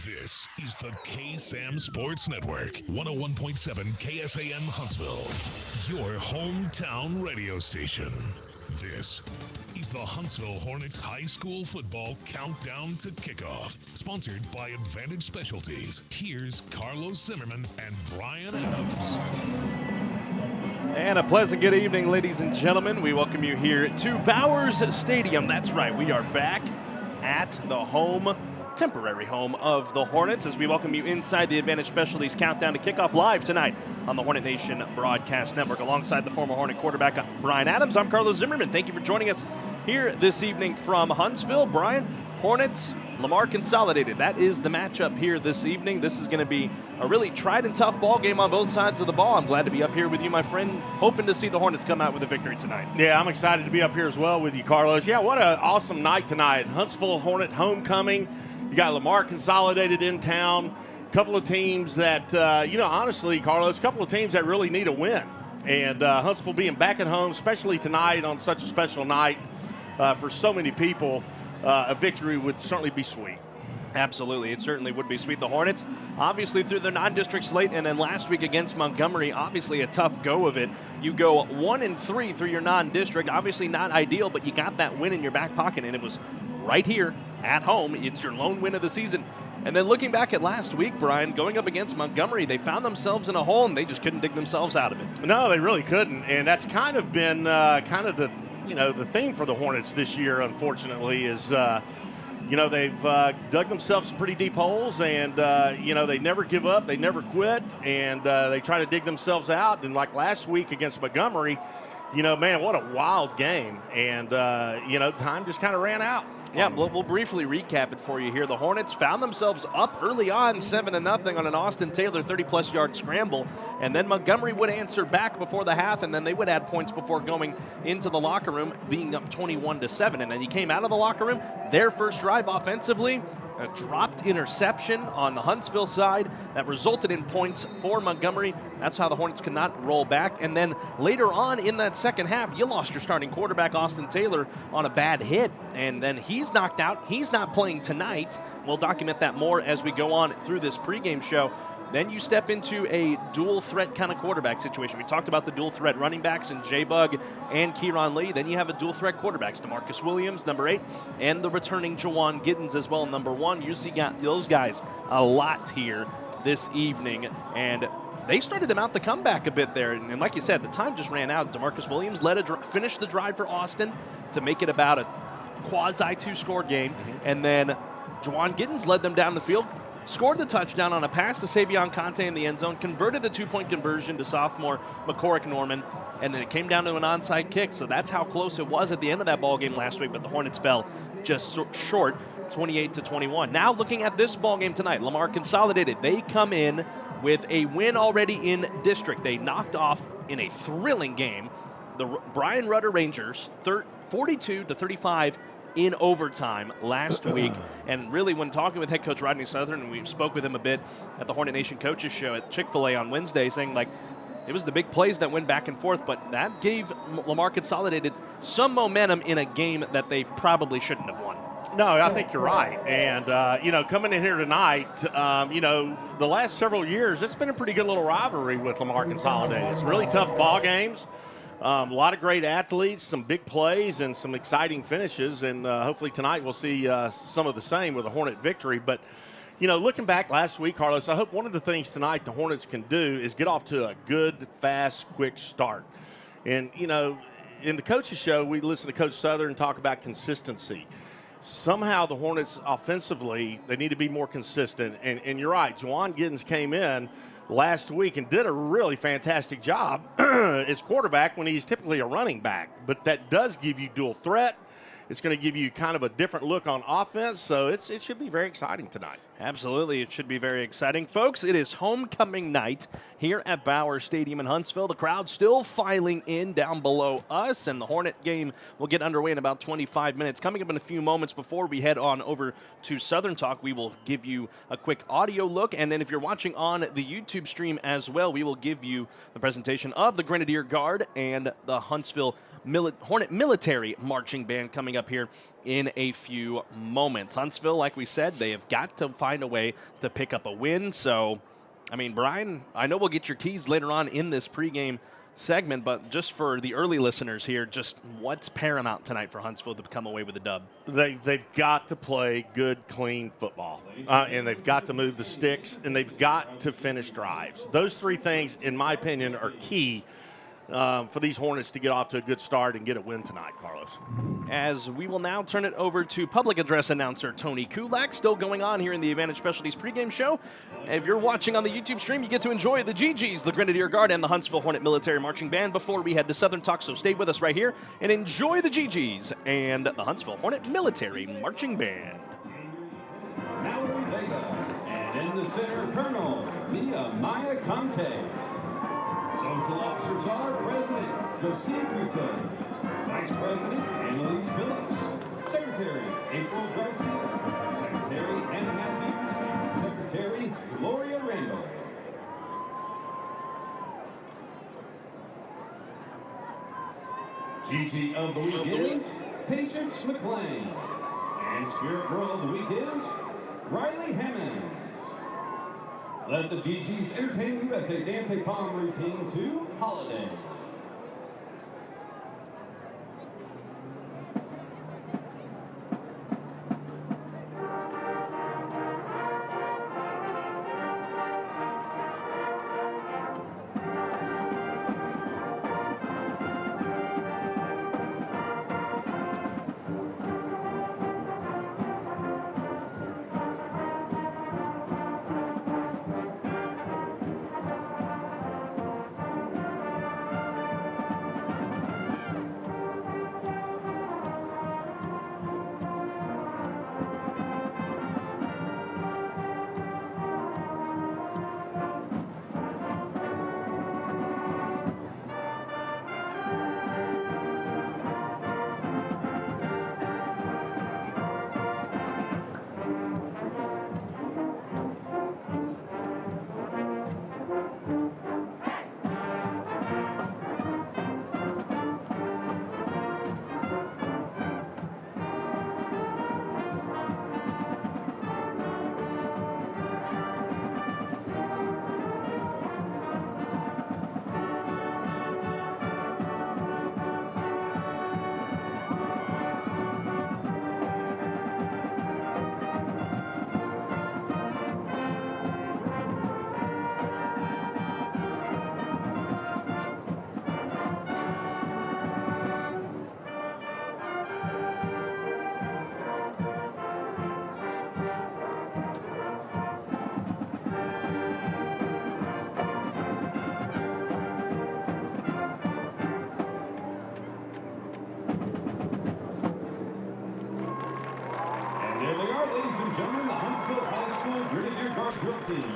This is the KSAM Sports Network, 101.7 KSAM Huntsville, your hometown radio station. This is the Huntsville Hornets High School Football Countdown to Kickoff, sponsored by Advantage Specialties. Here's Carlos Zimmerman and Brian Adams. And a pleasant good evening, ladies and gentlemen. We welcome you here to Bowers Stadium. That's right, we are back at the temporary home of the Hornets as we welcome you inside the Advantage Specialties Countdown to Kickoff live tonight on the Hornet Nation Broadcast Network. Alongside the former Hornet quarterback, Brian Adams, I'm Carlos Zimmerman. Thank you for joining us here this evening from Huntsville. Brian, Hornets, Lamar Consolidated. That is the matchup here this evening. This is going to be a really tried and tough ball game on both sides of the ball. I'm glad to be up here with you, my friend, hoping to see the Hornets come out with a victory tonight. Yeah, I'm excited to be up here as well with you, Carlos. Yeah, what an awesome night tonight. Huntsville Hornet homecoming. You got Lamar Consolidated in town. A couple of teams that, honestly, Carlos, a couple of teams that really need a win. And Huntsville being back at home, especially tonight on such a special night for so many people, a victory would certainly be sweet. Absolutely. It certainly would be sweet. The Hornets, obviously, through their non-district slate, and then last week against Montgomery, obviously a tough go of it. You go 1-3 through your non-district. Obviously not ideal, but you got that win in your back pocket, and it was right here at home. It's your lone win of the season. And then looking back at last week, Brian, going up against Montgomery, they found themselves in a hole, and they just couldn't dig themselves out of it. No, they really couldn't, and that's kind of been the theme for the Hornets this year, unfortunately, is they've dug themselves some pretty deep holes, and they never give up, they never quit, and they try to dig themselves out. And like last week against Montgomery, man, what a wild game, and time just kind of ran out. Yeah, we'll briefly recap it for you here. The Hornets found themselves up early on 7-0 on an Austin Taylor 30-plus yard scramble, and then Montgomery would answer back before the half, and then they would add points before going into the locker room, being up 21-7. And then he came out of the locker room, their first drive offensively, a dropped interception on the Huntsville side that resulted in points for Montgomery. That's how the Hornets could not roll back. And then later on in that second half, you lost your starting quarterback, Austin Taylor, on a bad hit. And then he's knocked out. He's not playing tonight. We'll document that more as we go on through this pregame show. Then you step into a dual threat kind of quarterback situation. We talked about the dual threat running backs in J-Bug and Kieran Lee. Then you have a dual threat quarterbacks, DeMarcus Williams, number 8, and the returning Jawan Giddens as well, number 1. You see those guys a lot here this evening, and they started to mount the comeback a bit there. And like you said, the time just ran out. DeMarcus Williams finished the drive for Austin to make it about a quasi 2-score game, and then Jawan Giddens led them down the field, scored the touchdown on a pass to Savion Conte in the end zone, converted the 2-point conversion to sophomore McCorrick Norman, and then it came down to an onside kick. So that's how close it was at the end of that ball game last week, but the Hornets fell just short, 28-21. Now looking at this ball game tonight, Lamar Consolidated, they come in with a win already in district. They knocked off in a thrilling game the Brian Rudder Rangers 42-35 in overtime last week. And really, when talking with head coach Rodney Southern, and we spoke with him a bit at the Hornet Nation Coaches Show at Chick-fil-A on Wednesday, saying it was the big plays that went back and forth, but that gave Lamar Consolidated some momentum in a game that they probably shouldn't have won. No, I think you're right. And, coming in here tonight, the last several years, it's been a pretty good little rivalry with Lamar Consolidated. It's really tough ball games. A lot of great athletes, some big plays, and some exciting finishes. And hopefully tonight we'll see some of the same with a Hornet victory. But, looking back last week, Carlos, I hope one of the things tonight the Hornets can do is get off to a good, fast, quick start. And, in the coaches show, we listen to Coach Southern talk about consistency. Somehow the Hornets offensively, they need to be more consistent. And you're right, Jawan Giddens came in last week and did a really fantastic job as quarterback when he's typically a running back. But that does give you dual threat. It's going to give you kind of a different look on offense, so it should be very exciting tonight. Absolutely, it should be very exciting. Folks, it is homecoming night here at Bowers Stadium in Huntsville. The crowd still filing in down below us, and the Hornet game will get underway in about 25 minutes. Coming up in a few moments before we head on over to Southern Talk, we will give you a quick audio look, and then if you're watching on the YouTube stream as well, we will give you the presentation of the Grenadier Guard and the Huntsville Hornet Military Marching Band coming up here in a few moments. Huntsville, like we said, they have got to find find a way to pick up a win. So, I mean, Brian, I know we'll get your keys later on in this pregame segment, but just for the early listeners here, just what's paramount tonight for Huntsville to come away with a dub? They've got to play good, clean football, and they've got to move the sticks, and they've got to finish drives. Those three things, in my opinion, are key for these Hornets to get off to a good start and get a win tonight, Carlos. As we will now turn it over to public address announcer Tony Kulak, still going on here in the Advantage Specialties pregame show. If you're watching on the YouTube stream, you get to enjoy the GGs, the Grenadier Guard, and the Huntsville Hornet Military Marching Band before we head to Southern Talk, so stay with us right here and enjoy the GGs and the Huntsville Hornet Military Marching Band. Now Vega, and in the center, Colonel Maya Conte. Social officers are President Joseph Newton, Vice President Annalise Phillips, Secretary April Garcia, Secretary Anna Matthews, and Secretary Gloria Randall. GG of the week is Patience McLean, and Spirit Girl of the week is Riley Hammond. Let the GGs entertain you as they dance a palm routine to Holiday.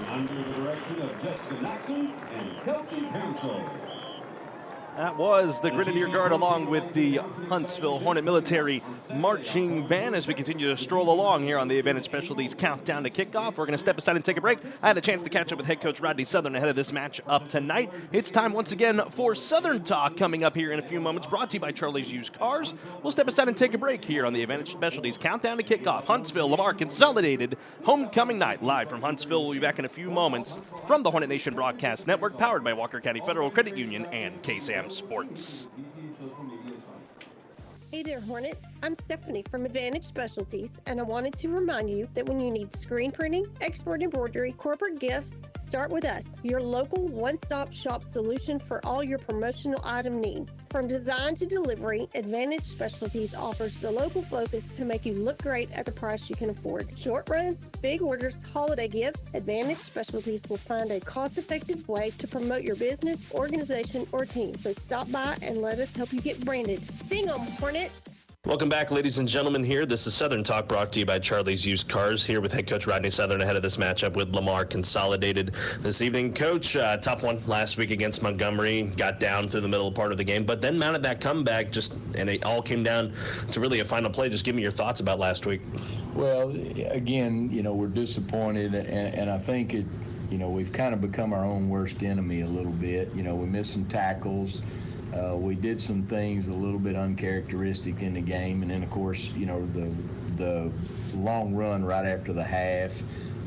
Under the direction of Justin Knoxon and Kelsey Council. That was the Grenadier Guard along with the Huntsville Hornet Military Marching Band as we continue to stroll along here on the Advantage Specialties Countdown to Kickoff. We're going to step aside and take a break. I had a chance to catch up with head coach Rodney Southern ahead of this match up tonight. It's time once again for Southern Talk coming up here in a few moments, brought to you by Charlie's Used Cars. We'll step aside and take a break here on the Advantage Specialties Countdown to Kickoff. Huntsville, Lamar Consolidated Homecoming Night live from Huntsville. We'll be back in a few moments from the Hornet Nation Broadcast Network, powered by Walker County Federal Credit Union and KSAM Sports. Hey there, Hornets. I'm Stephanie from Advantage Specialties, and I wanted to remind you that when you need screen printing, export embroidery, corporate gifts, start with us, your local one-stop shop solution for all your promotional item needs. From design to delivery, Advantage Specialties offers the local focus to make you look great at the price you can afford. Short runs, big orders, holiday gifts, Advantage Specialties will find a cost-effective way to promote your business, organization, or team. So stop by and let us help you get branded. Sing 'em, Hornets! Welcome back, ladies and gentlemen. Here, this is Southern Talk, brought to you by Charlie's Used Cars. Here with head coach Rodney Southern ahead of this matchup with Lamar Consolidated this evening. Coach, tough one last week against Montgomery. Got down through the middle part of the game, but then mounted that comeback. And it all came down to really a final play. Just give me your thoughts about last week. Well, again, we're disappointed, and I think it. We've kind of become our own worst enemy a little bit. We missed some tackles. We did some things a little bit uncharacteristic in the game, and then of course, the long run right after the half.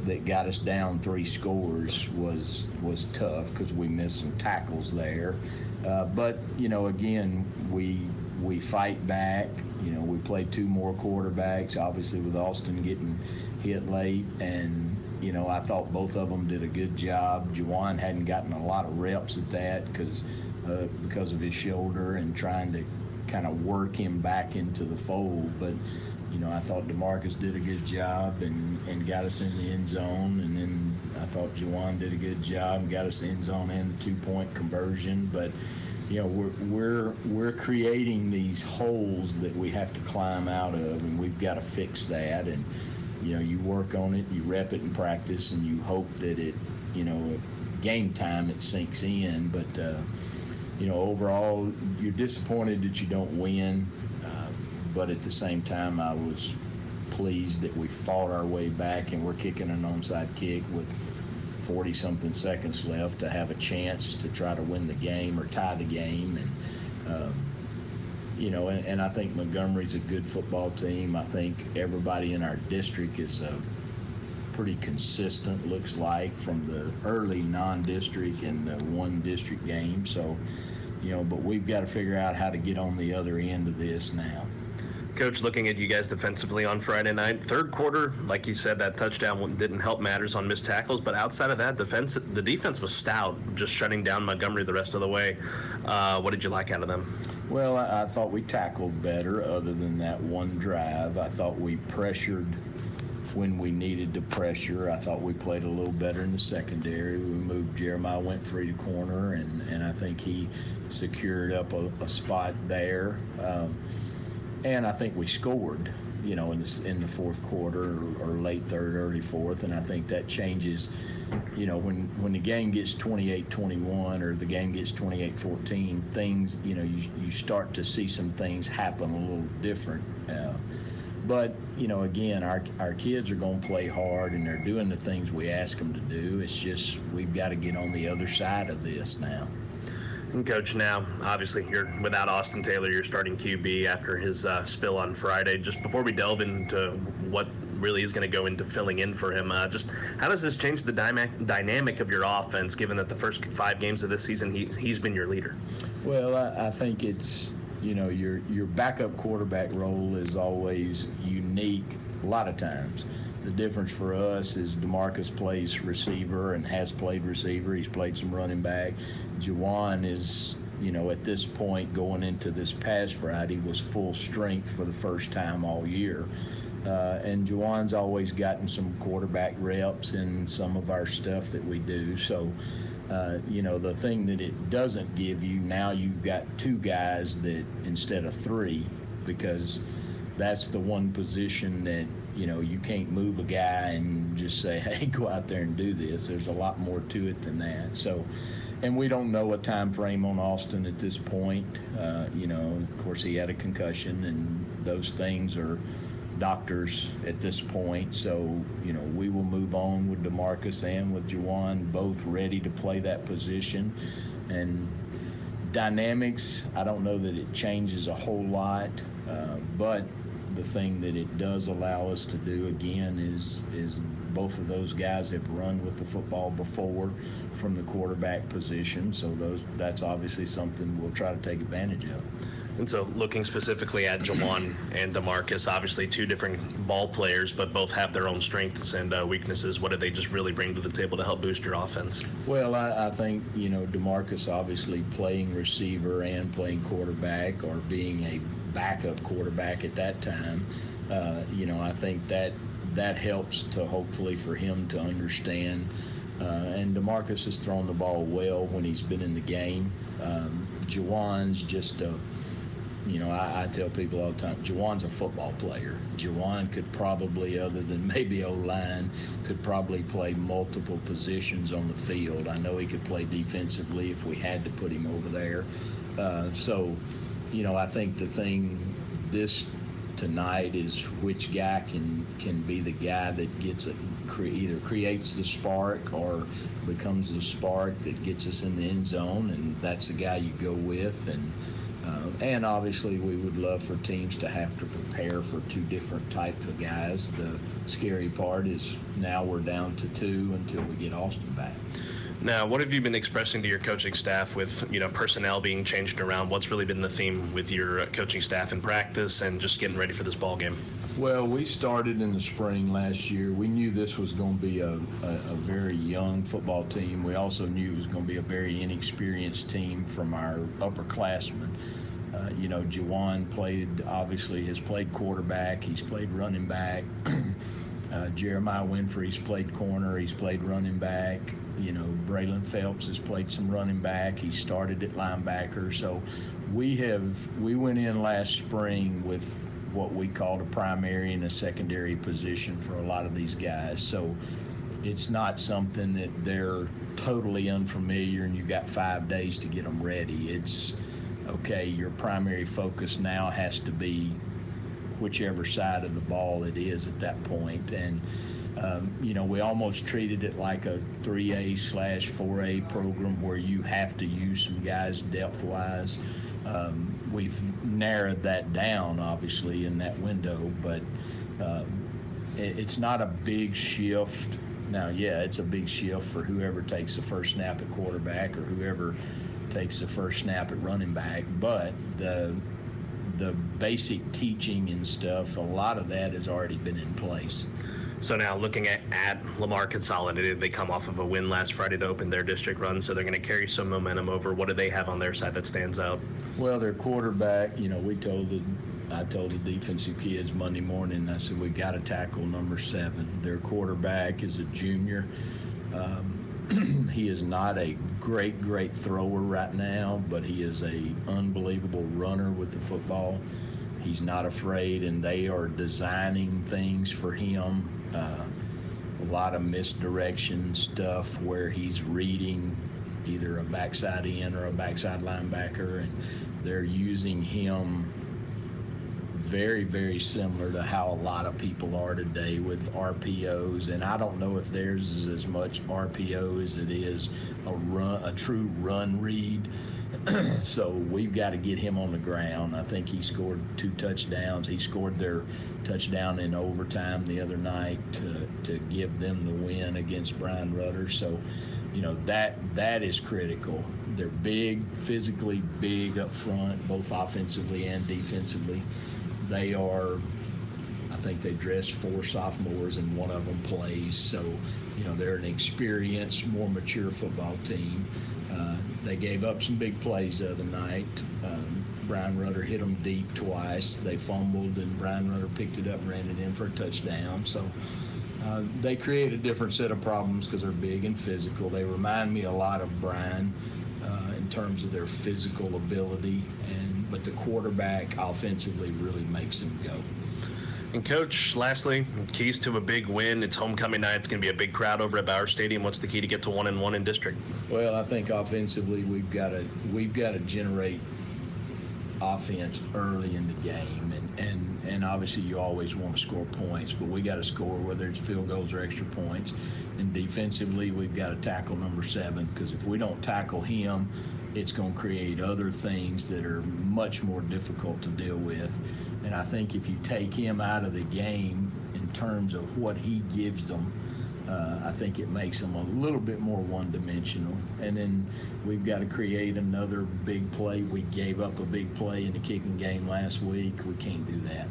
that got us down 3 scores was tough because we missed some tackles there. But, again, we fight back. We played 2 more quarterbacks, obviously with Austin getting hit late. And, I thought both of them did a good job. Juwan hadn't gotten a lot of reps at that because of his shoulder and trying to kind of work him back into the fold. But, I thought DeMarcus did a good job and got us in the end zone. And then I thought Juwan did a good job and got us the end zone and the 2-point conversion. But, we're creating these holes that we have to climb out of, and we've got to fix that. And, you work on it, you rep it in practice, and you hope that it, at game time it sinks in. But, overall, you're disappointed that you don't win. But at the same time, I was pleased that we fought our way back, and we're kicking an onside kick with 40-something seconds left to have a chance to try to win the game or tie the game. And, and I think Montgomery's a good football team. I think everybody in our district is pretty consistent, looks like, from the early non-district and the one district game. So, but we've got to figure out how to get on the other end of this now. Coach, looking at you guys defensively on Friday night, third quarter, like you said, that touchdown didn't help matters on missed tackles, but outside of that, the defense was stout, just shutting down Montgomery the rest of the way. What did you like out of them? Well, I thought we tackled better other than that one drive. I thought we pressured when we needed to pressure. I thought we played a little better in the secondary. We moved Jeremiah Winfrey to corner, and I think he secured up a spot there. And I think we scored, in the fourth quarter or late third, early fourth. And I think that changes, when the game gets 28-21 or the game gets 28-14, things, you start to see some things happen a little different. But, again, our kids are going to play hard, and they're doing the things we ask them to do. It's just we've got to get on the other side of this now. And Coach, now, obviously, you're without Austin Taylor, you're starting QB after his spill on Friday. Just before we delve into what really is going to go into filling in for him, just how does this change the dynamic of your offense, given that the first 5 games of this season, he's been your leader? Well, I think it's, your backup quarterback role is always unique a lot of times. The difference for us is DeMarcus plays receiver and has played receiver. He's played some running back. Juwan is, at this point going into this past Friday was full strength for the first time all year. And Juwan's always gotten some quarterback reps in some of our stuff that we do. So, the thing that it doesn't give you, now you've got 2 guys that instead of 3, because that's the one position that, you can't move a guy and just say, hey, go out there and do this. There's a lot more to it than that. So, and we don't know a time frame on Austin at this point. Of course, he had a concussion, and those things are doctors at this point. So, we will move on with DeMarcus and with Juwan, both ready to play that position. And dynamics, I don't know that it changes a whole lot, but the thing that it does allow us to do again is both of those guys have run with the football before from the quarterback position, so that's obviously something we'll try to take advantage of. And so looking specifically at Juwan and DeMarcus, obviously 2 different ball players, but both have their own strengths and weaknesses. What do they just really bring to the table to help boost your offense? Well, I think, DeMarcus obviously playing receiver and playing quarterback, or being a backup quarterback at that time, I think that helps to hopefully for him to understand. And DeMarcus has thrown the ball well when he's been in the game. Juwan's just I tell people all the time, Juwan's a football player. Juwan could probably, other than maybe O-line, could probably play multiple positions on the field. I know he could play defensively if we had to put him over there. I think the thing this tonight is which guy can be the guy that gets either creates the spark or becomes the spark that gets us in the end zone, and that's the guy you go with. And And obviously we would love for teams to have to prepare for 2 different types of guys. The scary part is now we're down to 2 until we get Austin back. Now, what have you been expressing to your coaching staff with, personnel being changed around? What's really been the theme with your coaching staff in practice and just getting ready for this ball game? Well, we started in the spring last year. We knew this was going to be a very young football team. We also knew it was going to be a very inexperienced team from our upperclassmen. Juwan has played quarterback. He's played running back. Jeremiah Winfrey's played corner. He's played running back. Braylon Phelps has played some running back. He started at linebacker. So we went in last spring with what we called a primary and a secondary position for a lot of these guys. So it's not something that they're totally unfamiliar and you got 5 days to get them ready. It's okay, your primary focus now has to be whichever side of the ball it is at that point. And we almost treated it like a 3A/4A program where you have to use some guys depth-wise. We've narrowed that down, obviously, in that window, but it's not a big shift. Now, yeah, it's a big shift for whoever takes the first snap at quarterback or whoever takes the first snap at running back, but the basic teaching and stuff, a lot of that has already been in place. So now looking at Lamar Consolidated, they come off of a win last Friday to open their district run, so they're going to carry some momentum over. What do they have on their side that stands out? Well, their quarterback, I told the defensive kids Monday morning, I said, we got to tackle number 7. Their quarterback is a junior. He is not a great thrower right now, but he is a unbelievable runner with the football. He's not afraid, and they are designing things for him. A lot of misdirection stuff where he's reading either a backside end or a backside linebacker, and they're using him very, very similar to how a lot of people are today with RPOs. And I don't know if theirs is as much RPO as it is a true run read. So we've got to get him on the ground. I think he scored 2 touchdowns. He scored their touchdown in overtime the other night to give them the win against Brian Rutter. So, that is critical. They're big, physically big up front, both offensively and defensively. They are, I think they dressed 4 sophomores and one of them plays. So, they're an experienced, more mature football team. They gave up some big plays the other night. Brian Rutter hit them deep twice. They fumbled, and Brian Rutter picked it up and ran it in for a touchdown. So they create a different set of problems because they're big and physical. They remind me a lot of Brian in terms of their physical ability, but the quarterback offensively really makes them go. And Coach, lastly, keys to a big win. It's homecoming night. It's going to be a big crowd over at Bauer Stadium. What's the key to get to 1-1 in district? Well, I think offensively we've got to generate offense early in the game, and obviously you always want to score points, but we got to score whether it's field goals or extra points. And defensively, we've got to tackle number 7, because if we don't tackle him, it's going to create other things that are much more difficult to deal with. And I think if you take him out of the game in terms of what he gives them, I think it makes them a little bit more one-dimensional. And then we've got to create another big play. We gave up a big play in the kicking game last week. We can't do that.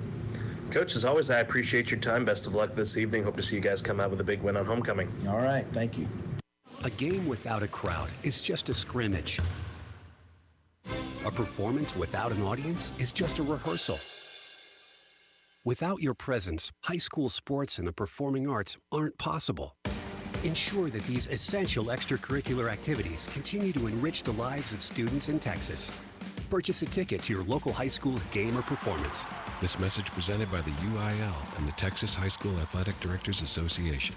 Coach, as always, I appreciate your time. Best of luck this evening. Hope to see you guys come out with a big win on homecoming. All right. Thank you. A game without a crowd is just a scrimmage. A performance without an audience is just a rehearsal. Without your presence, high school sports and the performing arts aren't possible. Ensure that these essential extracurricular activities continue to enrich the lives of students in Texas. Purchase a ticket to your local high school's game or performance. This message presented by the UIL and the Texas High School Athletic Directors Association.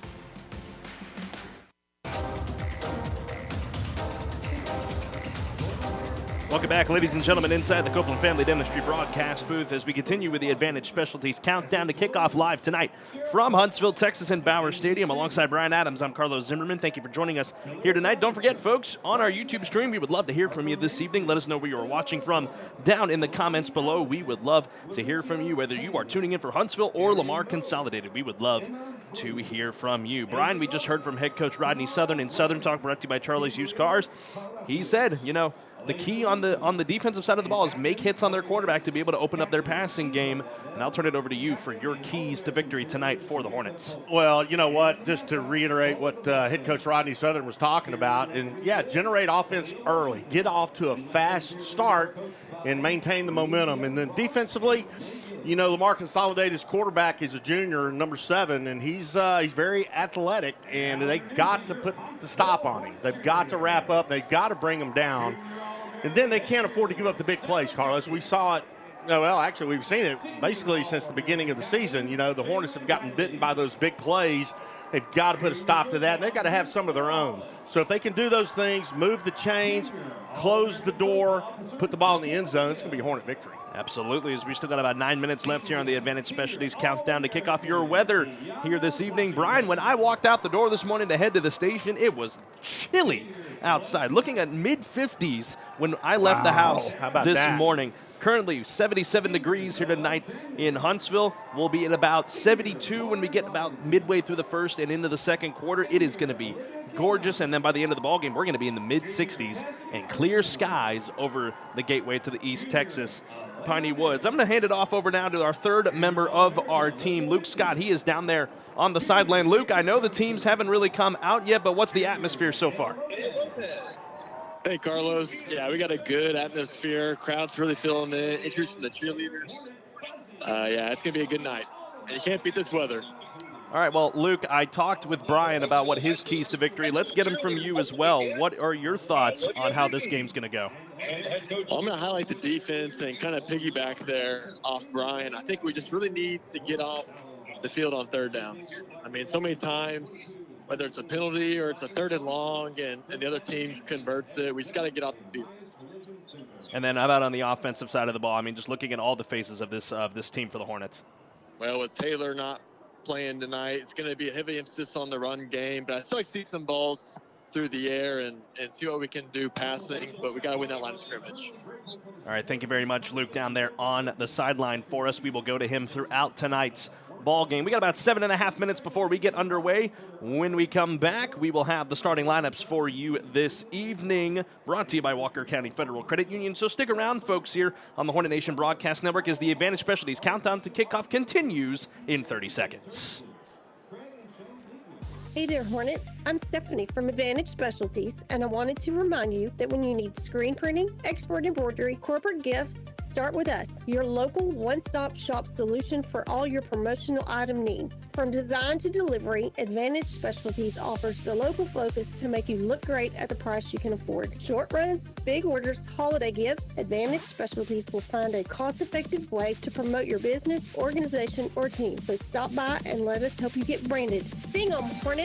Welcome back, ladies and gentlemen, inside the Copeland Family Dentistry broadcast booth as we continue with the Advantage Specialties Countdown to Kickoff live tonight from Huntsville, Texas, and Bauer Stadium. Alongside Brian Adams, I'm Carlos Zimmerman. Thank you for joining us here tonight. Don't forget, folks, on our YouTube stream, we would love to hear from you this evening. Let us know where you are watching from down in the comments below. We would love to hear from you, whether you are tuning in for Huntsville or Lamar Consolidated. We would love to hear from you. Brian, we just heard from head coach Rodney Southern in Southern Talk, brought to you by Charlie's Used Cars. He said, the key on the defensive side of the ball is make hits on their quarterback to be able to open up their passing game. And I'll turn it over to you for your keys to victory tonight for the Hornets. Well, you know what? Just to reiterate what head coach Rodney Southern was talking about, and generate offense early. Get off to a fast start and maintain the momentum. And then defensively, Lamar Consolidated's quarterback is a junior, number 7, and he's very athletic, and they've got to put the stop on him. They've got to wrap up. They've got to bring him down. And then they can't afford to give up the big plays, Carlos. We saw it. Well, actually, we've seen it basically since the beginning of the season. The Hornets have gotten bitten by those big plays. They've got to put a stop to that, and they've got to have some of their own. So if they can do those things, move the chains, close the door, put the ball in the end zone, it's going to be a Hornet victory. Absolutely, as we still got about 9 minutes left here on the Advantage Specialties Countdown to kick off your weather here this evening. Brian, when I walked out the door this morning to head to the station, it was chilly outside. Looking at mid-50s when I left the house this morning. Currently 77 degrees here tonight in Huntsville. We'll be at about 72 when we get about midway through the first and into the second quarter. It is going to be gorgeous, and then by the end of the ballgame, we're going to be in the mid-60s and clear skies over the gateway to the East Texas Piney Woods. I'm going to hand it off over now to our third member of our team, Luke Scott. He is down there on the sideline. Luke, I know the teams haven't really come out yet, but what's the atmosphere so far? Hey, Carlos. Yeah, we got a good atmosphere. Crowd's really feeling it. Introducing the cheerleaders. It's going to be a good night. And you can't beat this weather. All right, well, Luke, I talked with Brian about what his keys to victory. Let's get them from you as well. What are your thoughts on how this game's going to go? Well, I'm going to highlight the defense and kind of piggyback there off Brian. I think we just really need to get off the field on third downs. I mean, so many times, whether it's a penalty or it's a 3rd and long and the other team converts it, we just got to get off the field. And then how about on the offensive side of the ball? I mean, just looking at all the faces of this team for the Hornets. Well, with Taylor not playing tonight, it's going to be a heavy emphasis on the run game, but I still like to see some balls through the air and see what we can do passing, but we got to win that line of scrimmage. All right, thank you very much, Luke, down there on the sideline for us. We will go to him throughout tonight's ball game. We got about 7.5 minutes before we get underway. When we come back, we will have the starting lineups for you this evening, brought to you by Walker County Federal Credit Union. So stick around, folks, here on the Hornet Nation Broadcast Network as the Advantage Specialties Countdown to Kickoff continues in 30 seconds. Hey there, Hornets. I'm Stephanie from Advantage Specialties, and I wanted to remind you that when you need screen printing, export embroidery, corporate gifts, start with us, your local one-stop shop solution for all your promotional item needs. From design to delivery, Advantage Specialties offers the local focus to make you look great at the price you can afford. Short runs, big orders, holiday gifts, Advantage Specialties will find a cost-effective way to promote your business, organization, or team. So stop by and let us help you get branded. Sing 'em, Hornets!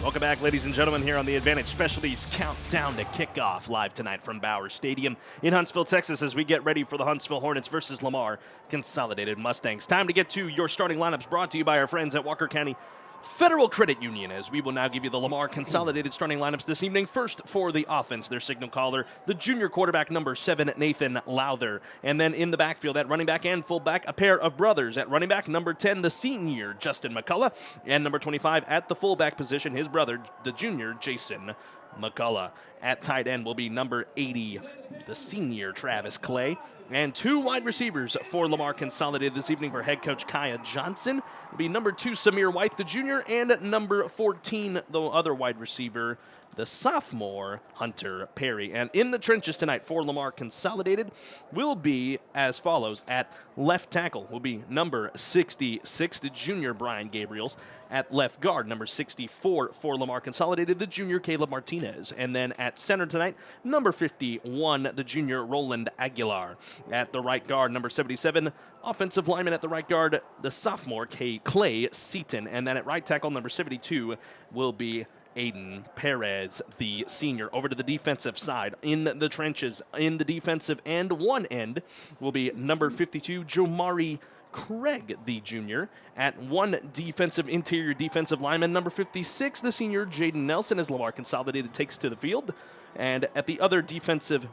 Welcome back, ladies and gentlemen, here on the Advantage Specialties Countdown to Kickoff, live tonight from Bauer Stadium in Huntsville, Texas, as we get ready for the Huntsville Hornets versus Lamar Consolidated Mustangs. Time to get to your starting lineups, brought to you by our friends at Walker County Federal Credit Union, as we will now give you the Lamar Consolidated starting lineups this evening. First, for the offense, their signal caller, the junior quarterback, number 7, Nathan Lowther. And then in the backfield, at running back and fullback, a pair of brothers. At running back, number 10, the senior, Justin McCullough. And number 25, at the fullback position, his brother, the junior, Jason McCullough. At tight end will be number 80, the senior, Travis Clay. And 2 wide receivers for Lamar Consolidated this evening for head coach Kaya Johnson. It'll be number 2, Samir White, the junior, and number 14, the other wide receiver, the sophomore, Hunter Perry. And in the trenches tonight for Lamar Consolidated will be as follows. At left tackle will be number 66, the junior, Brian Gabriels. At left guard, number 64 for Lamar Consolidated, the junior, Caleb Martinez. And then at center tonight, number 51, the junior, Roland Aguilar. At the right guard, number 77, offensive lineman at the right guard, the sophomore, Clay Seaton. And then at right tackle, number 72, will be Aiden Perez, the senior. Over to the defensive side. In the trenches, in the defensive end, one end, will be number 52, Jomari Craig, the junior. At one interior defensive lineman, number 56, the senior, Jaden Nelson, as Lamar Consolidated takes to the field. And at the other defensive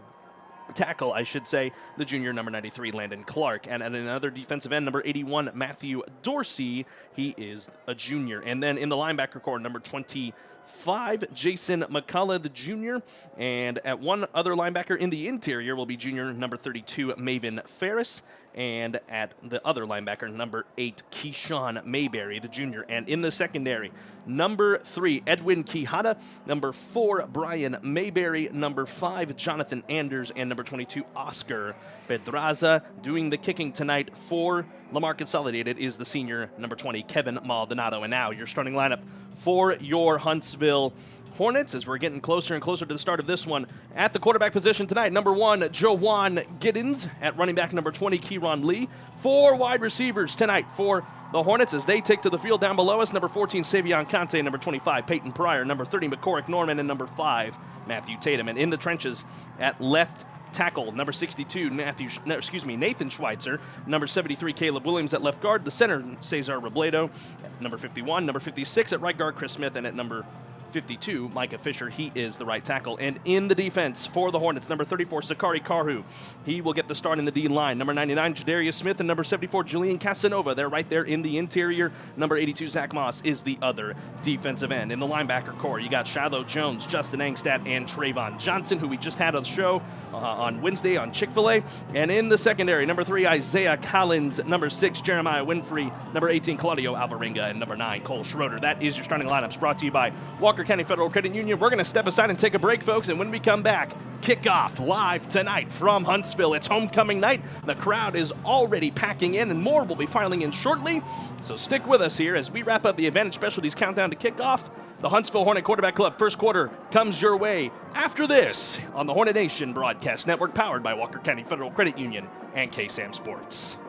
tackle, I should say, the junior, number 93, Landon Clark. And at another defensive end, number 81, Matthew Dorsey. He is a junior. And then in the linebacker corps, number 25, Jason McCullough, the junior. And at one other linebacker in the interior will be junior, number 32, Maven Ferris. And at the other linebacker, number 8, Keyshawn Mayberry, the junior. And in the secondary, number 3, Edwin Quijada, number 4, Brian Mayberry, number 5, Jonathan Anders, and number 22, Oscar Pedraza. Doing the kicking tonight for Lamar Consolidated is the senior, number 20, Kevin Maldonado. And now your starting lineup for your Huntsville Hornets as we're getting closer and closer to the start of this one. At the quarterback position tonight, number 1, Jowan Giddens. At running back, number 20, Kieran Lee. 4 wide receivers tonight for the Hornets as they take to the field down below us. Number 14, Savion Conte. Number 25, Peyton Pryor. Number 30, McCorrick Norman. And number 5, Matthew Tatum. And in the trenches at left tackle, number 62, Nathan Schweitzer. Number 73, Caleb Williams at left guard. The center, Cesar Robledo. Number 51, number 56 at right guard, Chris Smith. And at number 52, Micah Fisher. He is the right tackle. And in the defense for the Hornets, number 34, Sakari Karhu. He will get the start in the D-line. Number 99, Jadarius Smith, and number 74, Julian Casanova. They're right there in the interior. Number 82, Zach Moss is the other defensive end. In the linebacker core, you got Shiloh Jones, Justin Angstadt, and Trayvon Johnson, who we just had on the show on Wednesday on Chick-fil-A. And in the secondary, number 3, Isaiah Collins. Number 6, Jeremiah Winfrey. Number 18, Claudio Alvarenga. And number 9, Cole Schroeder. That is your starting lineups, brought to you by Walker County Federal Credit Union. We're going to step aside and take a break, folks, and when we come back, kickoff live tonight from Huntsville. It's homecoming night. The crowd is already packing in, and more will be filing in shortly, so stick with us here as we wrap up the Advantage Specialties countdown to kickoff. The Huntsville Hornet Quarterback Club first quarter comes your way after this on the Hornet Nation Broadcast Network, powered by Walker County Federal Credit Union and KSAM Sports.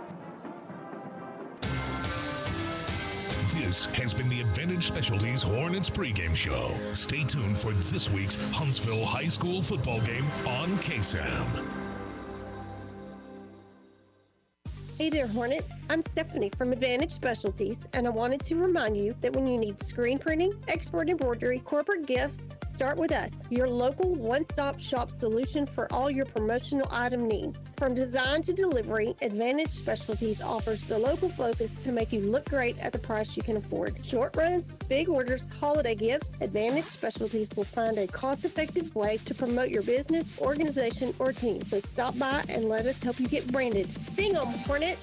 This has been the Advantage Specialties Hornets pregame show. Stay tuned for this week's Huntsville High School football game on KSAM. Hey there, Hornets. I'm Stephanie from Advantage Specialties, and I wanted to remind you that when you need screen printing, export embroidery, corporate gifts, start with us, your local one-stop shop solution for all your promotional item needs. From design to delivery, Advantage Specialties offers the local focus to make you look great at the price you can afford. Short runs, big orders, holiday gifts, Advantage Specialties will find a cost-effective way to promote your business, organization, or team. So stop by and let us help you get branded. Sing 'em, Hornets!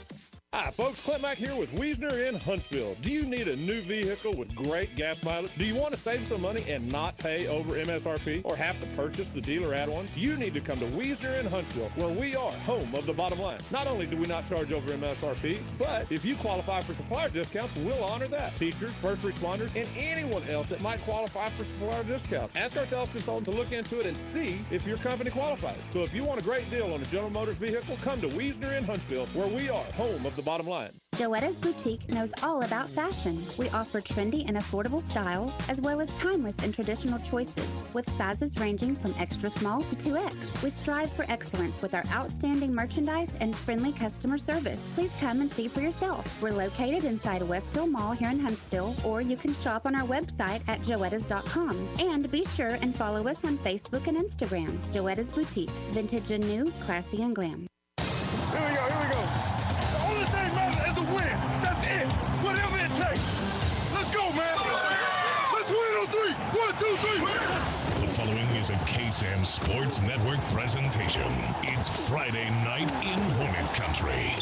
Hi, folks. Clint Mack here with Wiesner in Huntsville. Do you need a new vehicle with great gas mileage? Do you want to save some money and not pay over MSRP or have to purchase the dealer add-ons? You need to come to Wiesner in Huntsville, where we are home of the bottom line. Not only do we not charge over MSRP, but if you qualify for supplier discounts, we'll honor that. Teachers, first responders, and anyone else that might qualify for supplier discounts. Ask our sales consultant to look into it and see if your company qualifies. So if you want a great deal on a General Motors vehicle, come to Wiesner in Huntsville, where we are home of the bottom line. Joetta's Boutique knows all about fashion. We offer trendy and affordable styles, as well as timeless and traditional choices, with sizes ranging from extra small to 2X. We strive for excellence with our outstanding merchandise and friendly customer service. Please come and see for yourself. We're located inside Westhill Mall here in Huntsville, or you can shop on our website at joettas.com. And be sure and follow us on Facebook and Instagram. Joetta's Boutique, vintage and new, classy and glam. Here we go. The only thing matters is a win. That's it. Whatever it takes. Let's go, man. Let's win on 3. 1, 2, 3. The following is a KSAM Sports Network presentation. It's Friday night in Hornets country.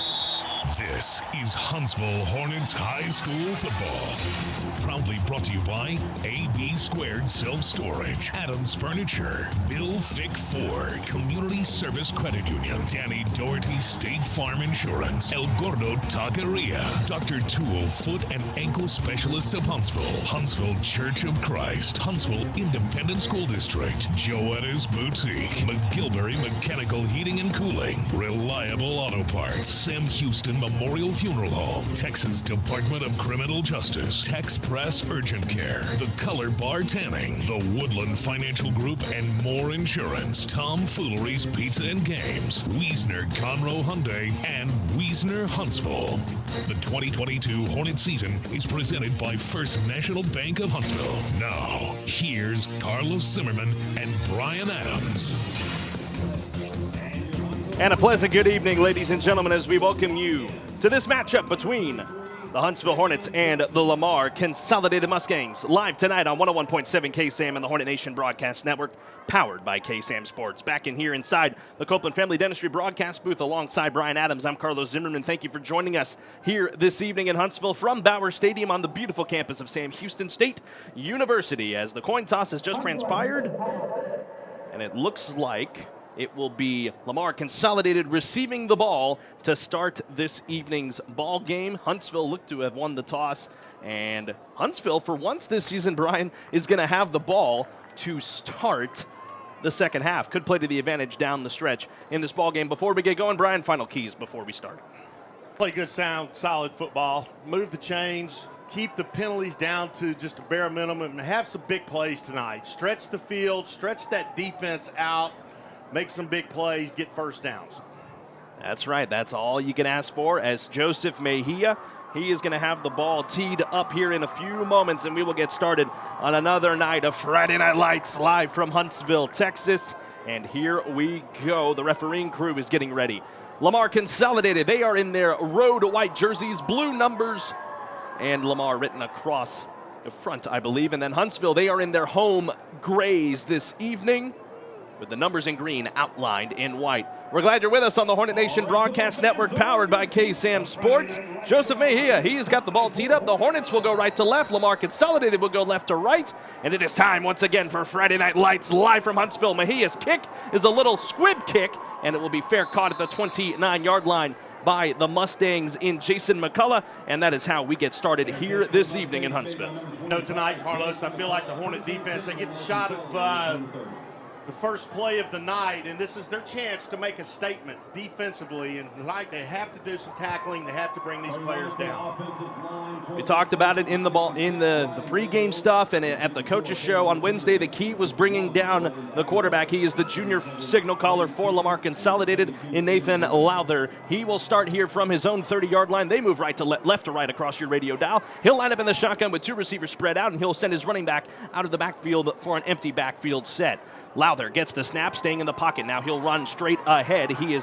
This is Huntsville Hornets High School football. Proudly brought to you by AB Squared Self-Storage, Adams Furniture, Bill Fick Ford, Community Service Credit Union, Danny Doherty State Farm Insurance, El Gordo Taqueria, Dr. Toole Foot and Ankle Specialists of Huntsville, Huntsville Church of Christ, Huntsville Independent School District, Joetta's Boutique, McGilberry Mechanical Heating and Cooling, Reliable Auto Parts, Sam Houston Austin Memorial Funeral Home, Texas Department of Criminal Justice, Tex Press Urgent Care, The Color Bar Tanning, The Woodland Financial Group, and More Insurance, Tom Foolery's Pizza and Games, Wiesner Conroe Hyundai, and Wiesner Huntsville. The 2022 Hornet season is presented by First National Bank of Huntsville. Now, here's Carlos Zimmerman and Brian Adams. And a pleasant good evening, ladies and gentlemen, as we welcome you to this matchup between the Huntsville Hornets and the Lamar Consolidated Mustangs. Live tonight on 101.7 KSAM and the Hornet Nation Broadcast Network, powered by KSAM Sports. Back in here inside the Copeland Family Dentistry broadcast booth alongside Brian Adams. I'm Carlos Zimmerman. Thank you for joining us here this evening in Huntsville from Bauer Stadium on the beautiful campus of Sam Houston State University, as the coin toss has just transpired. And it looks like it will be Lamar Consolidated receiving the ball to start this evening's ball game. Huntsville looked to have won the toss, and Huntsville, for once this season, Brian, is going to have the ball to start the second half. Could play to the advantage down the stretch in this ball game. Before we get going, Brian, final keys before we start. Play good, sound, solid football. Move the chains. Keep the penalties down to just a bare minimum, and have some big plays tonight. Stretch the field, stretch that defense out. Make some big plays, get first downs. That's right. That's all you can ask for, as Joseph Mejia, he is going to have the ball teed up here in a few moments, and we will get started on another night of Friday Night Lights live from Huntsville, Texas. And here we go. The refereeing crew is getting ready. Lamar Consolidated, they are in their road white jerseys, blue numbers, and Lamar written across the front, I believe. And then Huntsville, they are in their home grays this evening, with the numbers in green outlined in white. We're glad you're with us on the Hornet Nation Broadcast Network, powered by KSAM Sports. Joseph Mejia, he's got the ball teed up. The Hornets will go right to left. Lamar Consolidated will go left to right. And it is time once again for Friday Night Lights live from Huntsville. Mejia's kick is a little squib kick, and it will be fair caught at the 29-yard line by the Mustangs in Jason McCullough, and that is how we get started here this evening in Huntsville. Tonight, Carlos, I feel like the Hornet defense, they get the shot of the first play of the night, and this is their chance to make a statement defensively. And tonight they have to do some tackling. They have to bring these players down. We talked about it in the pregame stuff and at the coaches show on Wednesday. The key was bringing down the quarterback. He is the junior signal caller for Lamar Consolidated in Nathan Lowther. He will start here from his own 30-yard line. They move right to left to right across your radio dial. He'll line up in the shotgun with two receivers spread out, and he'll send his running back out of the backfield for an empty backfield set. Lowther gets the snap, staying in the pocket. Now he'll run straight ahead. He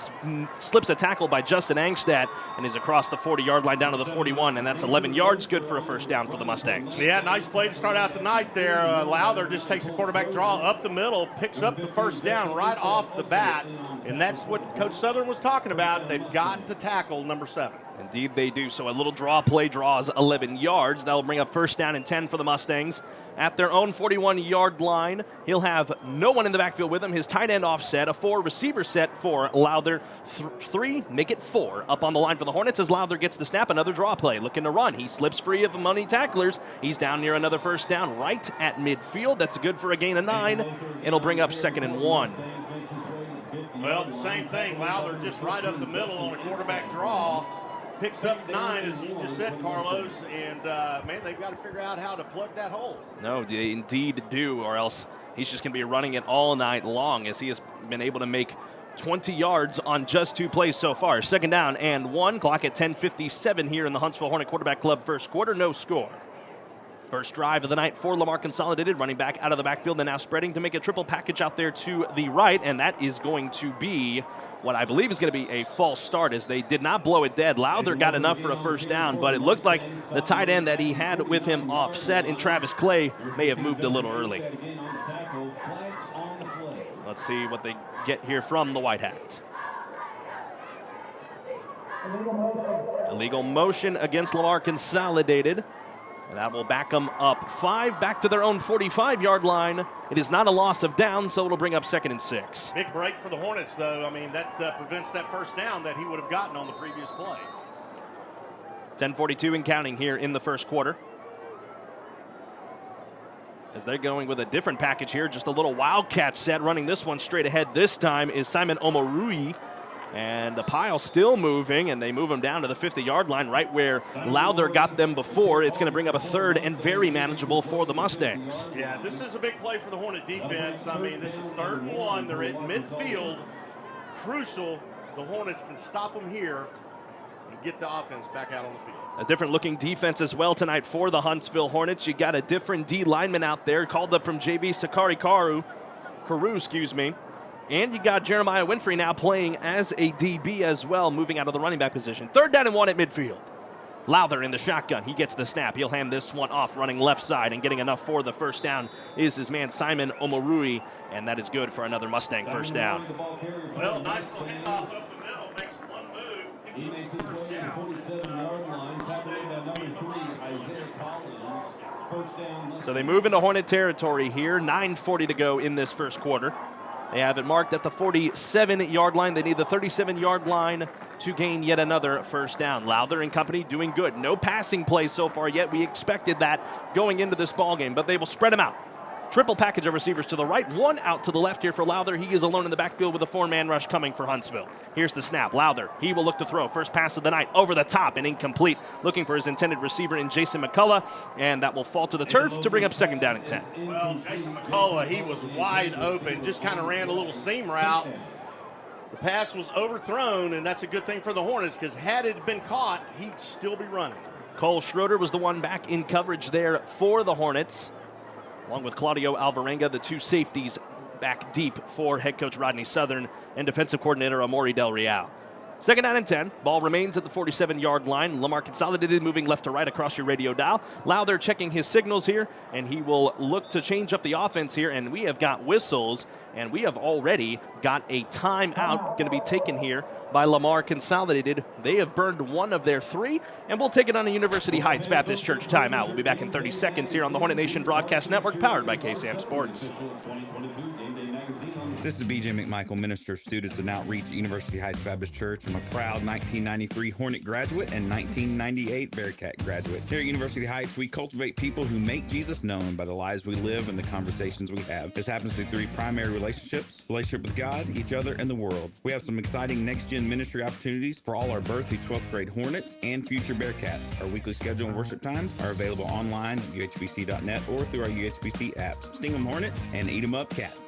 slips a tackle by Justin Angstad and is across the 40-yard line down to the 41, and that's 11 yards, good for a first down for the Mustangs. Yeah, nice play to start out the night there. Lowther just takes the quarterback draw up the middle, picks up the first down right off the bat, and that's what Coach Southern was talking about. They've got to tackle number 7. Indeed they do. So a little draw play draws 11 yards. That will bring up first down and 10 for the Mustangs. At their own 41-yard line, he'll have no one in the backfield with him. His tight end offset, a 4-receiver set for Lowther. 3, make it 4 up on the line for the Hornets as Lowther gets the snap. Another draw play, looking to run. He slips free of the money tacklers. He's down near another first down right at midfield. That's good for a gain of 9. It'll bring up 2nd and 1. Well, same thing. Lowther just right up the middle on a quarterback draw. Picks up 9, as you just said, Carlos, and, man, they've got to figure out how to plug that hole. No, they indeed do, or else he's just going to be running it all night long, as he has been able to make 20 yards on just 2 plays so far. 2nd down and 1, clock at 10:57 here in the Huntsville Hornet Quarterback Club first quarter, no score. First drive of the night for Lamar Consolidated, running back out of the backfield and now spreading to make a triple package out there to the right, and that is going to be what I believe is going to be a false start, as they did not blow it dead. Lowther got enough for a first down, but it looked like the tight end that he had with him offset in Travis Clay may have moved a little early. Let's see what they get here from the White Hat. Illegal motion against Lamar Consolidated. And that will back them up 5, back to their own 45-yard line. It is not a loss of down, so it'll bring up 2nd and 6. Big break for the Hornets, though. I mean, that prevents that first down that he would have gotten on the previous play. 10:42 and counting here in the first quarter. As they're going with a different package here, just a little Wildcat set. Running this one straight ahead this time is Simon Omorui. And the pile still moving, and they move them down to the 50-yard line, right where Lowther got them before. It's going to bring up a third and very manageable for the Mustangs. Yeah, this is a big play for the Hornet defense. I mean, this is 3rd and 1. They're at midfield. Crucial. The Hornets can stop them here and get the offense back out on the field. A different looking defense as well tonight for the Huntsville Hornets. You got a different D lineman out there, called up from JV Sakari Carew, and you got Jeremiah Winfrey now playing as a DB as well, moving out of the running back position. 3rd down and 1 at midfield. Lowther in the shotgun. He gets the snap. He'll hand this one off, running left side, and getting enough for the first down is his man Simon Omorui, and that is good for another Mustang first down. Well, nice little handoff up the middle. Makes one move. Gets the first down. So they move into Hornet territory here. 9:40 to go in this first quarter. They have it marked at the 47-yard line. They need the 37-yard line to gain yet another first down. Lowther and company doing good. No passing plays so far yet. We expected that going into this ball game, but they will spread them out. Triple package of receivers to the right, one out to the left here for Lowther. He is alone in the backfield with a 4-man rush coming for Huntsville. Here's the snap. Lowther, he will look to throw. First pass of the night, over the top and incomplete. Looking for his intended receiver in Jason McCullough, and that will fall to the turf to bring up 2nd down and 10. Well, Jason McCullough, he was wide open, just kind of ran a little seam route. The pass was overthrown, and that's a good thing for the Hornets, because had it been caught, he'd still be running. Cole Schroeder was the one back in coverage there for the Hornets, along with Claudio Alvarenga, the 2 safeties back deep for head coach Rodney Southern and defensive coordinator Amori Del Real. 2nd down and 10. Ball remains at the 47-yard line. Lamar Consolidated moving left to right across your radio dial. Lowther checking his signals here, and he will look to change up the offense here, and we have got whistles, and we have already got a timeout going to be taken here by Lamar Consolidated. They have burned one of their 3, and we'll take it on a University Heights Baptist Church timeout. We'll be back in 30 seconds here on the Hornet Nation Broadcast Network, powered by KSAM Sports. This is BJ McMichael, Minister of Students and Outreach at University Heights Baptist Church. I'm a proud 1993 Hornet graduate and 1998 Bearcat graduate. Here at University Heights, we cultivate people who make Jesus known by the lives we live and the conversations we have. This happens through 3 primary relationships: relationship with God, each other, and the world. We have some exciting next-gen ministry opportunities for all our birth through 12th grade Hornets and future Bearcats. Our weekly schedule and worship times are available online at uhbc.net or through our UHBC apps. Sting 'em Hornets and eat 'em up Cats.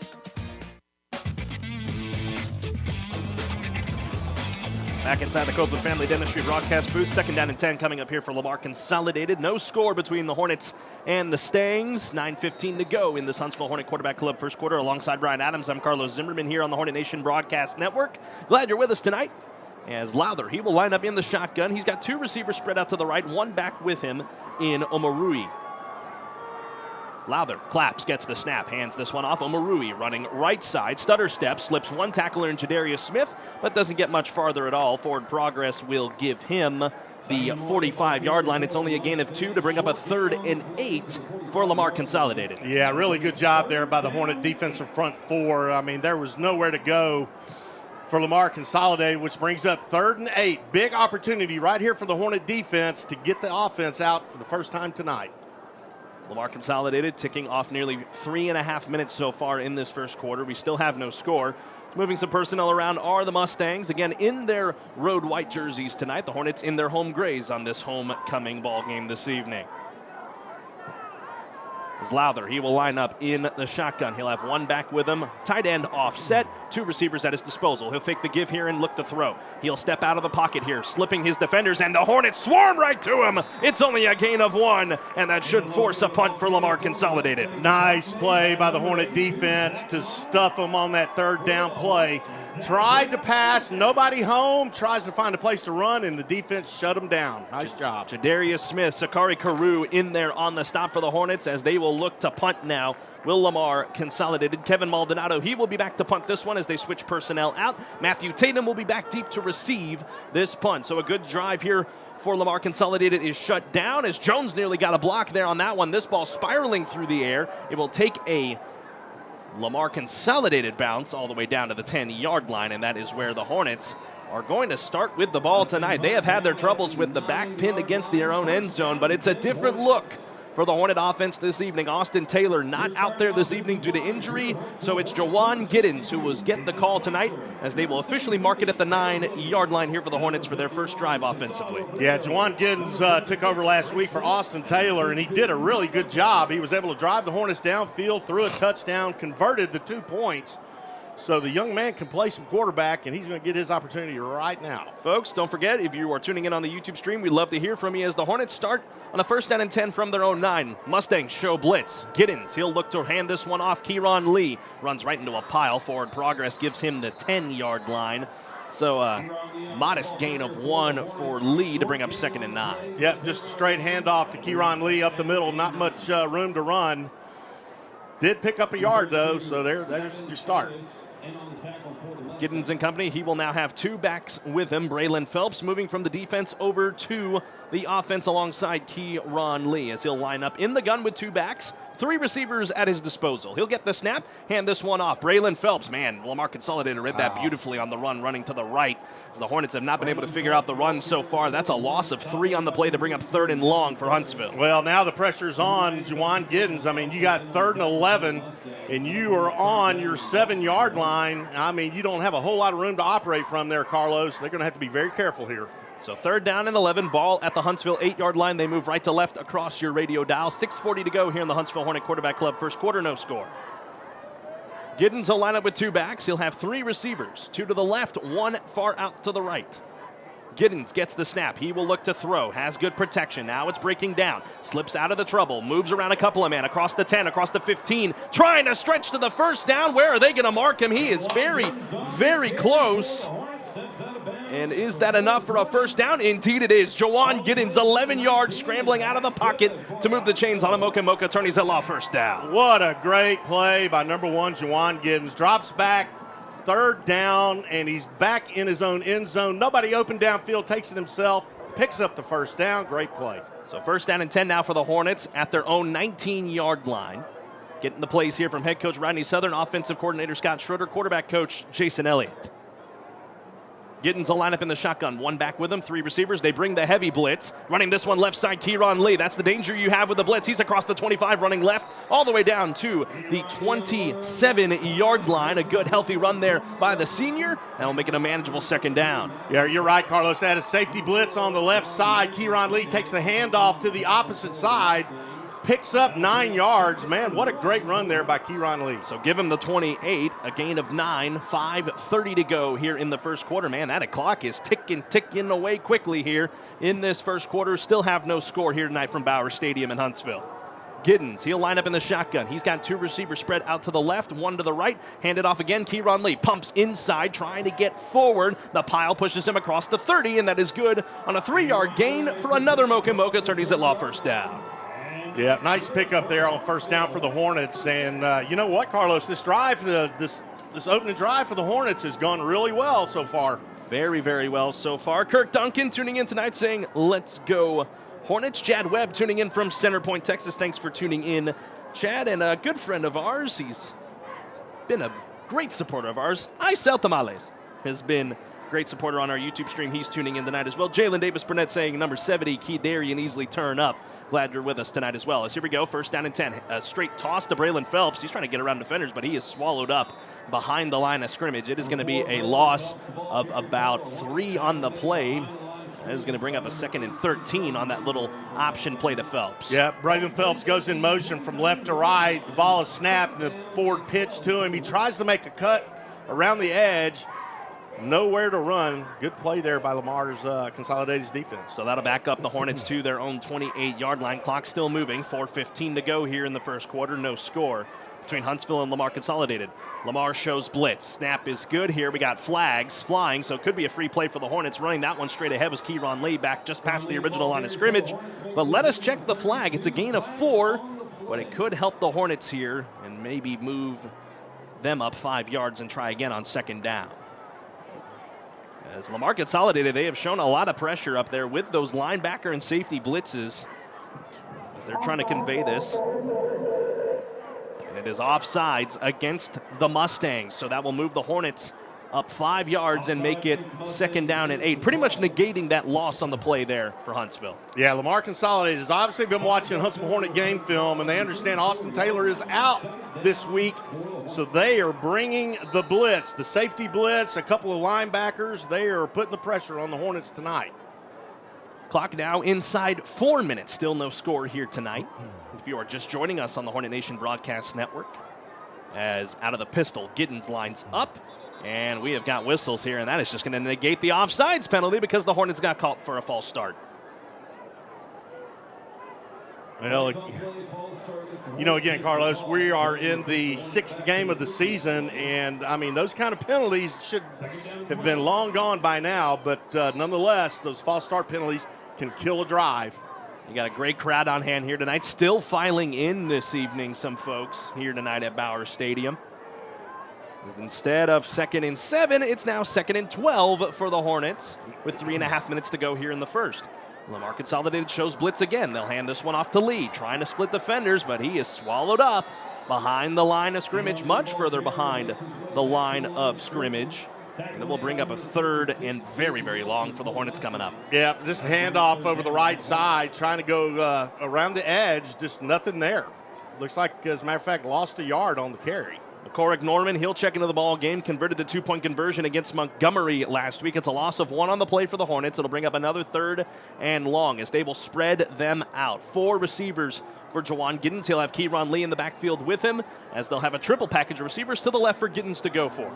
Back inside the Copeland Family Dentistry broadcast booth. 2nd down and 10 coming up here for Lamar Consolidated. No score between the Hornets and the Stangs. 9:15 to go in this Huntsville Hornet Quarterback Club first quarter. Alongside Brian Adams, I'm Carlos Zimmerman here on the Hornet Nation Broadcast Network. Glad you're with us tonight. As Lowther, he will line up in the shotgun. He's got 2 receivers spread out to the right, 1 back with him in Omorui. Lowther claps, gets the snap, hands this one off. Omorui running right side, stutter step, slips 1 tackler in Jadarius Smith, but doesn't get much farther at all. Forward progress will give him the 45-yard line. It's only a gain of 2 to bring up a 3rd and 8 for Lamar Consolidated. Yeah, really good job there by the Hornet defensive front 4. I mean, there was nowhere to go for Lamar Consolidated, which brings up 3rd and 8. Big opportunity right here for the Hornet defense to get the offense out for the first time tonight. Lamar Consolidated ticking off nearly 3.5 minutes so far in this first quarter. We still have no score. Moving some personnel around are the Mustangs, again in their road white jerseys tonight. The Hornets in their home grays on this homecoming ball game this evening. As Lowther, he will line up in the shotgun. He'll have 1 back with him. Tight end offset, 2 receivers at his disposal. He'll fake the give here and look to throw. He'll step out of the pocket here, slipping his defenders, and the Hornets swarm right to him. It's only a gain of 1, and that should force a punt for Lamar Consolidated. Nice play by the Hornet defense to stuff them on that 3rd down play. Tried to pass, nobody home, tries to find a place to run, and the defense shut him down. Nice job. Jadarius Smith, Sakari Carew in there on the stop for the Hornets as they will look to punt now. Will Lamar Consolidated. Kevin Maldonado, he will be back to punt this one as they switch personnel out. Matthew Tatum will be back deep to receive this punt. So a good drive here for Lamar Consolidated is shut down as Jones nearly got a block there on that one. This ball spiraling through the air. It will take a Lamar Consolidated bounce all the way down to the 10-yard line, and that is where the Hornets are going to start with the ball tonight. They have had their troubles with the back pin against their own end zone, but it's a different look for the Hornet offense this evening. Austin Taylor not out there this evening due to injury, so it's Jawan Giddens who was getting the call tonight as they will officially mark it at the 9-yard line here for the Hornets for their first drive offensively. Yeah, Jawan Giddens took over last week for Austin Taylor, and he did a really good job. He was able to drive the Hornets downfield, threw a touchdown, converted the 2 points. So the young man can play some quarterback, and he's going to get his opportunity right now. Folks, don't forget, if you are tuning in on the YouTube stream, we'd love to hear from you as the Hornets start on a 1st down and 10 from their own 9. Mustangs show blitz. Giddens, he'll look to hand this one off. Kieran Lee runs right into a pile. Forward progress gives him the 10-yard line. So modest gain of 1 for Lee to bring up 2nd and 9. Yep, just a straight handoff to Kieran Lee up the middle. Not much room to run. Did pick up a yard, though, so there's your start. Giddens and company, he will now have 2 backs with him. Braylon Phelps moving from the defense over to the offense alongside Kieran Lee as he'll line up in the gun with 2 backs. 3 receivers at his disposal. He'll get the snap, hand this one off. Braylon Phelps, man, Lamar Consolidated read that beautifully on the run, running to the right. As the Hornets have not been able to figure out the run so far. That's a loss of 3 on the play to bring up 3rd and long for Huntsville. Well, now the pressure's on Jawan Giddens. I mean, you got 3rd and 11, and you are on your 7-yard line. I mean, you don't have a whole lot of room to operate from there, Carlos. They're going to have to be very careful here. So 3rd down and 11, ball at the Huntsville 8-yard line. They move right to left across your radio dial. 6:40 to go here in the Huntsville Hornet Quarterback Club. First quarter, no score. Giddens will line up with 2 backs. He'll have 3 receivers, 2 to the left, 1 far out to the right. Giddens gets the snap. He will look to throw. Has good protection. Now it's breaking down. Slips out of the trouble. Moves around a couple of men. Across the 10, across the 15. Trying to stretch to the 1st down. Where are they going to mark him? He is very, very close. And is that enough for a 1st down? Indeed it is. Jawan Giddens, 11 yards, scrambling out of the pocket to move the chains on a Mocha attorneys at law 1st down. What a great play by number 1, Jawan Giddens. Drops back, 3rd down, and he's back in his own end zone. Nobody open downfield, takes it himself, picks up the 1st down. Great play. So 1st down and 10 now for the Hornets at their own 19-yard line. Getting the plays here from head coach Rodney Southern, offensive coordinator Scott Schroeder, quarterback coach Jason Elliott. Giddens will line up in the shotgun. 1 back with him, 3 receivers. They bring the heavy blitz. Running this one left side, Kieran Lee. That's the danger you have with the blitz. He's across the 25, running left, all the way down to the 27-yard line. A good, healthy run there by the senior. That'll make it a manageable 2nd down. Yeah, you're right, Carlos. That is safety blitz on the left side. Kieran Lee takes the handoff to the opposite side. Picks up 9 yards. Man, what a great run there by Kieran Lee. So give him the 28, a gain of 9, 5:30 to go here in the first quarter. Man, that clock is ticking away quickly here in this first quarter. Still have no score here tonight from Bauer Stadium in Huntsville. Giddens, he'll line up in the shotgun. He's got 2 receivers spread out to the left, 1 to the right. Hand it off again. Kieran Lee pumps inside, trying to get forward. The pile pushes him across the 30, and that is good on a 3-yard gain for another Mocha attorneys at law 1st down. Yeah, nice pickup there on 1st down for the Hornets. And you know what, Carlos? This drive, this opening drive for the Hornets has gone really well so far. Very, very well so far. Kirk Duncan tuning in tonight saying, let's go Hornets. Chad Webb tuning in from Center Point, Texas. Thanks for tuning in, Chad. And a good friend of ours, he's been a great supporter of ours. I Sell Tamales has been great supporter on our YouTube stream. He's tuning in tonight as well. Jalen Davis Burnett saying number 70, Key Darian easily turn up. Glad you're with us tonight as well. As here we go, 1st down and 10. A straight toss to Braylon Phelps. He's trying to get around defenders, but he is swallowed up behind the line of scrimmage. It is going to be a loss of about 3 on the play. That is going to bring up a 2nd and 13 on that little option play to Phelps. Yeah, Braylon Phelps goes in motion from left to right. The ball is snapped, and the forward pitch to him. He tries to make a cut around the edge. Nowhere to run. Good play there by Lamar's Consolidated's defense. So that'll back up the Hornets to their own 28-yard line. Clock still moving. 4:15 to go here in the first quarter. No score between Huntsville and Lamar Consolidated. Lamar shows blitz. Snap is good here. We got flags flying, so it could be a free play for the Hornets. Running that one straight ahead was Kieran Lee back just past the original line of scrimmage. But let us check the flag. It's a gain of 4, but it could help the Hornets here and maybe move them up 5 yards and try again on 2nd down. As Lamar Consolidated, they have shown a lot of pressure up there with those linebacker and safety blitzes as they're trying to convey this. And it is offsides against the Mustangs, so that will move the Hornets up 5 yards and make it 2nd down and 8, pretty much negating that loss on the play there for Huntsville. Yeah, Lamar Consolidated has obviously been watching Huntsville Hornet game film, and they understand Austin Taylor is out this week, so they are bringing the blitz, the safety blitz, a couple of linebackers. They are putting the pressure on the Hornets tonight. Clock now inside 4 minutes. Still no score here tonight. If you are just joining us on the Hornet Nation Broadcast Network, as out of the pistol, Giddens lines up. And we have got whistles here, and that is just going to negate the offsides penalty because the Hornets got caught for a false start. Well, you know, again, Carlos, we are in the 6th game of the season, and, I mean, those kind of penalties should have been long gone by now, but nonetheless, those false start penalties can kill a drive. You got a great crowd on hand here tonight. Still filing in this evening, some folks here tonight at Bowers Stadium. Instead of 2nd and 7, it's now 2nd and 12 for the Hornets with 3.5 minutes to go here in the first. Lamar Consolidated shows blitz again. They'll hand this one off to Lee, trying to split defenders, but he is swallowed up behind the line of scrimmage, much further behind the line of scrimmage. And then we'll bring up a 3rd and very, very long for the Hornets coming up. Yeah, just handoff over the right side, trying to go around the edge, just nothing there. Looks like, as a matter of fact, lost a yard on the carry. McCorrick Norman, he'll check into the ball game, converted the 2-point conversion against Montgomery last week. It's a loss of 1 on the play for the Hornets. It'll bring up another 3rd and long as they will spread them out. 4 receivers for Jawan Giddens. He'll have Keyron Lee in the backfield with him as they'll have a triple package of receivers to the left for Giddens to go for.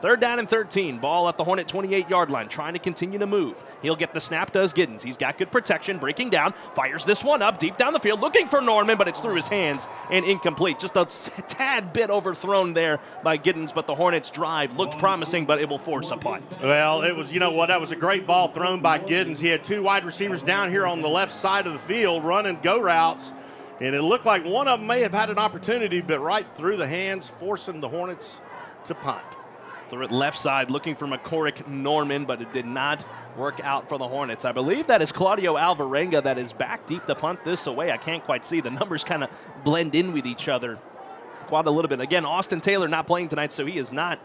3rd down and 13. Ball at the Hornet 28-yard line, trying to continue to move. He'll get the snap, does Giddens. He's got good protection, breaking down, fires this one up deep down the field, looking for Norman, but it's through his hands and incomplete. Just a tad bit overthrown there by Giddens, but the Hornets' drive looked promising, but it will force a punt. Well, it was, you know what, that was a great ball thrown by Giddens. He had 2 wide receivers down here on the left side of the field running go routes, and it looked like one of them may have had an opportunity, but right through the hands, forcing the Hornets to punt. Through it left side, looking for McCorrick Norman, but it did not work out for the Hornets. I believe that is Claudio Alvarenga that is back deep to punt this away. I can't quite see. The numbers kind of blend in with each other quite a little bit. Again, Austin Taylor not playing tonight, so he is not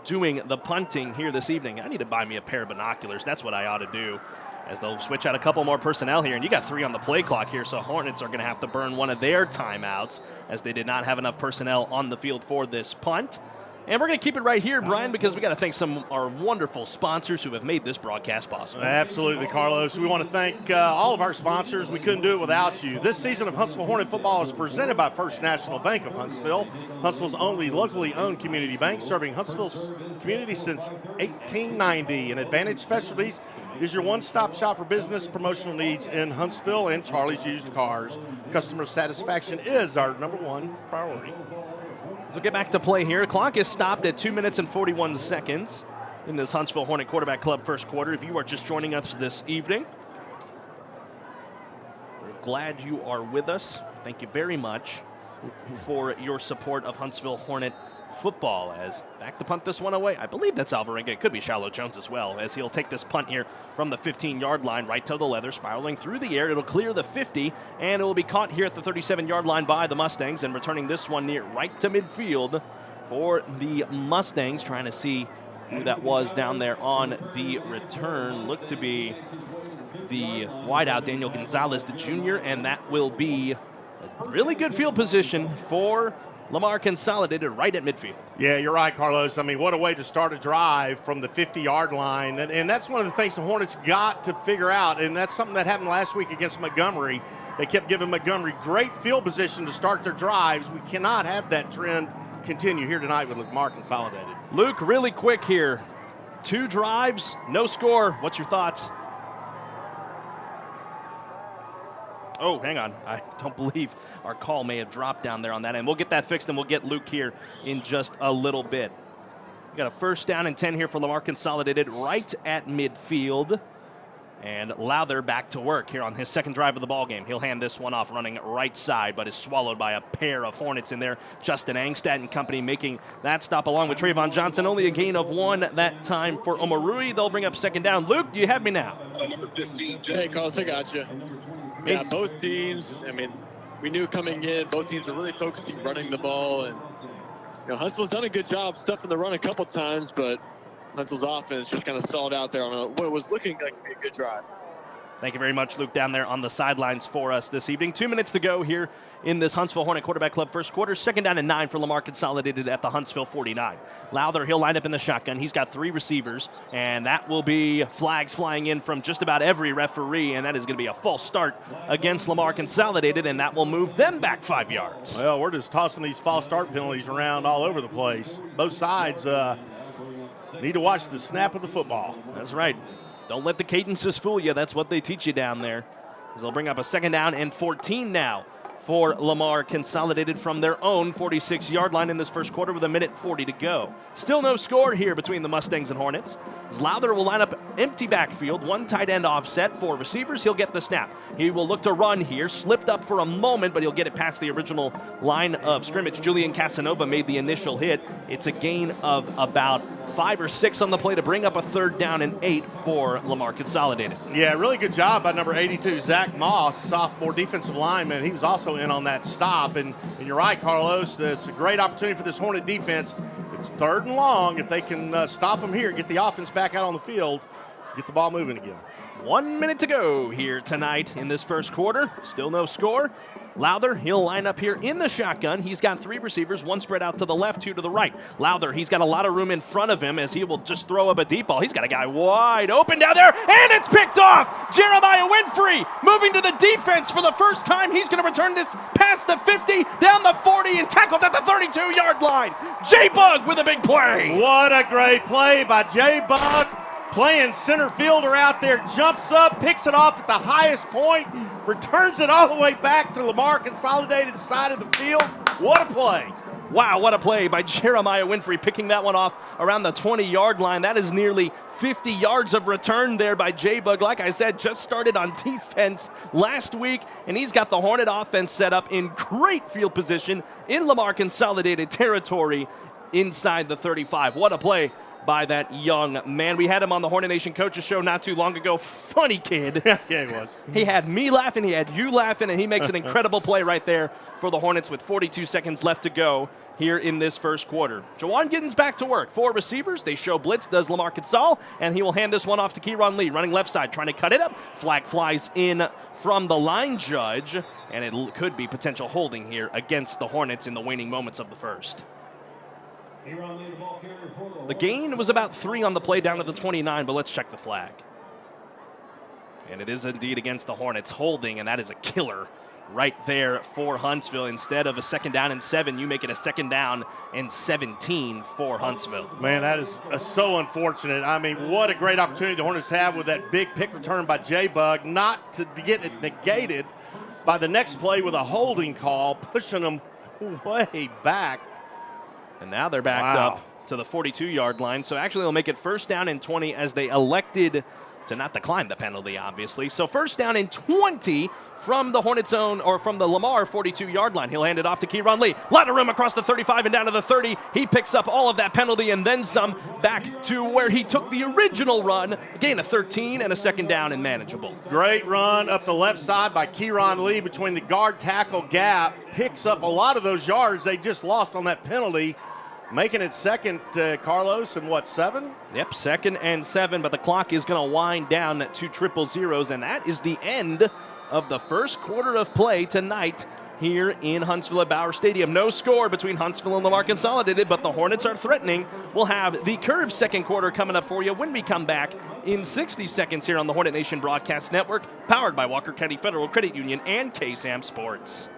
doing the punting here this evening. I need to buy me a pair of binoculars. That's what I ought to do, as they'll switch out a couple more personnel here. And you got 3 on the play clock here, so Hornets are going to have to burn one of their timeouts as they did not have enough personnel on the field for this punt. And we're going to keep it right here, Brian, because we got to thank some of our wonderful sponsors who have made this broadcast possible. Absolutely, Carlos. We want to thank all of our sponsors. We couldn't do it without you. This season of Huntsville Hornet football is presented by First National Bank of Huntsville, Huntsville's only locally owned community bank, serving Huntsville's community since 1890. And Advantage Specialties is your one-stop shop for business promotional needs in Huntsville, and Charlie's Used Cars. Customer satisfaction is our #1 priority. So get back to play here. Clock is stopped at 2 minutes and 41 seconds in this Huntsville Hornet Quarterback Club first quarter. If you are just joining us this evening, we're glad you are with us. Thank you very much for your support of Huntsville Hornet football. As back to punt this one away. I believe that's Alvarenga. It could be Shiloh Jones as well, as he'll take this punt here from the 15-yard line right to the leather, spiraling through the air. It'll clear the 50, and it will be caught here at the 37-yard line by the Mustangs, and returning this one near right to midfield for the Mustangs, trying to see who that was down there on the return. Looked to be the wideout, Daniel Gonzalez, the junior, and that will be a really good field position for Lamar Consolidated right at midfield. Yeah, you're right, Carlos. I mean, what a way to start a drive from the 50-yard line. And that's one of the things the Hornets got to figure out, and that's something that happened last week against Montgomery. They kept giving Montgomery great field position to start their drives. We cannot have that trend continue here tonight with Lamar Consolidated. Luke, really quick here. 2 drives, no score. What's your thoughts? Oh, hang on. I don't believe our call may have dropped down there on that end. We'll get that fixed, and we'll get Luke here in just a little bit. We got a 1st down and 10 here for Lamar Consolidated right at midfield. And Lowther back to work here on his second drive of the ballgame. He'll hand this one off running right side, but is swallowed by a pair of Hornets in there. Justin Angstad and company making that stop along with Trayvon Johnson. Only a gain of 1 that time for Omarui. They'll bring up 2nd down. Luke, do you have me now? Number 15. Hey, Carlos, I got you. Yeah, both teams, I mean, we knew coming in, both teams are really focusing running the ball. And, you know, Huntsville's done a good job stuffing the run a couple times, but Huntsville's offense just kind of stalled out there on what was looking like to be a good drive. Thank you very much, Luke, down there on the sidelines for us this evening. 2 minutes to go here in this Huntsville Hornet Quarterback Club first quarter. 2nd down and 9 for Lamar Consolidated at the Huntsville 49. Lowther, he'll line up in the shotgun. He's got 3 receivers, and that will be flags flying in from just about every referee, and that is going to be a false start against Lamar Consolidated, and that will move them back 5 yards. Well, we're just tossing these false start penalties around all over the place. Both sides need to watch the snap of the football. That's right. Don't let the cadences fool you. That's what they teach you down there. They'll bring up a 2nd down and 14 now for Lamar Consolidated from their own 46-yard line in this first quarter with 1:40 to go. Still no score here between the Mustangs and Hornets. Lowther will line up empty backfield, 1 tight end offset, 4 receivers. He'll get the snap. He will look to run here. Slipped up for a moment, but he'll get it past the original line of scrimmage. Julian Casanova made the initial hit. It's a gain of about 5 or 6 on the play to bring up a 3rd down and 8 for Lamar Consolidated. Yeah, really good job by number 82, Zach Moss, sophomore defensive lineman. He was also in on that stop. And you're right, Carlos, it's a great opportunity for this Hornet defense. It's 3rd and long. If they can stop them here, get the offense back out on the field, get the ball moving again. 1 minute to go here tonight in this first quarter. Still no score. Lowther, he'll line up here in the shotgun. He's got 3 receivers, 1 spread out to the left, 2 to the right. Lowther, he's got a lot of room in front of him as he will just throw up a deep ball. He's got a guy wide open down there, and it's picked off. Jeremiah Winfrey moving to the defense for the first time. He's going to return this past the 50, down the 40, and tackled at the 32-yard line. J-Bug with a big play. What a great play by J-Bug. Playing center fielder out there, jumps up, picks it off at the highest point, returns it all the way back to Lamar Consolidated side of the field. What a play. Wow, what a play by Jeremiah Winfrey, picking that one off around the 20-yard line. That is nearly 50 yards of return there by J-Bug. Like I said, just started on defense last week, and he's got the Hornet offense set up in great field position in Lamar Consolidated territory inside the 35. What a play by that young man. We had him on the Hornet Nation Coaches Show not too long ago. Funny kid. Yeah, he was. He had me laughing, he had you laughing, and he makes an incredible play right there for the Hornets with 42 seconds left to go here in this first quarter. Jawan Giddens back to work. 4 receivers. They show blitz, does Lamar Consol, and he will hand this one off to Kieran Lee, running left side, trying to cut it up. Flag flies in from the line judge, and it could be potential holding here against the Hornets in the waning moments of the first. The gain was about 3 on the play down to the 29, but let's check the flag. And it is indeed against the Hornets holding, and that is a killer right there for Huntsville. Instead of a 2nd down and 7, you make it a 2nd down and 17 for Huntsville. Man, that is so unfortunate. I mean, what a great opportunity the Hornets have with that big pick return by J-Bug, not to get it negated by the next play with a holding call, pushing them way back. And now they're backed up to the 42-yard line. So actually they'll make it 1st down and 20 as they elected to not decline the penalty, obviously. So 1st down and 20 from the Hornets' own, or from the Lamar 42-yard line. He'll hand it off to Kieran Lee. A lot of room across the 35 and down to the 30. He picks up all of that penalty and then some back to where he took the original run. A gain of 13 and a 2nd down and manageable. Great run up the left side by Kieran Lee between the guard tackle gap. Picks up a lot of those yards they just lost on that penalty. Making it 2nd, Carlos, and what, 7? Yep, 2nd and 7, but the clock is going to wind down to 000, and that is the end of the first quarter of play tonight here in Huntsville at Bauer Stadium. No score between Huntsville and Lamar Consolidated, but the Hornets are threatening. We'll have the Curve second quarter coming up for you when we come back in 60 seconds here on the Hornet Nation Broadcast Network, powered by Walker County Federal Credit Union and KSAM Sports.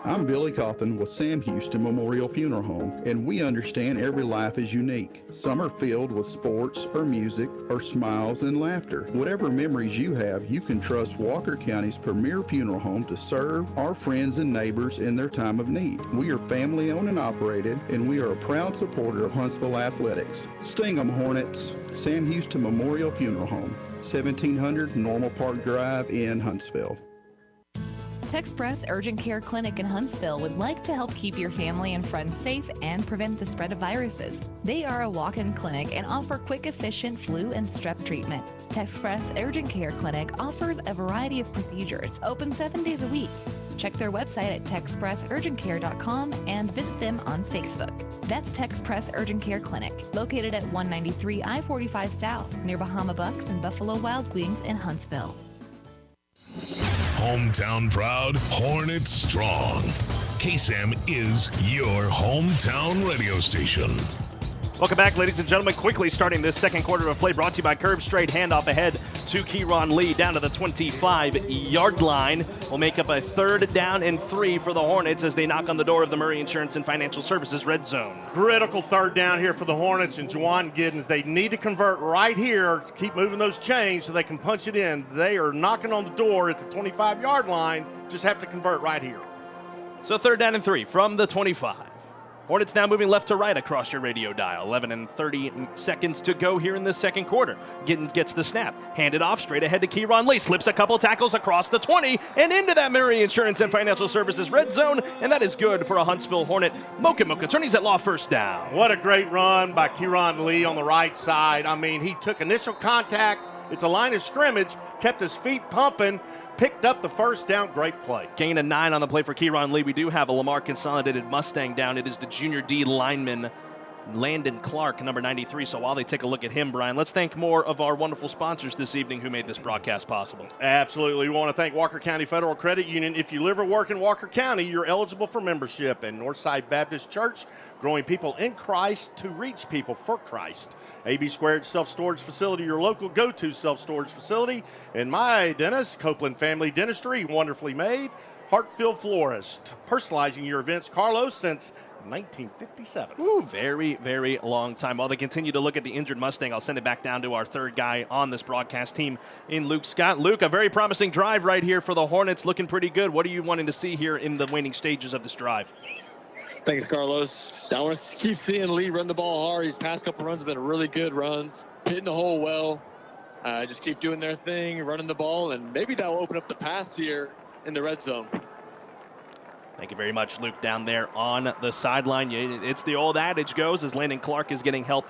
I'm Billy Coffin with Sam Houston Memorial Funeral Home, and we understand every life is unique. Some are filled with sports or music or smiles and laughter. Whatever memories you have, you can trust Walker County's premier funeral home to serve our friends and neighbors in their time of need. We are family owned and operated, and we are a proud supporter of Huntsville Athletics. Sting 'em, Hornets. Sam Houston Memorial Funeral Home, 1700 Normal Park Drive in Huntsville. Texpress Urgent Care Clinic in Huntsville would like to help keep your family and friends safe and prevent the spread of viruses. They are a walk-in clinic and offer quick, efficient flu and strep treatment. Texpress Urgent Care Clinic offers a variety of procedures, open 7 days a week. Check their website at TexpressUrgentCare.com and visit them on Facebook. That's Texpress Urgent Care Clinic, located at 193 I-45 South, near Bahama Bucks and Buffalo Wild Wings in Huntsville. Hometown proud, Hornet strong. KSAM is your hometown radio station. Welcome back, ladies and gentlemen. Quickly starting this second quarter of play, brought to you by Curb Straight. Handoff ahead to Kieran Lee down to the 25-yard line. Will make up a 3rd down and 3 for the Hornets as they knock on the door of the Murray Insurance and Financial Services red zone. Critical 3rd down here for the Hornets and Juwan Giddens. They need to convert right here to keep moving those chains so they can punch it in. They are knocking on the door at the 25-yard line. Just have to convert right here. So 3rd down and 3 from the 25. Hornets now moving left to right across your radio dial. 11 and 30 seconds to go here in this second quarter. Giddens gets the snap. Handed off straight ahead to Kieran Lee. Slips a couple tackles across the 20 and into that Murray Insurance and Financial Services red zone. And that is good for a Huntsville Hornet. Mocha attorneys at law, 1st down. What a great run by Kieran Lee on the right side. I mean, he took initial contact at the line of scrimmage, kept his feet pumping, picked up the 1st down. Great play. Gain of 9 on the play for Kieran Lee. We do have a Lamar Consolidated Mustang down. It is the junior D lineman, Landon Clark, number 93. So while they take a look at him, Brian, let's thank more of our wonderful sponsors this evening who made this broadcast possible. Absolutely. We want to thank Walker County Federal Credit Union. If you live or work in Walker County, you're eligible for membership. And Northside Baptist Church, growing people in Christ to reach people for Christ. AB Squared Self-Storage Facility, your local go-to self-storage facility. And my dentist, Copeland Family Dentistry, wonderfully made. Hartfield Florist, personalizing your events, Carlos, since 1957. Ooh, very, very long time. While they continue to look at the injured Mustang, I'll send it back down to our 3rd guy on this broadcast team in Luke Scott. Luke, a very promising drive right here for the Hornets, looking pretty good. What are you wanting to see here in the waning stages of this drive? Thanks, Carlos. I want to keep seeing Lee run the ball hard. These past couple runs have been really good runs, hitting the hole well. Just keep doing their thing, running the ball, and maybe that will open up the pass here in the red zone. Thank you very much, Luke, down there on the sideline. It's the old adage goes as Landon Clark is getting help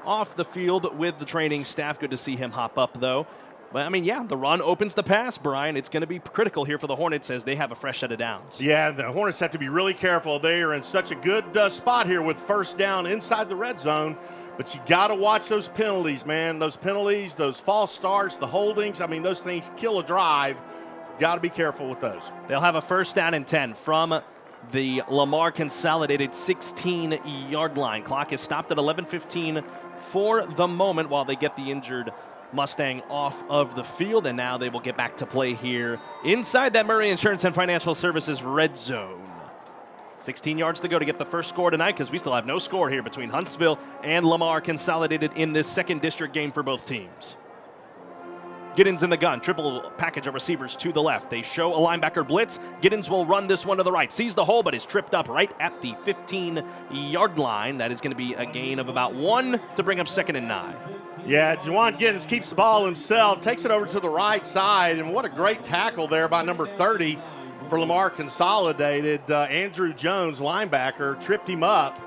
off the field with the training staff. Good to see him hop up, though. But, I mean, yeah, the run opens the pass, Brian. It's going to be critical here for the Hornets as they have a fresh set of downs. Yeah, the Hornets have to be really careful. They are in such a good spot here with 1st down inside the red zone. But you got to watch those penalties, man. Those penalties, those false starts, the holdings. I mean, those things kill a drive. Got to be careful with those. They'll have a 1st down and 10 from the Lamar Consolidated 16-yard line. Clock is stopped at 11:15 for the moment while they get the injured Mustang off of the field, and now they will get back to play here inside that Murray Insurance and Financial Services red zone. 16 yards to go to get the first score tonight because we still have no score here between Huntsville and Lamar Consolidated in this 2nd district game for both teams. Giddens in the gun, triple package of receivers to the left. They show a linebacker blitz. Giddens will run this one to the right. Sees the hole, but is tripped up right at the 15-yard line. That is going to be a gain of about 1 to bring up 2nd and 9. Yeah, Juwan Giddens keeps the ball himself, takes it over to the right side, and what a great tackle there by number 30 for Lamar Consolidated. Andrew Jones, linebacker, tripped him up.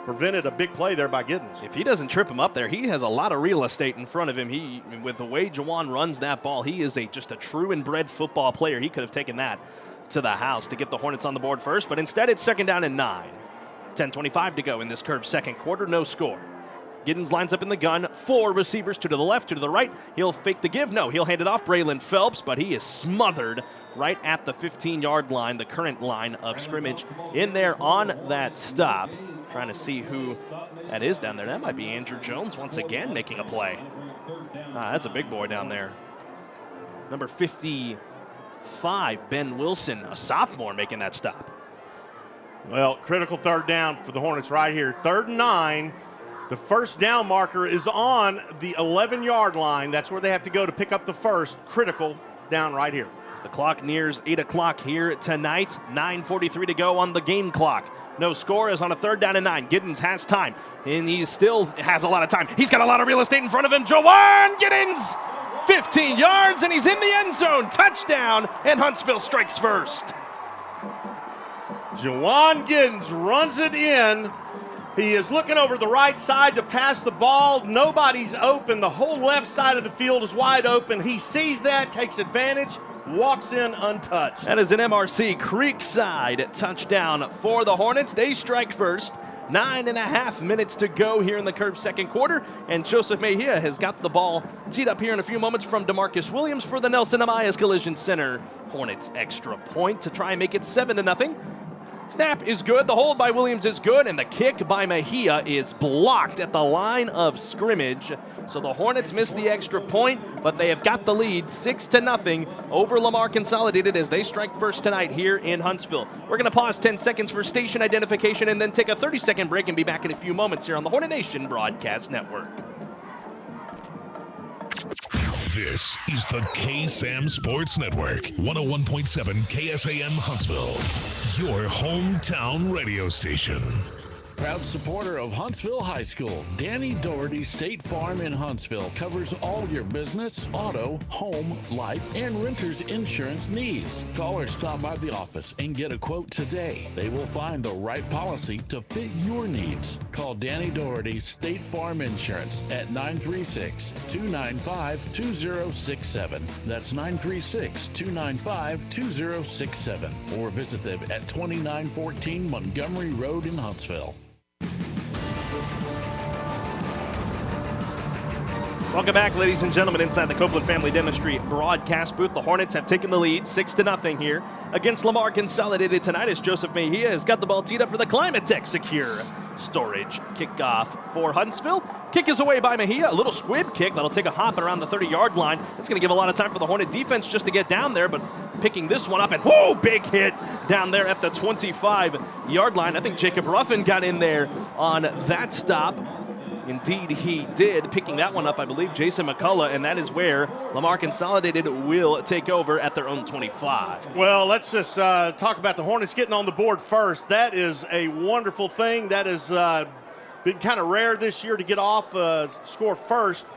Prevented a big play there by Giddens. If he doesn't trip him up there, he has a lot of real estate in front of him. With the way Juwan runs that ball, he is just a true and bred football player. He could have taken that to the house to get the Hornets on the board first, but instead it's 2nd down and 9. 10:25 to go in this curved second quarter, no score. Giddens lines up in the gun, 4 receivers, 2 to the left, 2 to the right. He'll fake the give. No, he'll hand it off Braylon Phelps, but he is smothered right at the 15-yard line, the current line of scrimmage in there on that stop. Trying to see who that is down there. That might be Andrew Jones once again making a play. That's a big boy down there. Number 55, Ben Wilson, a sophomore, making that stop. Well, critical 3rd down for the Hornets right here. 3rd and 9. The 1st down marker is on the 11-yard line. That's where they have to go to pick up the first. Critical down right here. As the clock nears 8 o'clock here tonight, 9:43 to go on the game clock. No score is on a 3rd down and 9. Giddens has time, and he still has a lot of time. He's got a lot of real estate in front of him. Juwan Giddens, 15 yards, and he's in the end zone. Touchdown, and Huntsville strikes first. Juwan Giddens runs it in. He is looking over the right side to pass the ball. Nobody's open. The whole left side of the field is wide open. He sees that, takes advantage, walks in untouched. That is an MRC Creekside touchdown for the Hornets. They strike first. 9.5 minutes to go here in the curved second quarter, and Joseph Mejia has got the ball teed up here in a few moments from DeMarcus Williams for the Nelson Amaya Collision Center. Hornets extra point to try and make it 7-0. Snap is good, the hold by Williams is good, and the kick by Mejia is blocked at the line of scrimmage. So the Hornets miss the extra point, but they have got the lead 6-0 over Lamar Consolidated as they strike first tonight here in Huntsville. We're going to pause 10 seconds for station identification and then take a 30-second break and be back in a few moments here on the Hornet Nation Broadcast Network. This is the KSAM Sports Network, 101.7 KSAM Huntsville, your hometown radio station. Proud supporter of Huntsville High School, Danny Doherty State Farm in Huntsville covers all your business, auto, home, life, and renter's insurance needs. Call or stop by the office and get a quote today. They will find the right policy to fit your needs. Call Danny Doherty State Farm Insurance at 936-295-2067. That's 936-295-2067. Or visit them at 2914 Montgomery Road in Huntsville. Welcome back, ladies and gentlemen, inside the Copeland Family Dentistry broadcast booth. The Hornets have taken the lead 6-0 here against Lamar Consolidated tonight as Joseph Mejia has got the ball teed up for the Climatech Secure Storage kickoff for Huntsville. Kick is away by Mejia, a little squib kick that'll take a hop around the 30-yard line. It's going to give a lot of time for the Hornet defense just to get down there, but picking this one up, and whoo, big hit down there at the 25-yard line. I think Jacob Ruffin got in there on that stop. Indeed, he did, picking that one up, I believe, Jason McCullough, and that is where Lamar Consolidated will take over at their own 25. Well, let's just talk about the Hornets getting on the board first. That is a wonderful thing. That has been kind of rare this year to get off score first,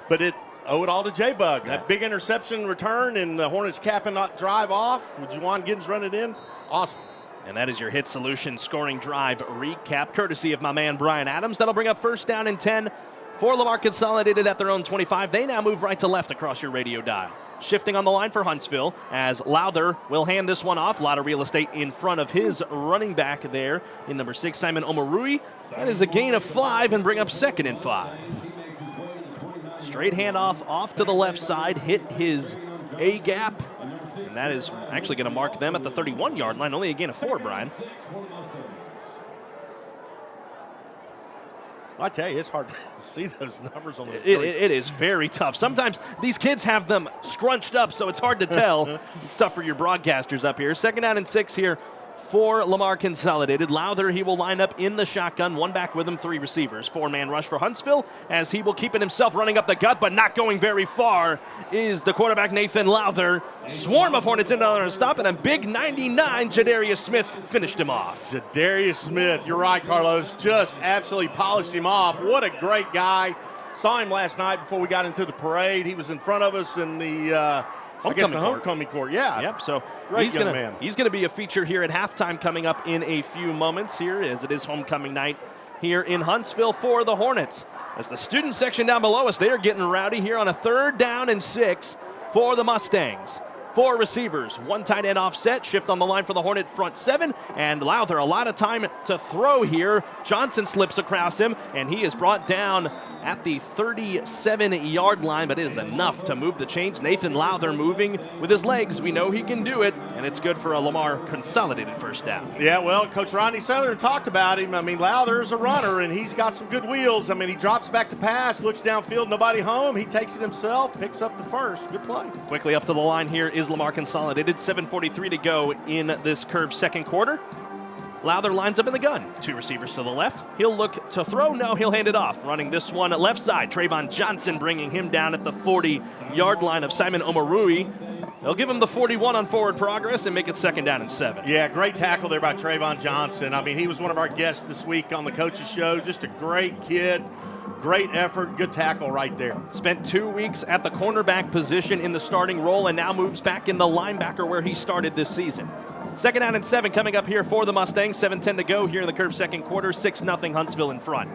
but it owe it all to J-Bug. That big interception return and the Hornets capping that drive off with Juwan Giddens running in. Awesome. And that is your Hit Solution scoring drive recap, courtesy of my man Brian Adams. That'll bring up first down and 10 for Lamar Consolidated at their own 25. They now move right to left across your radio dial. Shifting on the line for Huntsville as Lowther will hand this one off. A lot of real estate in front of his running back there in number 6, Simon Omarui. That is a gain of 5 and bring up 2nd and 5. Straight handoff off to the left side, hit his A-gap. And that is actually going to mark them at the 31-yard line. Only a gain of 4, Brian. I tell you, it's hard to see those numbers on the It is very tough. Sometimes these kids have them scrunched up, so it's hard to tell. It's tough for your broadcasters up here. 2nd down and 6 here for Lamar Consolidated. Lowther, he will line up in the shotgun. One back with him, 3 receivers. 4-man rush for Huntsville as he will keep it himself, running up the gut, but not going very far is the quarterback, Nathan Lowther. Swarm of Hornets in on a stop, and a big 99, Jadarius Smith finished him off. Jadarius Smith, you're right, Carlos, just absolutely polished him off. What a great guy. Saw him last night before we got into the parade. He was in front of us in the homecoming court. Yeah. Yep. So he's going to be a feature here at halftime coming up in a few moments here, as it is homecoming night here in Huntsville for the Hornets. As the student section down below us, they are getting rowdy here on a 3rd down and 6 for the Mustangs. 4 receivers, 1 tight end offset, shift on the line for the Hornet front 7, and Lowther a lot of time to throw here. Johnson slips across him, and he is brought down at the 37-yard line, but it is enough to move the chains. Nathan Lowther moving with his legs. We know he can do it, and it's good for a Lamar Consolidated first down. Yeah, well, Coach Rodney Southern talked about him. I mean, Lowther's a runner, and he's got some good wheels. I mean, he drops back to pass, looks downfield, nobody home. He takes it himself, picks up the first. Good play. Quickly up to the line here is Lamar Consolidated. 7:43 to go in this curved second quarter. Lowther lines up in the gun. 2 receivers to the left. He'll look to throw. No, he'll hand it off. Running this one left side. Trayvon Johnson bringing him down at the 40-yard line of Simon Omarui. They'll give him the 41 on forward progress and make it 2nd down and 7. Yeah, great tackle there by Trayvon Johnson. I mean, he was one of our guests this week on the coach's show. Just a great kid. Great effort, good tackle right there. Spent 2 weeks at the cornerback position in the starting role and now moves back in the linebacker where he started this season. 2nd down and 7 coming up here for the Mustangs. 7:10 to go here in the curved second quarter. 6-0 Huntsville in front.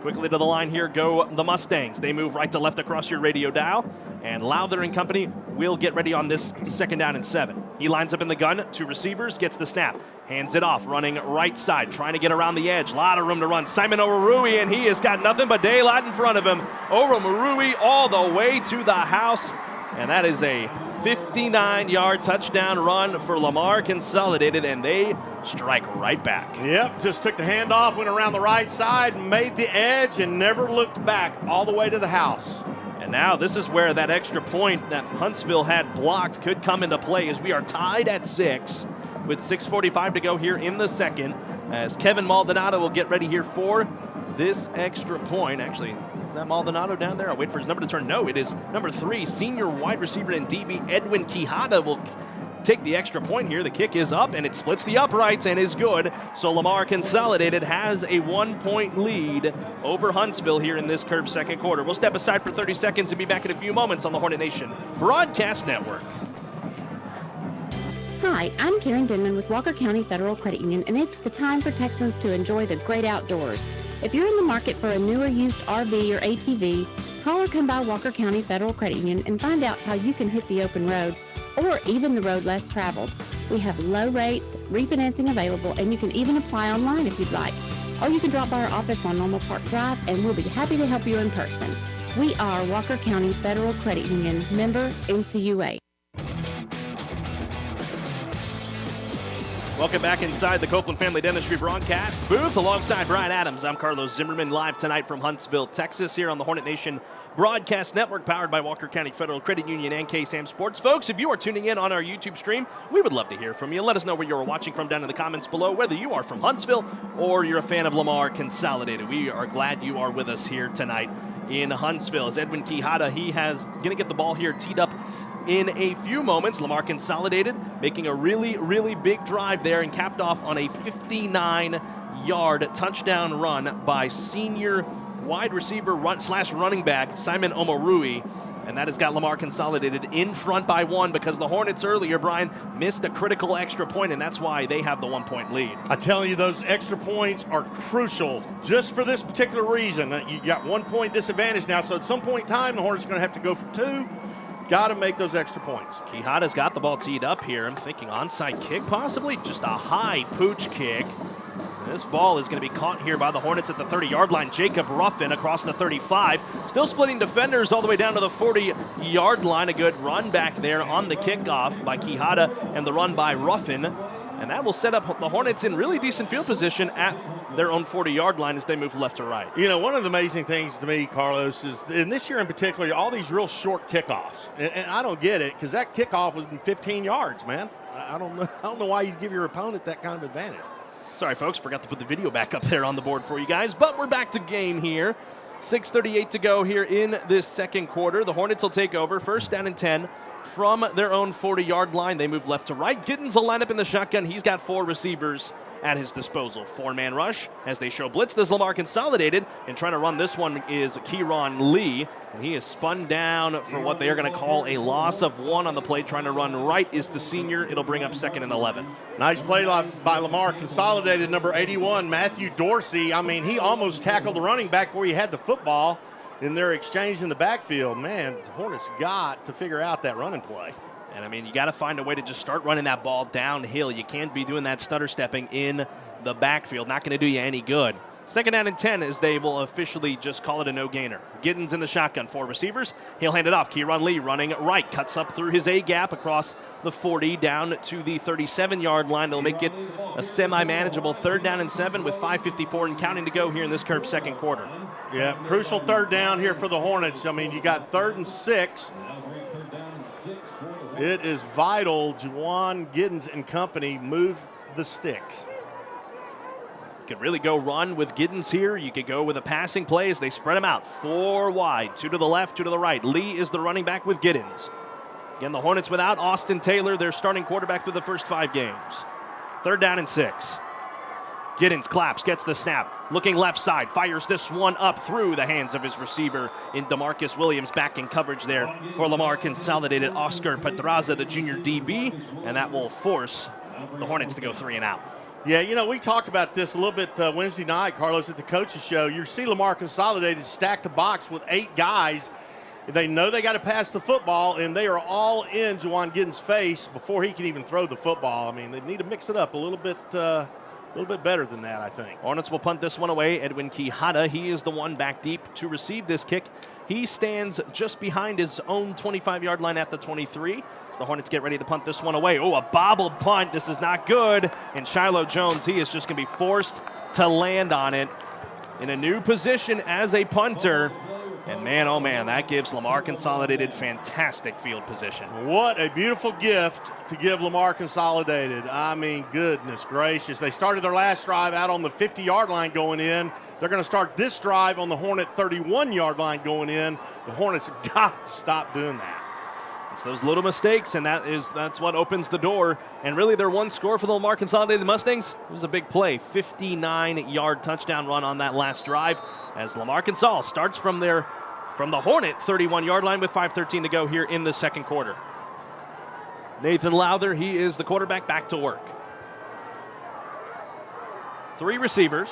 Quickly to the line here go the Mustangs. They move right to left across your radio dial. And Lowther and company will get ready on this 2nd down and 7. He lines up in the gun, 2 receivers, gets the snap, hands it off, running right side, trying to get around the edge. A lot of room to run. Simon O'Rui, and he has got nothing but daylight in front of him. O'Rui all the way to the house. And that is a 59-yard touchdown run for Lamar Consolidated, and they strike right back. Yep, just took the handoff, went around the right side, made the edge, and never looked back all the way to the house. And now this is where that extra point that Huntsville had blocked could come into play, as we are tied at 6 with 6:45 to go here in the second, as Kevin Maldonado will get ready here for this extra point. Actually, is that Maldonado down there? I'll wait for his number to turn. No, it is number 3, senior wide receiver and DB Edwin Quijada will take the extra point here. The kick is up, and it splits the uprights and is good. So Lamar Consolidated has a 1-point lead over Huntsville here in this curved second quarter. We'll step aside for 30 seconds and be back in a few moments on the Hornet Nation Broadcast Network. Hi, I'm Karen Denman with Walker County Federal Credit Union, and it's the time for Texans to enjoy the great outdoors. If you're in the market for a new or used RV or ATV, call or come by Walker County Federal Credit Union and find out how you can hit the open road or even the road less traveled. We have low rates, refinancing available, and you can even apply online if you'd like. Or you can drop by our office on Normal Park Drive, and we'll be happy to help you in person. We are Walker County Federal Credit Union, member NCUA. Welcome back inside the Copeland Family Dentistry broadcast booth alongside Brian Adams. I'm Carlos Zimmerman, live tonight from Huntsville, Texas, here on the Hornet Nation Broadcast Network, powered by Walker County Federal Credit Union and KSAM Sports. Folks, if you are tuning in on our YouTube stream, we would love to hear from you. Let us know where you're watching from down in the comments below, whether you are from Huntsville or you're a fan of Lamar Consolidated. We are glad you are with us here tonight in Huntsville. As Edwin Quijada, he has going to get the ball here teed up in a few moments. Lamar Consolidated making a really, really big drive there and capped off on a 59-yard touchdown run by senior wide receiver running back Simon O'Rui. And that has got Lamar Consolidated in front by 1 because the Hornets earlier, Brian, missed a critical extra point, and that's why they have the 1-point lead. I tell you, those extra points are crucial just for this particular reason. You got 1-point disadvantage now, so at some point in time, the Hornets are going to have to go for 2. Got to make those extra points. Quijada's got the ball teed up here. I'm thinking onside kick, possibly just a high pooch kick. This ball is going to be caught here by the Hornets at the 30-yard line. Jacob Ruffin across the 35. Still splitting defenders all the way down to the 40-yard line. A good run back there on the kickoff by Quijada and the run by Ruffin. And that will set up the Hornets in really decent field position at their own 40-yard line as they move left to right. You know, one of the amazing things to me, Carlos, is in this year in particular, all these real short kickoffs. And I don't get it, because that kickoff was in 15 yards, man. I don't know why you'd give your opponent that kind of advantage. Sorry, folks, forgot to put the video back up there on the board for you guys, but we're back to game here. 6:38 to go here in this second quarter. The Hornets will take over, 1st down and 10 from their own 40-yard line. They move left to right. Giddens will line up in the shotgun. He's got 4 receivers at his disposal. 4-man rush as they show blitz. This Lamar Consolidated, and trying to run this one is Kieran Lee, and he is spun down for what they are going to call a loss of 1 on the play. Trying to run right is the senior. It'll bring up 2nd and 11. Nice play by Lamar Consolidated, number 81, Matthew Dorsey. I mean, he almost tackled the running back before he had the football in their exchange in the backfield. Man, the Hornets got to figure out that running play. And, I mean, you got to find a way to just start running that ball downhill. You can't be doing that stutter stepping in the backfield. Not going to do you any good. 2nd down and 10 as they will officially just call it a no-gainer. Giddens in the shotgun, 4 receivers. He'll hand it off. Kieran Lee running right. Cuts up through his A-gap across the 40 down to the 37-yard line. They'll make it a semi-manageable 3rd down and 7 with 5:54 and counting to go here in this curved second quarter. Yeah, crucial 3rd down here for the Hornets. I mean, you got 3rd and 6. It is vital Juwan Giddens and company move the sticks. You could really go run with Giddens here. You could go with a passing play as they spread them out. 4 wide, 2 to the left, 2 to the right. Lee is the running back with Giddens. Again, the Hornets without Austin Taylor, their starting quarterback through the first 5 games. 3rd down and 6. Giddens claps, gets the snap, looking left side, fires this one up through the hands of his receiver in DeMarcus Williams, back in coverage there for Lamar Consolidated, Oscar Pedraza, the junior DB, and that will force the Hornets to go 3 and out. Yeah, we talked about this a little bit Wednesday night, Carlos, at the coaches show. You see Lamar Consolidated stack the box with 8 guys. They know they got to pass the football, and they are all in Juwan Giddens' face before he can even throw the football. I mean, they need to mix it up a little bit better than that, I think. Hornets will punt this one away. Edwin Quijada, he is the one back deep to receive this kick. He stands just behind his own 25-yard line at the 23. So the Hornets get ready to punt this one away. Oh, a bobbled punt. This is not good. And Shiloh Jones, he is just going to be forced to land on it in a new position as a punter. And man, oh man, that gives Lamar Consolidated fantastic field position. What a beautiful gift to give Lamar Consolidated. I mean, goodness gracious. They started their last drive out on the 50-yard line going in. They're going to start this drive on the Hornet 31-yard line going in. The Hornets have got to stop doing that. It's those little mistakes, and that's what opens the door. And really, their one score for the Lamar Consolidated Mustangs was a big play. 59-yard touchdown run on that last drive as Lamar Consol starts from the Hornet 31-yard line with 5:13 to go here in the second quarter. Nathan Lowther, he is the quarterback, back to work. 3 receivers.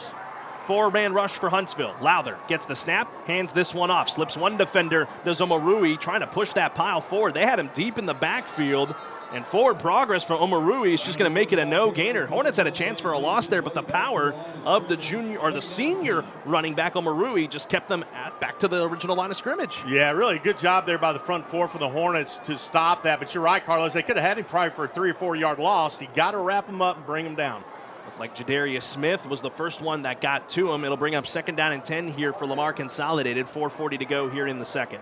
4-man rush for Huntsville. Lowther gets the snap, hands this one off, slips one defender, Omarui, trying to push that pile forward. They had him deep in the backfield, and forward progress from Omarui is just going to make it a no-gainer. Hornets had a chance for a loss there, but the power of the senior running back Omarui just kept them back to the original line of scrimmage. Yeah, really good job there by the front 4 for the Hornets to stop that. But you're right, Carlos, they could have had him probably for a 3 or 4 yard loss. You got to wrap him up and bring him down. Like Jadarius Smith was the first one that got to him. It'll bring up 2nd down and 10 here for Lamar Consolidated. 4:40 to go here in the second.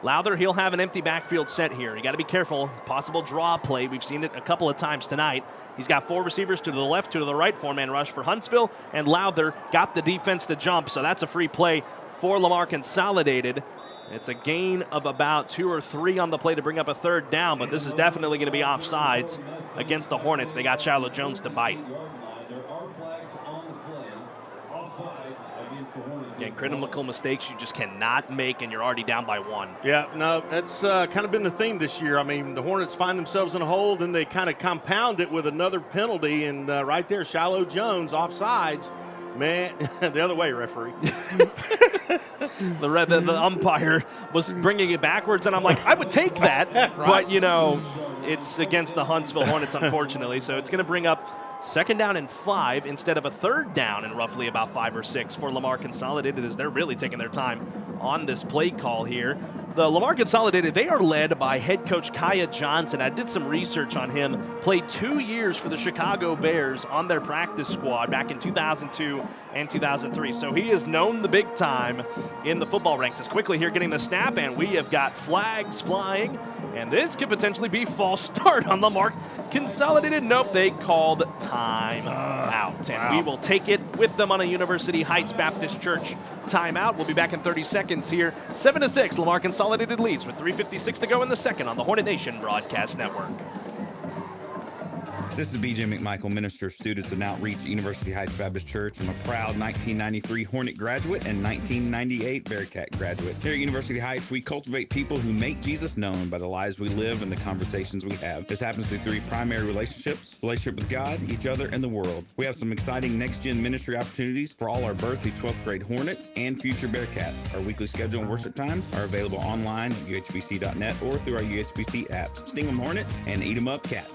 Lowther, he'll have an empty backfield set here. You got to be careful. Possible draw play. We've seen it a couple of times tonight. He's got 4 receivers to the left, 2 to the right. 4-man rush for Huntsville. And Lowther got the defense to jump. So that's a free play for Lamar Consolidated. It's a gain of about 2 or 3 on the play to bring up a 3rd down, but this is definitely going to be offsides against the Hornets. They got Shiloh Jones to bite. Again, critical mistakes you just cannot make, and you're already down by 1. Yeah, no, that's kind of been the theme this year. I mean, the Hornets find themselves in a hole, then they kind of compound it with another penalty, and right there, Shiloh Jones offsides. Man, the other way, referee. The umpire was bringing it backwards, and I'm like, I would take that. Right. But, it's against the Huntsville Hornets, unfortunately. So it's going to bring up 2nd down and 5 instead of a 3rd down and roughly about 5 or 6 for Lamar Consolidated as they're really taking their time on this play call here. The Lamar Consolidated, they are led by head coach Kaya Johnson. I did some research on him. Played 2 years for the Chicago Bears on their practice squad back in 2002 and 2003. So he is known the big time in the football ranks. As quickly here getting the snap, and we have got flags flying. And this could potentially be false start on Lamar Consolidated. Nope, they called time out. And we will take it with them on a University Heights Baptist Church timeout. We'll be back in 30 seconds here. 7-6, Lamar Consolidated leads with 3:56 to go in the second on the Hornet Nation Broadcast Network. This is BJ McMichael, Minister of Students and Outreach at University Heights Baptist Church. I'm a proud 1993 Hornet graduate and 1998 Bearcat graduate. Here at University Heights, we cultivate people who make Jesus known by the lives we live and the conversations we have. This happens through 3 primary relationships: relationship with God, each other, and the world. We have some exciting next-gen ministry opportunities for all our birth through 12th grade Hornets and future Bearcats. Our weekly schedule and worship times are available online at uhbc.net or through our UHBC app. Sting 'em Hornets and eat 'em up Cats.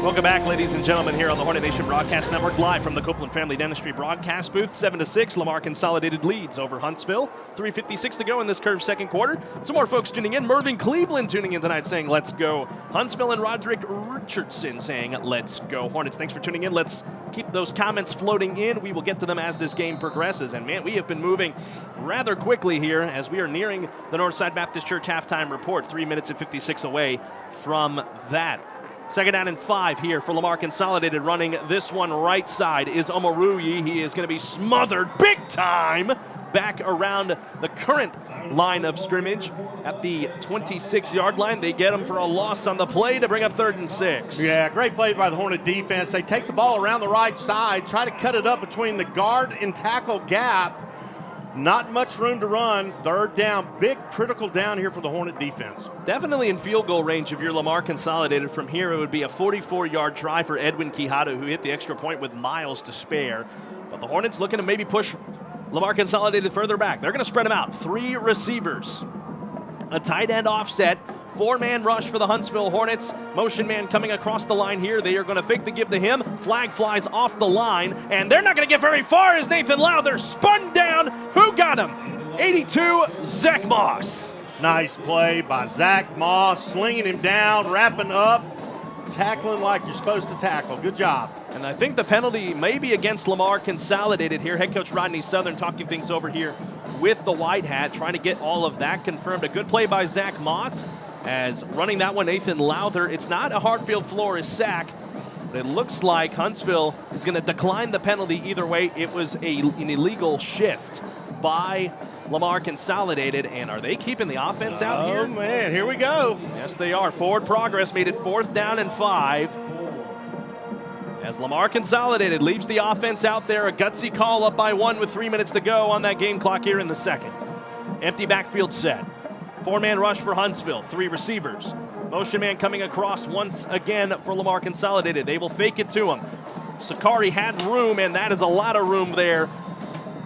Welcome back, ladies and gentlemen, here on the Hornet Nation Broadcast Network, live from the Copeland Family Dentistry broadcast booth. 7-6, Lamar Consolidated leads over Huntsville. 3:56 to go in this curved second quarter. Some more folks tuning in. Mervyn Cleveland tuning in tonight saying, let's go Huntsville, and Roderick Richardson saying, let's go Hornets. Thanks for tuning in. Let's keep those comments floating in. We will get to them as this game progresses. And, man, we have been moving rather quickly here as we are nearing the Northside Baptist Church halftime report. 3 minutes and 56 away from that. 2nd down and 5 here for Lamar Consolidated. Running this one right side is Omarui. He is going to be smothered big time back around the current line of scrimmage at the 26-yard line. They get him for a loss on the play to bring up 3rd and 6. Yeah, great play by the Hornet defense. They take the ball around the right side, try to cut it up between the guard and tackle gap. Not much room to run. Third down, big critical down here for the Hornet defense. Definitely in field goal range if you're Lamar Consolidated. From here, it would be a 44-yard try for Edwin Quijada, who hit the extra point with miles to spare. But the Hornets looking to maybe push Lamar Consolidated further back. They're going to spread him out. 3 receivers. A tight end offset. 4-man rush for the Huntsville Hornets. Motion man coming across the line here. They are going to fake the give to him. Flag flies off the line, and they're not going to get very far as Nathan Lowther spun down. Who got him? 82, Zach Moss. Nice play by Zach Moss, slinging him down, wrapping up, tackling like you're supposed to tackle. Good job. And I think the penalty may be against Lamar Consolidated here. Head coach Rodney Southern talking things over here with the white hat, trying to get all of that confirmed. A good play by Zach Moss. As running that one, Nathan Lowther. It's not a hard field floor sack, but it looks like Huntsville is going to decline the penalty either way. It was an illegal shift by Lamar Consolidated, and are they keeping the offense out here? Oh, man, here we go. Yes, they are. Forward progress made it 4th down and 5. As Lamar Consolidated leaves the offense out there, a gutsy call up by 1 with 3 minutes to go on that game clock here in the second. Empty backfield set. 4-man rush for Huntsville, 3 receivers. Motion man coming across once again for Lamar Consolidated. They will fake it to him. Sakari had room, and that is a lot of room there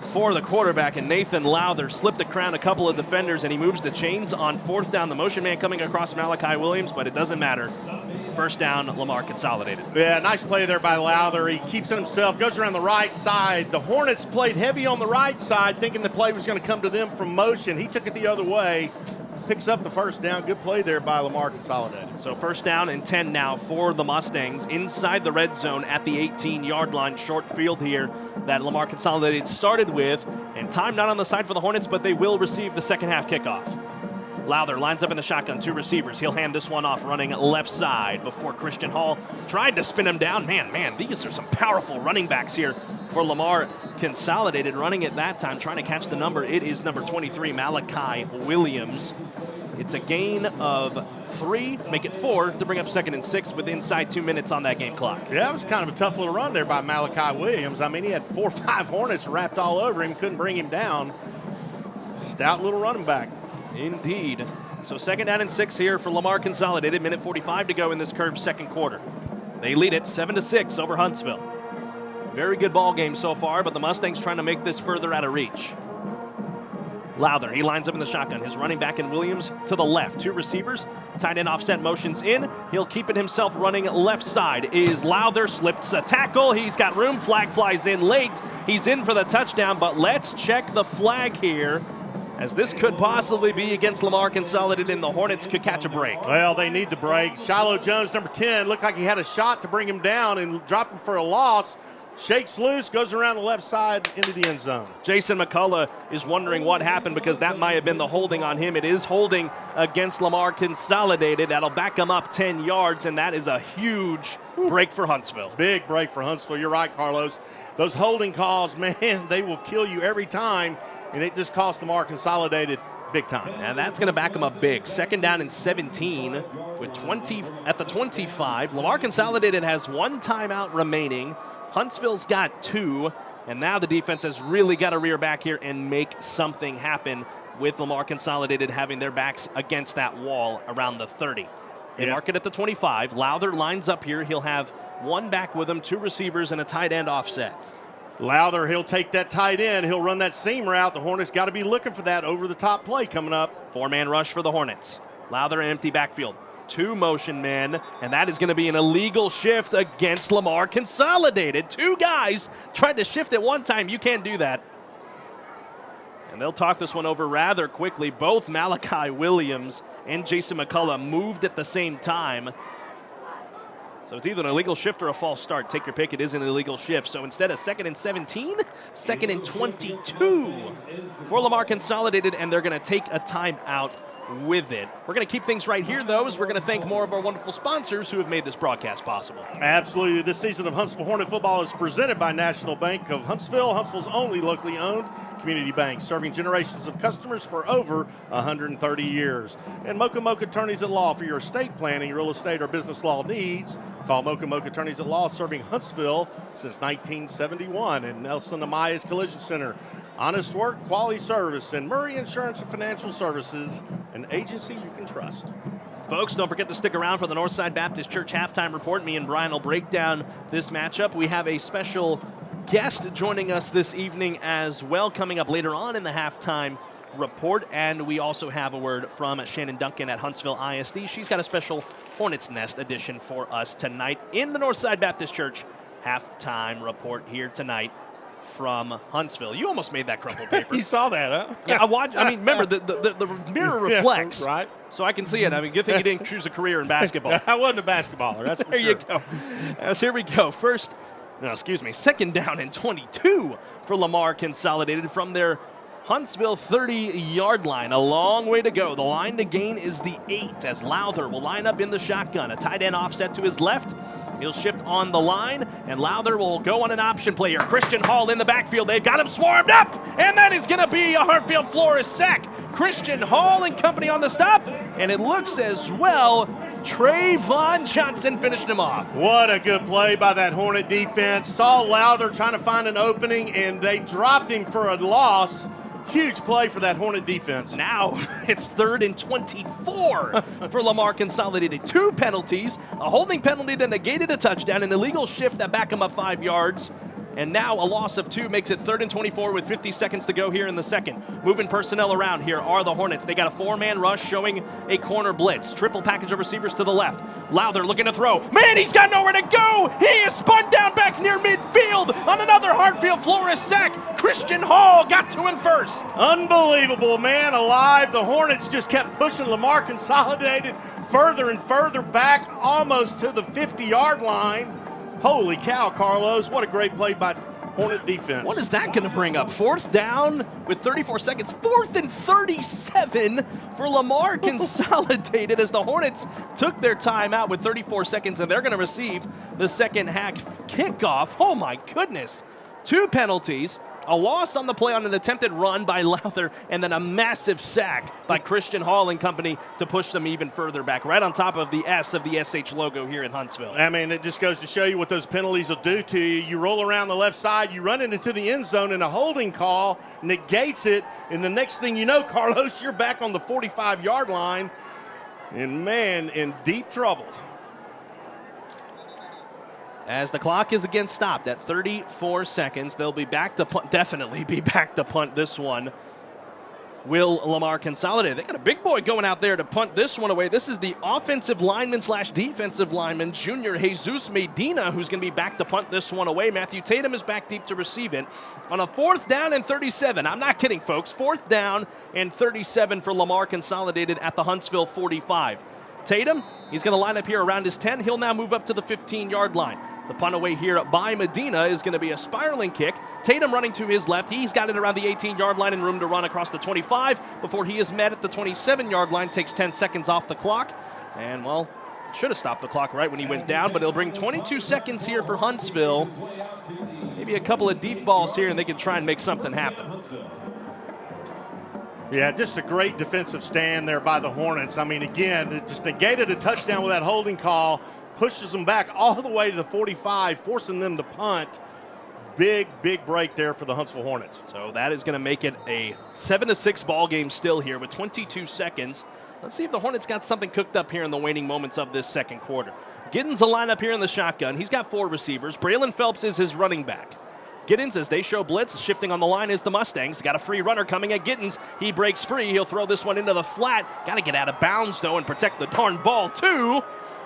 for the quarterback. And Nathan Lowther slipped around a couple of defenders, and he moves the chains on 4th down. The motion man coming across Malachi Williams, but it doesn't matter. 1st down, Lamar Consolidated. Yeah, nice play there by Lowther. He keeps it himself, goes around the right side. The Hornets played heavy on the right side, thinking the play was going to come to them from motion. He took it the other way. Picks up the 1st down. Good play there by Lamar Consolidated. So 1st down and 10 now for the Mustangs inside the red zone at the 18-yard line. Short field here that Lamar Consolidated started with. And time not on the side for the Hornets, but they will receive the second half kickoff. Lowther lines up in the shotgun, 2 receivers. He'll hand this one off running left side before Christian Hall tried to spin him down. Man, these are some powerful running backs here for Lamar Consolidated. Running it that time, trying to catch the number. It is number 23, Malachi Williams. It's a gain of 3, make it 4 to bring up 2nd and 6 with inside 2 minutes on that game clock. Yeah, that was kind of a tough little run there by Malachi Williams. I mean, he had 4 or 5 Hornets wrapped all over him, couldn't bring him down. Stout little running back. Indeed. So 2nd down and 6 here for Lamar Consolidated. Minute 45 to go in this curved second quarter. They lead it 7-6 over Huntsville. Very good ball game so far, but the Mustangs trying to make this further out of reach. Lowther, he lines up in the shotgun. His running back in Williams to the left. 2 receivers. Tight end offset motions in. He'll keep it himself running left side. Is Lowther, slips a tackle. He's got room. Flag flies in late. He's in for the touchdown, but let's check the flag here, as this could possibly be against Lamar Consolidated, and the Hornets could catch a break. Well, they need the break. Shiloh Jones, number 10, looked like he had a shot to bring him down and drop him for a loss. Shakes loose, goes around the left side into the end zone. Jason McCullough is wondering what happened, because that might have been the holding on him. It is holding against Lamar Consolidated. That'll back him up 10 yards, and that is a huge break for Huntsville. Big break for Huntsville. You're right, Carlos. Those holding calls, man, they will kill you every time, and it just cost Lamar Consolidated big time. And that's going to back him up big. 2nd down and 17 with 20 at the 25. Lamar Consolidated has 1 timeout remaining. Huntsville's got 2, and now the defense has really got to rear back here and make something happen, with Lamar Consolidated having their backs against that wall around the 30. They mark it at the 25. Lowther lines up here. He'll have 1 back with him, 2 receivers, and a tight end offset. Lowther, he'll take that tight end. He'll run that seam route. The Hornets got to be looking for that over-the-top play coming up. 4-man rush for the Hornets. Lowther, an empty backfield. 2 motion men, and that is going to be an illegal shift against Lamar Consolidated. 2 guys tried to shift at one time. You can't do that. And they'll talk this one over rather quickly. Both Malachi Williams and Jason McCullough moved at the same time. So it's either an illegal shift or a false start. Take your pick. It is an illegal shift. So instead of 2nd and 17, 2nd and 22 for Lamar Consolidated, and they're going to take a timeout with it. We're going to keep things right here, though, as we're going to thank more of our wonderful sponsors who have made this broadcast possible. Absolutely. This season of Huntsville Hornet football is presented by National Bank of Huntsville, Huntsville's only locally owned community bank, serving generations of customers for over 130 years. And Mocha Mocha Attorneys at Law for your estate planning, real estate, or business law needs. Call Mocha Mocha Attorneys at Law, serving Huntsville since 1971. And Nelson Amaya's Collision Center, Honest work, quality service, and Murray Insurance and Financial Services, an agency you can trust. Folks, don't forget to stick around for the Northside Baptist Church halftime report. Me and Brian will break down this matchup. We have a special guest joining us this evening as well, coming up later on in the halftime report. And we also have a word from Shannon Duncan at Huntsville ISD. She's got a special Hornets Nest edition for us tonight in the Northside Baptist Church halftime report here tonight from Huntsville. You almost made that crumpled paper. You saw that, huh? Yeah, I watched. I mean, remember, the mirror reflects. Yeah, right. So I can see it. I mean, good thing you didn't choose a career in basketball. I wasn't a basketballer, that's for there sure. There you go. Here we go. Second down and 22 for Lamar Consolidated from their Huntsville 30-yard line. A long way to go. The line to gain is the 8 as Lowther will line up in the shotgun. A tight end offset to his left. He'll shift on the line, and Lowther will go on an option play here. Christian Hall in the backfield. They've got him swarmed up, and that is going to be a Hartfield Flores sack. Christian Hall and company on the stop, and it looks as well Trayvon Johnson finishing him off. What a good play by that Hornet defense. Saw Lowther trying to find an opening, and they dropped him for a loss. Huge play for that Hornet defense. Now it's 3rd and 24 for Lamar Consolidated. 2 penalties, a holding penalty that negated a touchdown, an illegal shift that back him up 5 yards. And now a loss of 2 makes it 3rd and 24 with 50 seconds to go here in the second. Moving personnel around here are the Hornets. They got a 4-man rush showing a corner blitz. Triple package of receivers to the left. Lowther looking to throw. Man, he's got nowhere to go. He is spun down back near midfield on another Hartfield Flores sack. Christian Hall got to him first. Unbelievable, man, alive. The Hornets just kept pushing Lamar Consolidated further and further back, almost to the 50-yard line. Holy cow, Carlos. What a great play by Hornet defense. What is that going to bring up? 4th down with 34 seconds. 4th and 37 for Lamar Consolidated as the Hornets took their time out with 34 seconds, and they're going to receive the second half kickoff. Oh, my goodness. 2 penalties. A loss on the play on an attempted run by Lowther, and then a massive sack by Christian Hall and company to push them even further back, right on top of the S of the SH logo here in Huntsville. I mean, it just goes to show you what those penalties will do to you. You roll around the left side, you run into the end zone, and a holding call negates it, and the next thing you know, Carlos, you're back on the 45-yard line, and, man, in deep trouble. As the clock is again stopped at 34 seconds, they'll be back to punt, definitely be back to punt this one. Will Lamar Consolidate? They got a big boy going out there to punt this one away. This is the offensive lineman / defensive lineman, junior Jesus Medina, who's going to be back to punt this one away. Matthew Tatum is back deep to receive it on a 4th down and 37. I'm not kidding, folks. 4th down and 37 for Lamar Consolidated at the Huntsville 45. Tatum, he's going to line up here around his 10. He'll now move up to the 15-yard line. The punt away here by Medina is going to be a spiraling kick. Tatum running to his left. He's got it around the 18-yard line and room to run across the 25 before he is met at the 27-yard line. Takes 10 seconds off the clock. And, well, should have stopped the clock right when he went down, but it'll bring 22 seconds here for Huntsville. Maybe a couple of deep balls here, and they can try and make something happen. Yeah, just a great defensive stand there by the Hornets. I mean, again, it just negated a touchdown with that holding call. Pushes them back all the way to the 45, forcing them to punt. Big, big break there for the Huntsville Hornets. So that is going to make it a 7-6 ball game still here with 22 seconds. Let's see if the Hornets got something cooked up here in the waning moments of this second quarter. Giddens will line up here in the shotgun. He's got 4 receivers. Braylon Phelps is his running back. Giddens, as they show blitz, shifting on the line is the Mustangs. Got a free runner coming at Giddens. He breaks free. He'll throw this one into the flat. Got to get out of bounds, though, and protect the darn ball, too.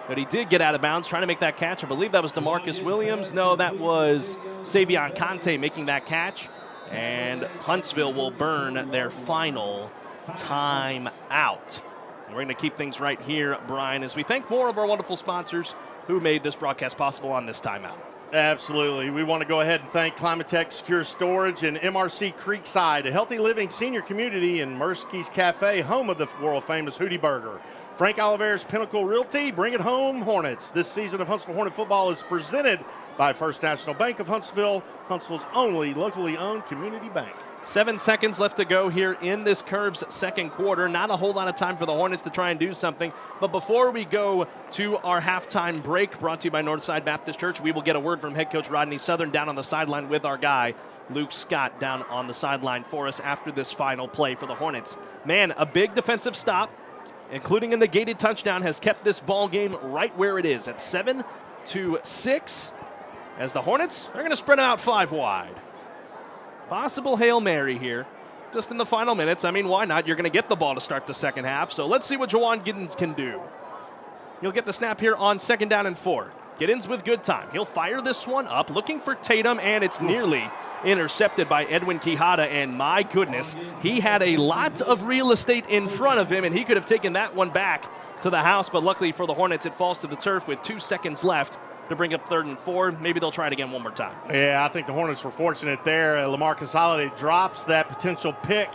But he did get out of bounds, trying to make that catch. I believe that was DeMarcus Williams. No, that was Savion Conte making that catch. And Huntsville will burn their final time out. And we're going to keep things right here, Brian, as we thank more of our wonderful sponsors who made this broadcast possible on this timeout. Absolutely. We want to go ahead and thank Climatech Secure Storage and MRC Creekside, a healthy living senior community in Mirsky's Cafe, home of the world-famous Hootie Burger. Frank Oliveira's Pinnacle Realty, bring it home, Hornets. This season of Huntsville Hornet football is presented by First National Bank of Huntsville, Huntsville's only locally owned community bank. 7 seconds left to go here in this Curves second quarter. Not a whole lot of time for the Hornets to try and do something. But before we go to our halftime break, brought to you by Northside Baptist Church, we will get a word from head coach Rodney Southern down on the sideline with our guy, Luke Scott, down on the sideline for us after this final play for the Hornets. Man, a big defensive stop, including a negated touchdown, has kept this ball game right where it is at 7-6, as the Hornets are going to spread out 5 wide. Possible Hail Mary here, just in the final minutes. I mean, why not? You're going to get the ball to start the second half, so let's see what Jawan Giddens can do. He'll get the snap here on 2nd down and 4. Giddens with good time. He'll fire this one up, looking for Tatum, and it's nearly intercepted by Edwin Quijada, and my goodness, he had a lot of real estate in front of him, and he could have taken that one back to the house, but luckily for the Hornets, it falls to the turf with 2 seconds left to bring up 3rd and 4. Maybe they'll try it again one more time. Yeah, I think the Hornets were fortunate there. Lamar Consolidated drops that potential pick.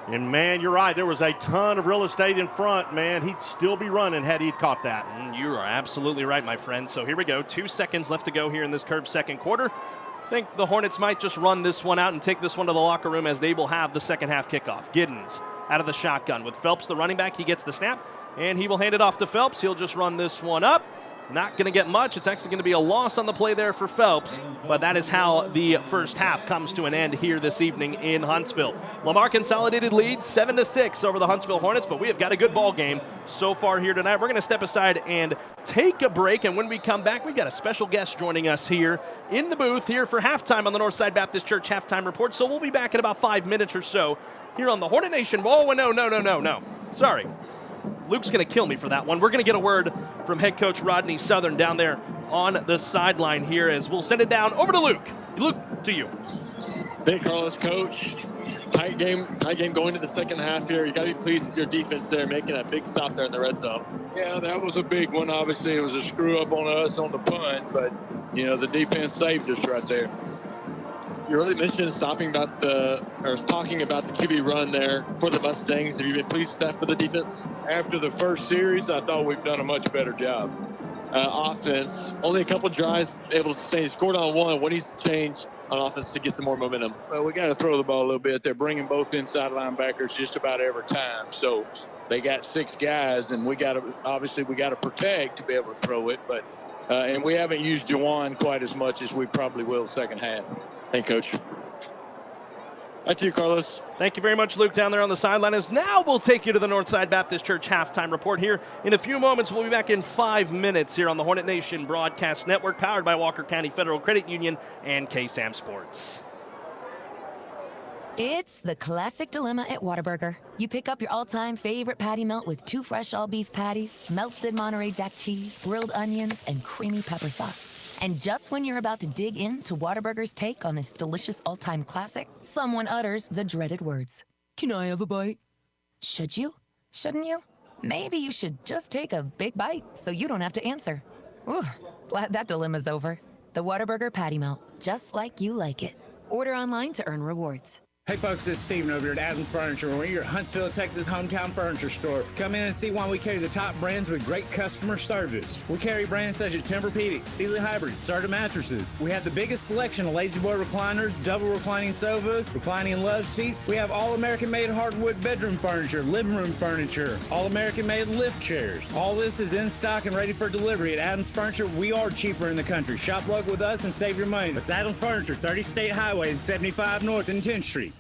And, man, you're right. There was a ton of real estate in front. Man, he'd still be running had he caught that. You are absolutely right, my friend. So here we go. 2 seconds left to go here in this Curve second quarter. I think the Hornets might just run this one out and take this one to the locker room, as they will have the second half kickoff. Giddens out of the shotgun with Phelps, the running back. He gets the snap, and he will hand it off to Phelps. He'll just run this one up. Not going to get much. It's actually going to be a loss on the play there for Phelps, but that is how the first half comes to an end here this evening in Huntsville. Lamar Consolidated leads 7-6 over the Huntsville Hornets, but we have got a good ball game so far here tonight. We're going to step aside and take a break, and when we come back, we've got a special guest joining us here in the booth here for halftime on the Northside Baptist Church Halftime Report, so we'll be back in about 5 minutes or so here on the Hornet Nation. Oh, no. Sorry. Luke's going to kill me for that one. We're going to get a word from head coach Rodney Southern down there on the sideline here, as we'll send it down over to Luke. Luke, to you. Hey, Carlos, coach. Tight game going to the second half here. You got to be pleased with your defense there, making a big stop there in the red zone. Yeah, that was a big one. Obviously, it was a screw up on us on the punt, but, the defense saved us right there. You really mentioned talking about the QB run there for the Mustangs. Have you been pleased with that for the defense? After the first series, I thought we've done a much better job. Offense, only a couple drives able to sustain. Scored on one. What needs to change on offense to get some more momentum? Well, we got to throw the ball a little bit. They're bringing both inside linebackers just about every time. So they got 6 guys, and we got to protect to be able to throw it. But and we haven't used Jawan quite as much as we probably will second half. Thank you, Coach. Back to you, Carlos. Thank you very much, Luke, down there on the sideline. As now we'll take you to the Northside Baptist Church Halftime Report here in a few moments. We'll be back in 5 minutes here on the Hornet Nation Broadcast Network, powered by Walker County Federal Credit Union and KSAM Sports. It's the classic dilemma at Whataburger. You pick up your all-time favorite patty melt with 2 fresh all-beef patties, melted Monterey Jack cheese, grilled onions, and creamy pepper sauce. And just when you're about to dig into Whataburger's take on this delicious all-time classic, someone utters the dreaded words. Can I have a bite? Should you? Shouldn't you? Maybe you should just take a big bite so you don't have to answer. Ooh, glad that dilemma's over. The Whataburger patty melt, just like you like it. Order online to earn rewards. Hey folks, it's Steven over here at Adams Furniture. We're your Huntsville, Texas hometown furniture store. Come in and see why we carry the top brands with great customer service. We carry brands such as Tempur-Pedic, Sealy Hybrid, Serta mattresses. We have the biggest selection of Lazy Boy recliners, double reclining sofas, reclining love seats. We have all American-made hardwood bedroom furniture, living room furniture, all American-made lift chairs. All this is in stock and ready for delivery at Adams Furniture. We are cheaper in the country. Shop local with us and save your money. It's Adams Furniture, 30 State Highway, 75 North and 10th Street.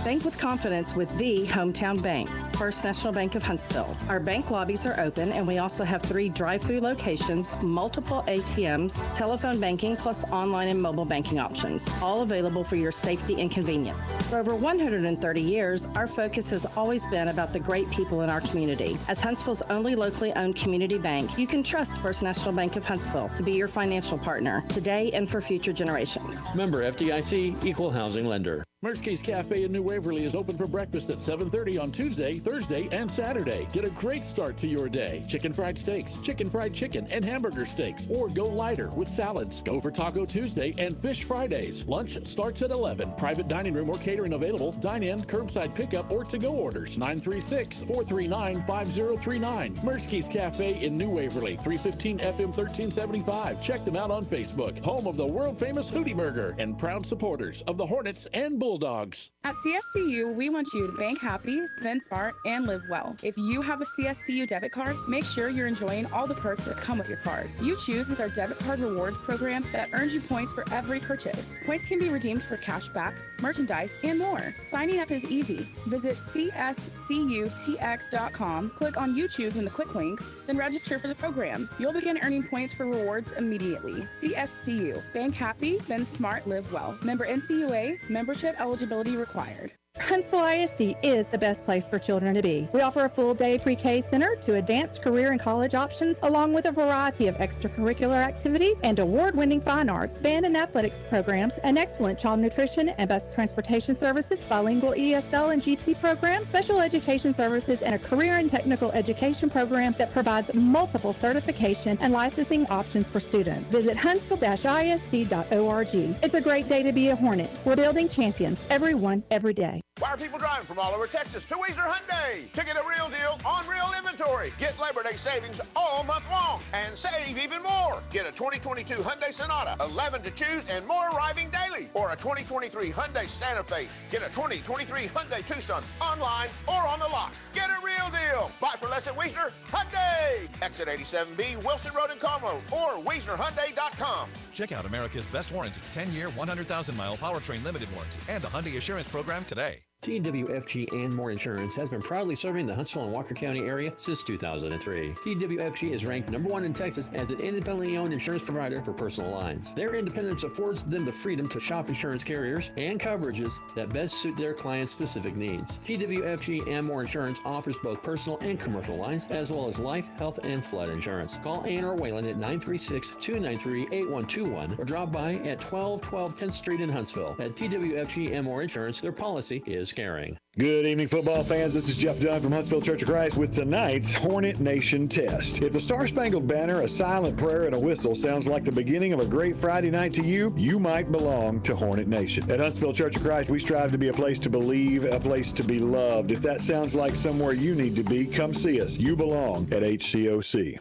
Bank with confidence with the hometown bank, First National Bank of Huntsville. Our bank lobbies are open, and we also have 3 drive-through locations, multiple ATMs, telephone banking, plus online and mobile banking options, all available for your safety and convenience. For over 130 years, our focus has always been about the great people in our community. As Huntsville's only locally owned community bank, you can trust First National Bank of Huntsville to be your financial partner today and for future generations. Member FDIC, Equal Housing Lender. Murski's Cafe in New Waverly is open for breakfast at 7:30 on Tuesday, Thursday, and Saturday. Get a great start to your day. Chicken fried steaks, chicken fried chicken, and hamburger steaks. Or go lighter with salads. Go for Taco Tuesday and Fish Fridays. Lunch starts at 11. Private dining room or catering available. Dine in, curbside pickup, or to-go orders. 936-439-5039. Murski's Cafe in New Waverly, 315 FM 1375. Check them out on Facebook. Home of the world-famous Hootie Burger and proud supporters of the Hornets and Bulls. Bulldogs. At CSCU, we want you to bank happy, spend smart, and live well. If you have a CSCU debit card, make sure you're enjoying all the perks that come with your card. You Choose is our debit card rewards program that earns you points for every purchase. Points can be redeemed for cash back, merchandise, and more. Signing up is easy. Visit cscutx.com, click on You Choose in the quick links, then register for the program. You'll begin earning points for rewards immediately. CSCU. Bank happy, spend smart, live well. Member NCUA, membership eligibility required. Huntsville ISD is the best place for children to be. We offer a full-day pre-K center to advanced career and college options, along with a variety of extracurricular activities and award-winning fine arts, band and athletics programs, an excellent child nutrition and bus transportation services, bilingual ESL and GT programs, special education services, and a career and technical education program that provides multiple certification and licensing options for students. Visit huntsville-isd.org. It's a great day to be a Hornet. We're building champions, everyone, every day. Why are people driving from all over Texas to Weezer Hyundai to get a real deal on real inventory? Get Labor Day savings all month long and save even more. Get a 2022 Hyundai Sonata, 11 to choose and more arriving daily. Or a 2023 Hyundai Santa Fe. Get a 2023 Hyundai Tucson online or on the lot. Get a real deal. Buy for less at Weezer Hyundai. Exit 87B, Wilson Road in Conroe or WeezerHyundai.com. Check out America's best warranty, 10-year, 100,000-mile powertrain limited warranty, and the Hyundai Assurance Program today. TWFG and More Insurance has been proudly serving the Huntsville and Walker County area since 2003. TWFG is ranked #1 in Texas as an independently owned insurance provider for personal lines. Their independence affords them the freedom to shop insurance carriers and coverages that best suit their clients' specific needs. TWFG and More Insurance offers both personal and commercial lines, as well as life, health, and flood insurance. Call Ann or Waylon at 936-293-8121 or drop by at 1212 10th Street in Huntsville. At TWFG and More Insurance, their policy is caring. Good evening, football fans. This is Jeff Dunn from Huntsville Church of Christ with tonight's Hornet Nation Test. If the Star-Spangled Banner, a silent prayer, and a whistle sounds like the beginning of a great Friday night to you, you might belong to Hornet Nation. At Huntsville Church of Christ, we strive to be a place to believe, a place to be loved. If that sounds like somewhere you need to be, come see us. You belong at HCOC.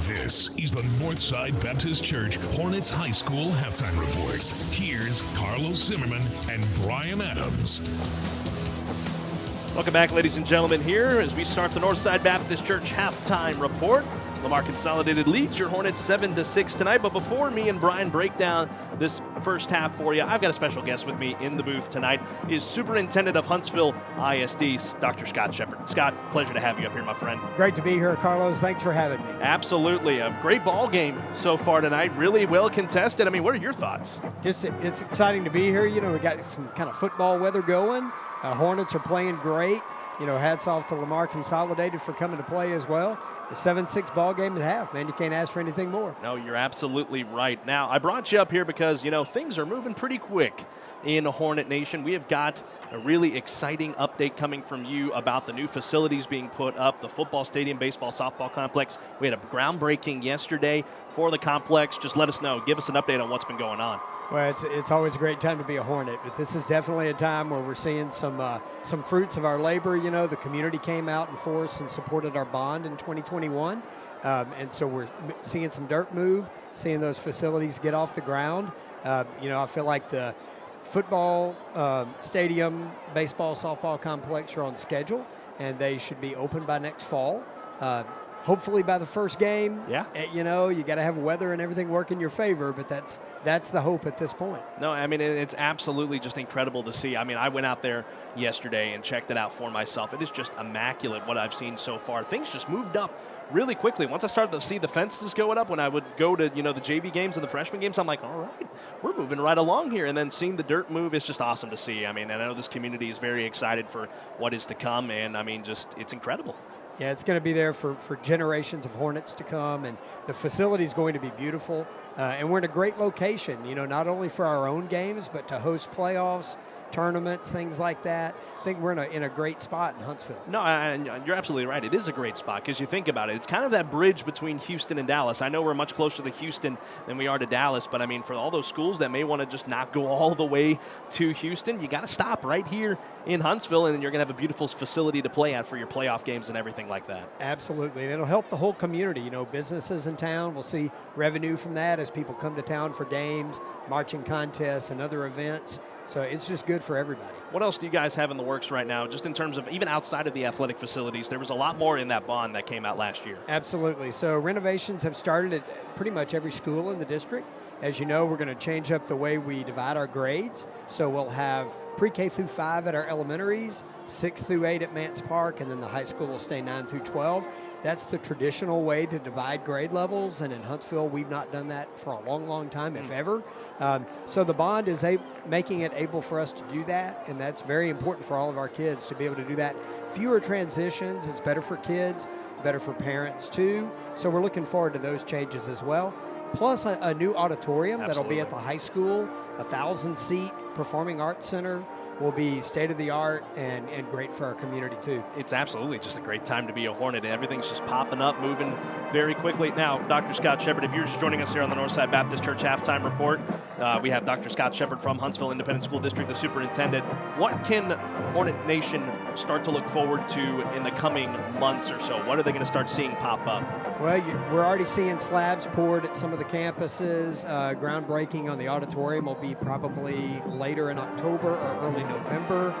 This is the Northside Baptist Church Hornets High School halftime report. Here's Carlos Zimmerman and Brian Adams. Welcome back, ladies and gentlemen, here as we start the Northside Baptist Church halftime report. Lamar Consolidated leads your Hornets 7-6 tonight, but before me and Brian break down this first half for you, I've got a special guest with me in the booth tonight. Is Superintendent of Huntsville ISD, Dr. Scott Shepard. Scott, pleasure to have you up here, my friend. Great to be here, Carlos. Thanks for having me. Absolutely. A great ball game so far tonight. Really well contested. I mean, what are your thoughts? Just, it's exciting to be here. You know, we got some kind of football weather going. Hornets are playing great. You know, hats off to Lamar Consolidated for coming to play as well. A 7-6 ball game at half, man. You can't ask for anything more. No, you're absolutely right. Now, I brought you up here because, you know, things are moving pretty quick in Hornet Nation. We have got a really exciting update coming from you about the new facilities being put up, the football stadium, baseball, softball complex. We had a groundbreaking yesterday for the complex. Just let us know. Give us an update on what's been going on. Well, it's always a great time to be a Hornet, but this is definitely a time where we're seeing some fruits of our labor. You know, the community came out in force and supported our bond in 2021, and so we're seeing some dirt move, seeing those facilities get off the ground. You know, I feel like the football stadium, baseball, softball complex are on schedule, and they should be open by next fall. Hopefully by the first game. Yeah. You know, you got to have weather and everything work in your favor, but that's the hope at this point. No, I mean, it's absolutely just incredible to see. I mean, I went out there yesterday and checked it out for myself. It is just immaculate what I've seen so far. Things just moved up really quickly. Once I started to see the fences going up, when I would go to, you know, the JV games and the freshman games, I'm like, all right, we're moving right along here. And then seeing the dirt move is just awesome to see. I mean, I know this community is very excited for what is to come, and I mean, just it's incredible. Yeah, it's going to be there for generations of Hornets to come, and the facility is going to be beautiful. And we're in a great location, you know, not only for our own games, but to host playoffs, tournaments, things like that. I think we're in a great spot in Huntsville. No, and you're absolutely right. It is a great spot because you think about it. It's kind of that bridge between Houston and Dallas. I know we're much closer to Houston than we are to Dallas, but I mean, for all those schools that may want to just not go all the way to Houston, you got to stop right here in Huntsville, and then you're going to have a beautiful facility to play at for your playoff games and everything like that. Absolutely, and it'll help the whole community. You know, businesses in town will see revenue from that as people come to town for games, marching contests, and other events. So it's just good for everybody. What else do you guys have in the works right now, just in terms of even outside of the athletic facilities? There was a lot more in that bond that came out last year. Absolutely. So renovations have started at pretty much every school in the district. As you know, we're going to change up the way we divide our grades. So we'll have pre-K through 5 at our elementaries, 6 through 8 at Mance Park, and then the high school will stay 9 through 12. That's the traditional way to divide grade levels, and in Huntsville, we've not done that for a long, long time, if ever. So the bond is making it able for us to do that, and that's very important for all of our kids to be able to do that. Fewer transitions, it's better for kids, better for parents too. So we're looking forward to those changes as well. Plus a new auditorium that'll be at the high school, 1,000-seat performing arts center. Will be state-of-the-art and great for our community, too. It's absolutely just a great time to be a Hornet. Everything's just popping up, moving very quickly. Now, Dr. Scott Shepard, if you're just joining us here on the Northside Baptist Church Halftime Report, we have Dr. Scott Shepard from Huntsville Independent School District, the superintendent. What can Hornet Nation start to look forward to in the coming months or so? What are they going to start seeing pop up? Well, we're already seeing slabs poured at some of the campuses. Groundbreaking on the auditorium will be probably later in October or early November.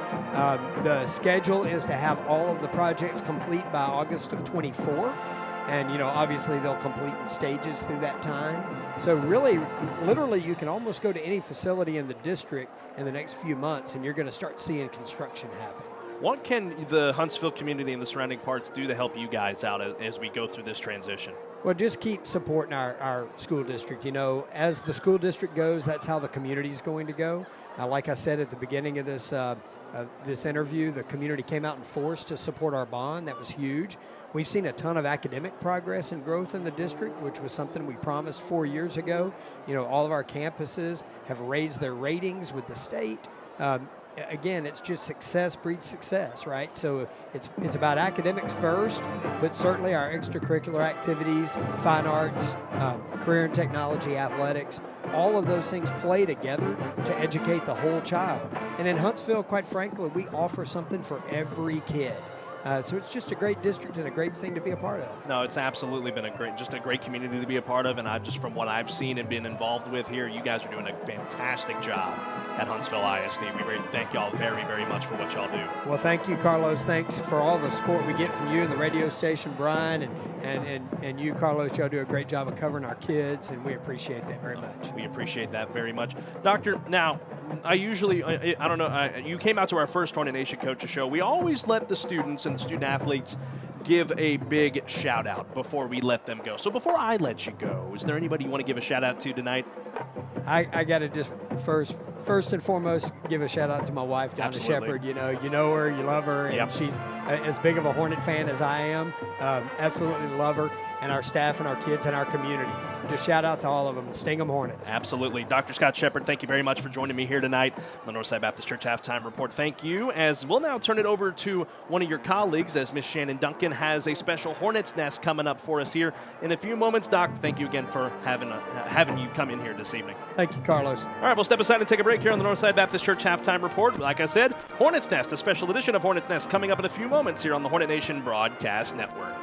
The schedule is to have all of the projects complete by August of 24. And, you know, obviously they'll complete in stages through that time. So really, literally, you can almost go to any facility in the district in the next few months, and you're going to start seeing construction happen. What can the Huntsville community and the surrounding parts do to help you guys out as we go through this transition? Well, just keep supporting our school district. You know, as the school district goes, that's how the community is going to go. Like I said at the beginning of this interview, the community came out in force to support our bond. That was huge. We've seen a ton of academic progress and growth in the district, which was something we promised 4 years ago. You know, all of our campuses have raised their ratings with the state. Again, it's just success breeds success, right? So it's about academics first, but certainly our extracurricular activities, fine arts, career and technology, athletics, all of those things play together to educate the whole child. And in Huntsville, quite frankly, we offer something for every kid. So it's just a great district and a great thing to be a part of. No, it's absolutely been a great community to be a part of, and from what I've seen and been involved with here, you guys are doing a fantastic job at Huntsville ISD. We really thank y'all very, very much for what y'all do. Well, thank you, Carlos. Thanks for all the support we get from you and the radio station, Brian, and you, Carlos. Y'all do a great job of covering our kids, and we appreciate that very much. We appreciate that very much. Doctor, now, I don't know, you came out to our first Hornet Nation Coaches Show. We always let the students and student athletes give a big shout out before we let them go. So before I let you go, is there anybody you want to give a shout out to tonight? I got to just first and foremost give a shout out to my wife, Donna Shepard. You know her, you love her, and she's as big of a Hornet fan as I am. Absolutely love her, and our staff and our kids and our community. Just shout out to all of them. Sting 'em Hornets. Absolutely. Dr. Scott Shepard, thank you very much for joining me here tonight on the Northside Baptist Church Halftime Report. Thank you. As we'll now turn it over to one of your colleagues, as Miss Shannon Duncan has a special Hornets Nest coming up for us here in a few moments. Doc, thank you again for having you come in here this evening. Thank you, Carlos. All right, we'll step aside and take a break here on the Northside Baptist Church Halftime Report. Like I said, Hornets Nest, a special edition of Hornets Nest coming up in a few moments here on the Hornet Nation Broadcast Network.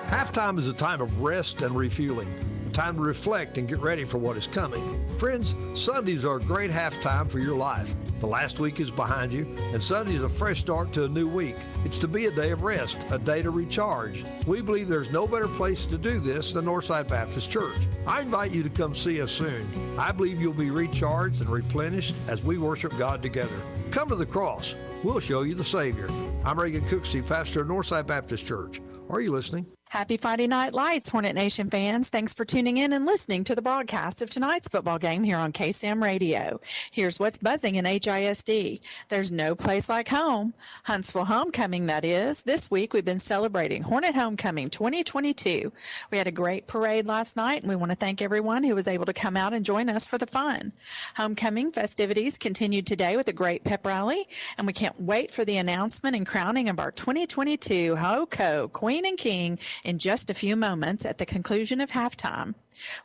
Halftime is a time of rest and refueling, a time to reflect and get ready for what is coming. Friends, Sundays are a great halftime for your life. The last week is behind you, and Sunday is a fresh start to a new week. It's to be a day of rest, a day to recharge. We believe there's no better place to do this than Northside Baptist Church. I invite you to come see us soon. I believe you'll be recharged and replenished as we worship God together. Come to the cross. We'll show you the Savior. I'm Reagan Cooksey, pastor of Northside Baptist Church. Are you listening? Happy Friday Night Lights, Hornet Nation fans. Thanks for tuning in and listening to the broadcast of tonight's football game here on KSAM Radio. Here's what's buzzing in HISD. There's no place like home. Huntsville Homecoming, that is. This week we've been celebrating Hornet Homecoming 2022. We had a great parade last night, and we want to thank everyone who was able to come out and join us for the fun. Homecoming festivities continued today with a great pep rally, and we can't wait for the announcement and crowning of our 2022 HOCO Queen and King in just a few moments at the conclusion of halftime.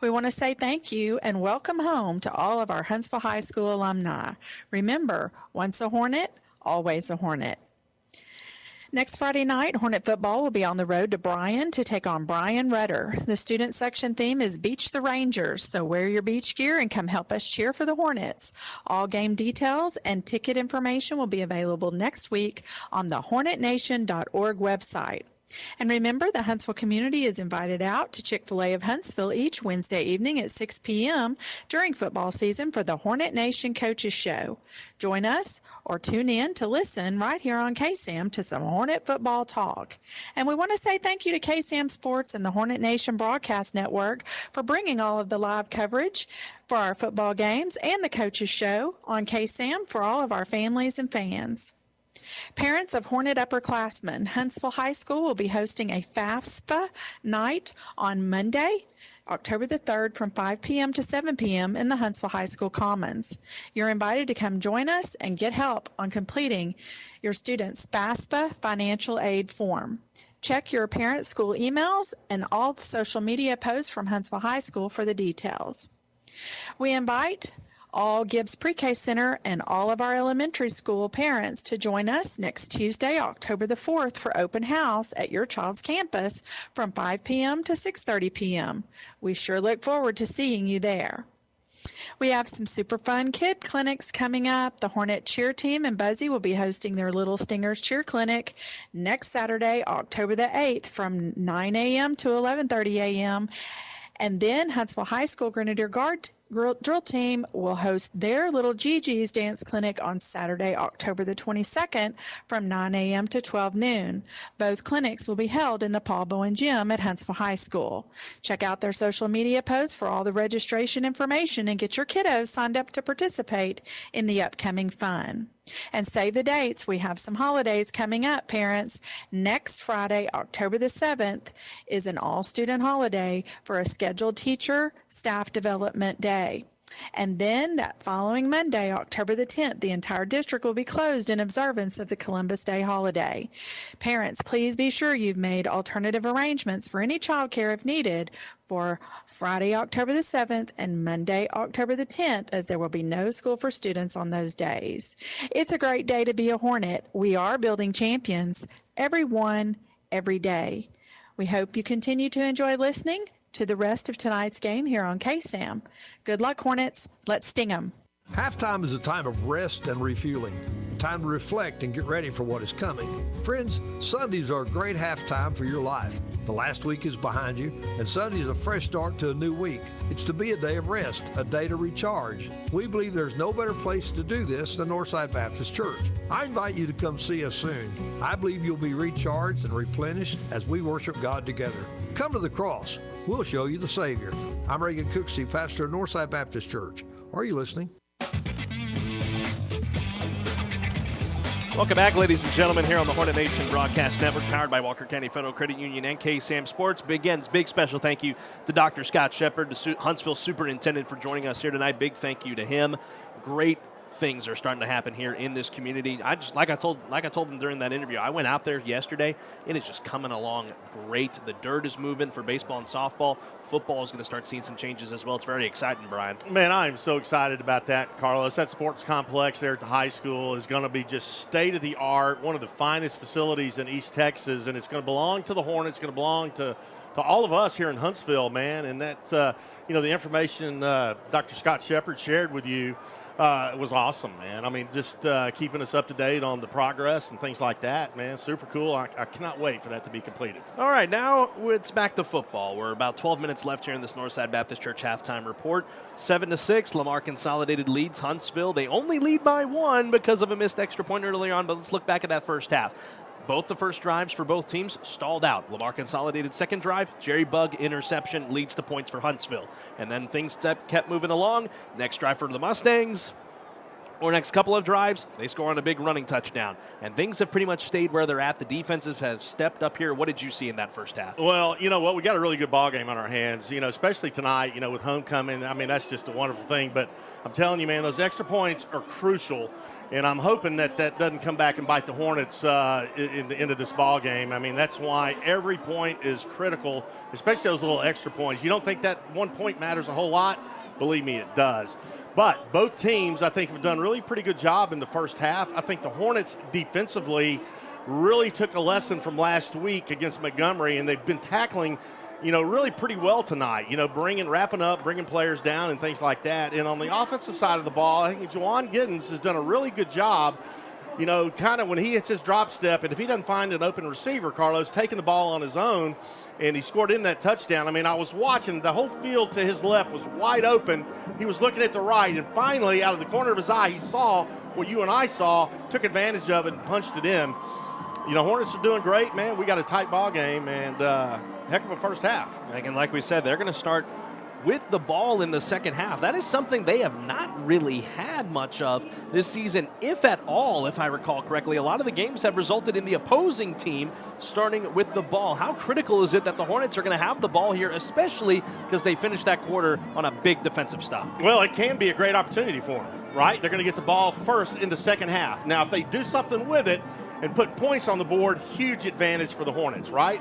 We want to say thank you and welcome home to all of our Huntsville High School alumni. Remember, once a Hornet, always a Hornet. Next Friday night, Hornet football will be on the road to Bryan to take on Bryan Rudder. The student section theme is Beach the Rangers, so wear your beach gear and come help us cheer for the Hornets. All game details and ticket information will be available next week on the hornetnation.org website. And remember, the Huntsville community is invited out to Chick-fil-A of Huntsville each Wednesday evening at 6 p.m. during football season for the Hornet Nation Coaches Show. Join us or tune in to listen right here on KSAM to some Hornet football talk. And we want to say thank you to KSAM Sports and the Hornet Nation Broadcast Network for bringing all of the live coverage for our football games and the Coaches Show on KSAM for all of our families and fans. Parents of Hornet upperclassmen, Huntsville High School will be hosting a FAFSA night on Monday, October the 3rd from 5 p.m. to 7 p.m. in the Huntsville High School Commons. You're invited to come join us and get help on completing your student's FAFSA financial aid form. Check your parent school emails and all the social media posts from Huntsville High School for the details. We invite all Gibbs Pre-K Center and all of our elementary school parents to join us next Tuesday, October the 4th for open house at your child's campus from 5 p.m. to 6:30 p.m. We sure look forward to seeing you there. We have some super fun kid clinics coming up. The Hornet Cheer Team and Buzzy will be hosting their Little Stingers Cheer Clinic next Saturday, October the 8th from 9 a.m. to 11:30 a.m. And then Huntsville High School Grenadier Guard Drill Team will host their Little Gigi's Dance Clinic on Saturday, October the 22nd from 9 a.m. to 12 noon. Both clinics will be held in the Paul Bowen Gym at Huntsville High School. Check out their social media posts for all the registration information and get your kiddos signed up to participate in the upcoming fun. And save the dates. We have some holidays coming up, parents. Next Friday, October the 7th, is an all-student holiday for a scheduled teacher staff development day. And then that following Monday, October the 10th, the entire district will be closed in observance of the Columbus Day holiday. Parents, please be sure you've made alternative arrangements for any childcare if needed for Friday, October the 7th and Monday, October the 10th, as there will be no school for students on those days. It's a great day to be a Hornet. We are building champions, everyone, every day. We hope you continue to enjoy listening to the rest of tonight's game here on KSAM. Good luck, Hornets. Let's sting 'em. Halftime is a time of rest and refueling, a time to reflect and get ready for what is coming. Friends, Sundays are a great halftime for your life. The last week is behind you, and Sunday is a fresh start to a new week. It's to be a day of rest, a day to recharge. We believe there's no better place to do this than Northside Baptist Church. I invite you to come see us soon. I believe you'll be recharged and replenished as we worship God together. Come to the cross. We'll show you the Savior. I'm Reagan Cooksey, pastor of Northside Baptist Church. Are you listening? Welcome back, ladies and gentlemen, here on the Hornet Nation Broadcast Network, powered by Walker County Federal Credit Union and KSAM Sports. Big special thank you to Dr. Scott Shepard, the Huntsville Superintendent, for joining us here tonight. Big thank you to him. Great things are starting to happen here in this community. Like I told them during that interview, I went out there yesterday. It is just coming along great. The dirt is moving for baseball and softball. Football is going to start seeing some changes as well. It's very exciting, Brian. Man, I am so excited about that, Carlos. That sports complex there at the high school is going to be just state-of-the-art, one of the finest facilities in East Texas, and it's going to belong to the Hornets. It's going to belong to all of us here in Huntsville, man. And that, the information Dr. Scott Shepard shared with you was awesome, man. I mean, just keeping us up to date on the progress and things like that, man. Super cool. I cannot wait for that to be completed. All right, now it's back to football. We're about 12 minutes left here in this Northside Baptist Church halftime report. 7-6, Lamar Consolidated leads Huntsville. They only lead by one because of a missed extra point earlier on, but let's look back at that first half. Both the first drives for both teams stalled out. Lamar Consolidated second drive, Jerry Bug interception leads to points for Huntsville. And then things kept moving along. Next drive for the Mustangs, or next couple of drives, they score on a big running touchdown. And things have pretty much stayed where they're at. The defenses have stepped up here. What did you see in that first half? Well, you know what? We got a really good ball game on our hands, especially tonight, with homecoming. I mean, that's just a wonderful thing. But I'm telling you, man, those extra points are crucial. And I'm hoping that doesn't come back and bite the Hornets in the end of this ball game. I mean, that's why every point is critical, especially those little extra points. You don't think that 1 point matters a whole lot? Believe me, it does. But both teams, I think, have done really pretty good job in the first half. I think the Hornets defensively really took a lesson from last week against Montgomery, and they've been tackling really pretty well tonight, wrapping up, bringing players down and things like that. And on the offensive side of the ball, I think Juwan Giddens has done a really good job, kind of when he hits his drop step, and if he doesn't find an open receiver, Carlos, taking the ball on his own, and he scored in that touchdown. I mean, I was watching, the whole field to his left was wide open. He was looking at the right, and finally, out of the corner of his eye, he saw what you and I saw, took advantage of it, and punched it in. Hornets are doing great, man. We got a tight ball game, and heck of a first half. And like we said, they're going to start with the ball in the second half. That is something they have not really had much of this season, if at all, if I recall correctly. A lot of the games have resulted in the opposing team starting with the ball. How critical is it that the Hornets are going to have the ball here, especially because they finished that quarter on a big defensive stop? Well, it can be a great opportunity for them, right? They're going to get the ball first in the second half. Now, if they do something with it and put points on the board, huge advantage for the Hornets, right?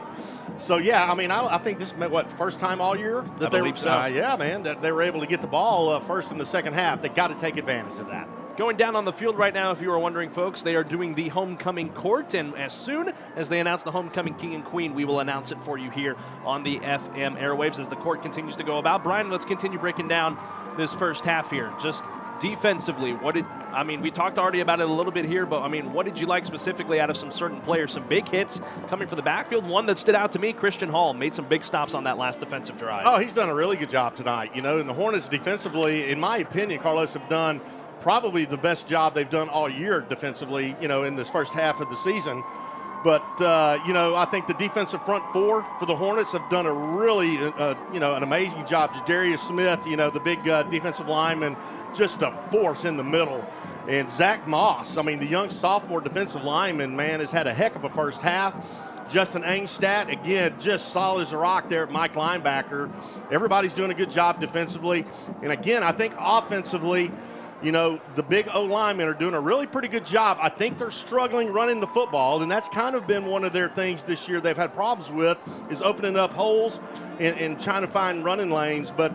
So, yeah, I mean, I think this is, first time all year? I believe so. Yeah, man, that they were able to get the ball first in the second half. They got to take advantage of that. Going down on the field right now, if you were wondering, folks, they are doing the homecoming court, and as soon as they announce the homecoming king and queen, we will announce it for you here on the FM airwaves as the court continues to go about. Brian, let's continue breaking down this first half here. Just defensively, we talked already about it a little bit here, but what did you like specifically out of some certain players? Some big hits coming from the backfield. One that stood out to me, Christian Hall, made some big stops on that last defensive drive. Oh, he's done a really good job tonight. And the Hornets defensively, in my opinion, Carlos, have done probably the best job they've done all year defensively, in this first half of the season. But, I think the defensive front four for the Hornets have done a really, an amazing job. Jadarius Smith, the big defensive lineman, just a force in the middle. And Zach Moss, the young sophomore defensive lineman, man, has had a heck of a first half. Justin Angstadt, again, just solid as a rock there at Mike linebacker. Everybody's doing a good job defensively. And, again, I think offensively, the big O-linemen are doing a really pretty good job. I think they're struggling running the football, and that's kind of been one of their things this year they've had problems with, is opening up holes and trying to find running lanes. But,